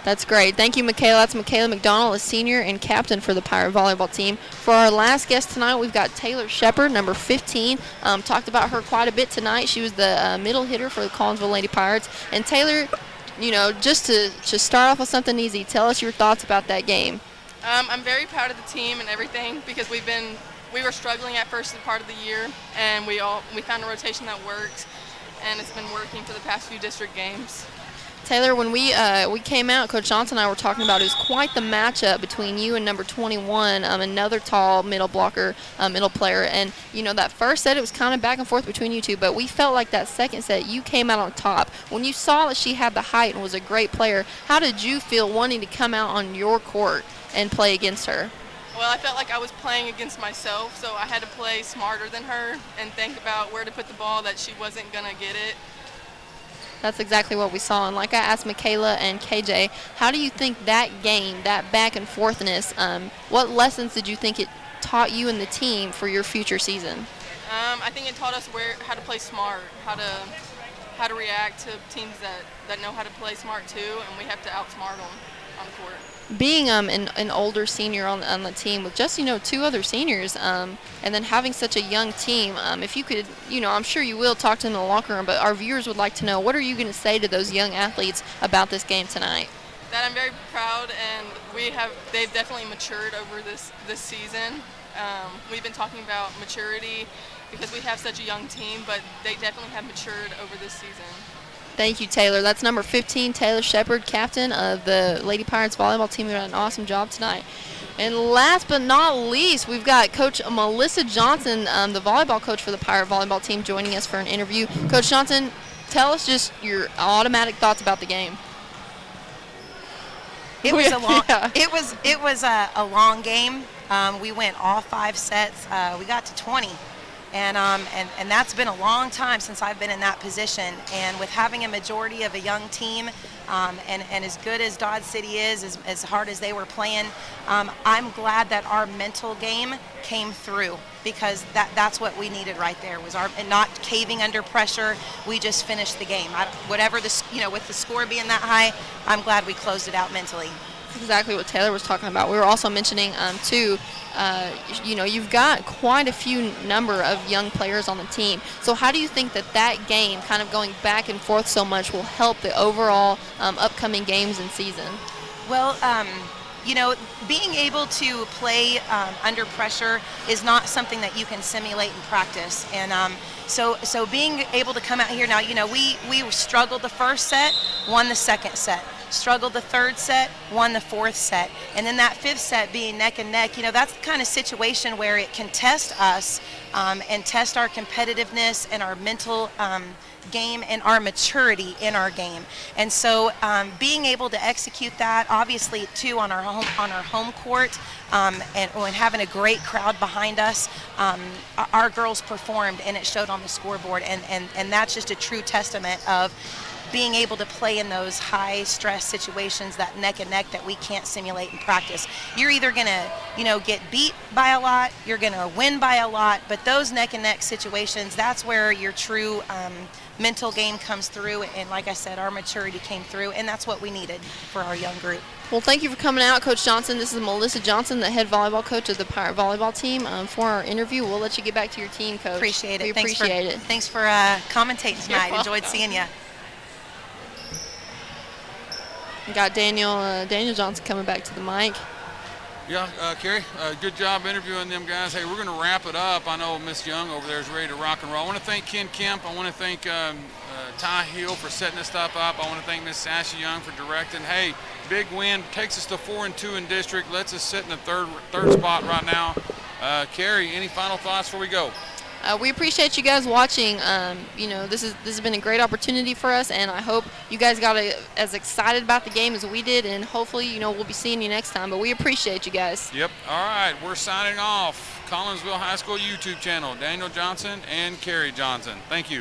That's great. Thank you, Michaela. That's Michaela McDonald, a senior and captain for the Pirate volleyball team. For our last guest tonight, we've got Taylor Shepard, number 15. Talked about her quite a bit tonight. She was the middle hitter for the Collinsville Lady Pirates. And Taylor, just to start off with something easy, tell us your thoughts about that game. I'm very proud of the team and everything because we were struggling at first part of the year, and we found a rotation that worked, and it's been working for the past few district games. Taylor, when we came out, Coach Johnson and I were talking about it was quite the matchup between you and number 21, another tall middle blocker, middle player. And, that first set, it was kind of back and forth between you two, but we felt like that second set, you came out on top. When you saw that she had the height and was a great player, how did you feel wanting to come out on your court and play against her? Well, I felt like I was playing against myself, so I had to play smarter than her and think about where to put the ball that she wasn't going to get it. That's exactly what we saw. And like I asked Michaela and KJ, how do you think that game, that back and forthness, what lessons did you think it taught you and the team for your future season? I think it taught us how to play smart, how to react to teams that know how to play smart too, and we have to outsmart them on the court. Being an older senior on the team with just 2 other seniors, and then having such a young team, if you could, I'm sure you will talk to them in the locker room, but our viewers would like to know, what are you going to say to those young athletes about this game tonight? That I'm very proud, and they've definitely matured over this season. We've been talking about maturity because we have such a young team, but they definitely have matured over this season. Thank you, Taylor. That's number 15, Taylor Shepard, captain of the Lady Pirates volleyball team. They did an awesome job tonight. And last but not least, we've got Coach Melissa Johnson, the volleyball coach for the Pirate volleyball team, joining us for an interview. Coach Johnson, tell us just your automatic thoughts about the game. It was a long. Yeah. It was a long game. We went all 5 sets. We got to 20. And that's been a long time since I've been in that position. And with having a majority of a young team, and as good as Dodge City is, as hard as they were playing, I'm glad that our mental game came through, because that's what we needed right there, was and not caving under pressure. We just finished the game. Whatever with the score being that high, I'm glad we closed it out mentally. That's exactly what Taylor was talking about. We were also mentioning too. You've got quite a few number of young players on the team. So how do you think that game, kind of going back and forth so much, will help the overall upcoming games and season? Well, you know, being able to play under pressure is not something that you can simulate in practice. And so being able to come out here now, you know, we struggled the first set, won the second set. Struggled the third set, won the fourth set. And then that fifth set being neck and neck, you know, that's the kind of situation where it can test us and test our competitiveness and our mental game and our maturity in our game. And so being able to execute that, obviously too on our home court, and having a great crowd behind us, our girls performed and it showed on the scoreboard, and that's just a true testament of being able to play in those high stress situations, that neck and neck that we can't simulate in practice. You're either gonna, you know, get beat by a lot, you're gonna win by a lot, but those neck and neck situations, that's where your true mental game comes through. And like I said, our maturity came through, and that's what we needed for our young group. Well, thank you for coming out, Coach Johnson. This is Melissa Johnson, the head volleyball coach of the Pirate volleyball team. For our interview, we'll let you get back to your team, Coach. Appreciate it. We appreciate it. Thanks for commentating tonight. Enjoyed seeing you. We got Daniel Johnson coming back to the mic. Yeah, Carrie, good job interviewing them guys. Hey, we're going to wrap it up. I know Miss Young over there is ready to rock and roll. I want to thank Ken Kemp. I want to thank Ty Hill for setting this stuff up. I want to thank Miss Sasha Young for directing. Hey, big win. Takes us to 4-2 in district. Lets us sit in the third spot right now. Carrie, any final thoughts before we go? We appreciate you guys watching. You know, this has been a great opportunity for us, and I hope you guys got as excited about the game as we did, and hopefully, you know, we'll be seeing you next time. But we appreciate you guys. Yep. All right, we're signing off. Collinsville High School YouTube channel, Daniel Johnson and Carrie Johnson. Thank you.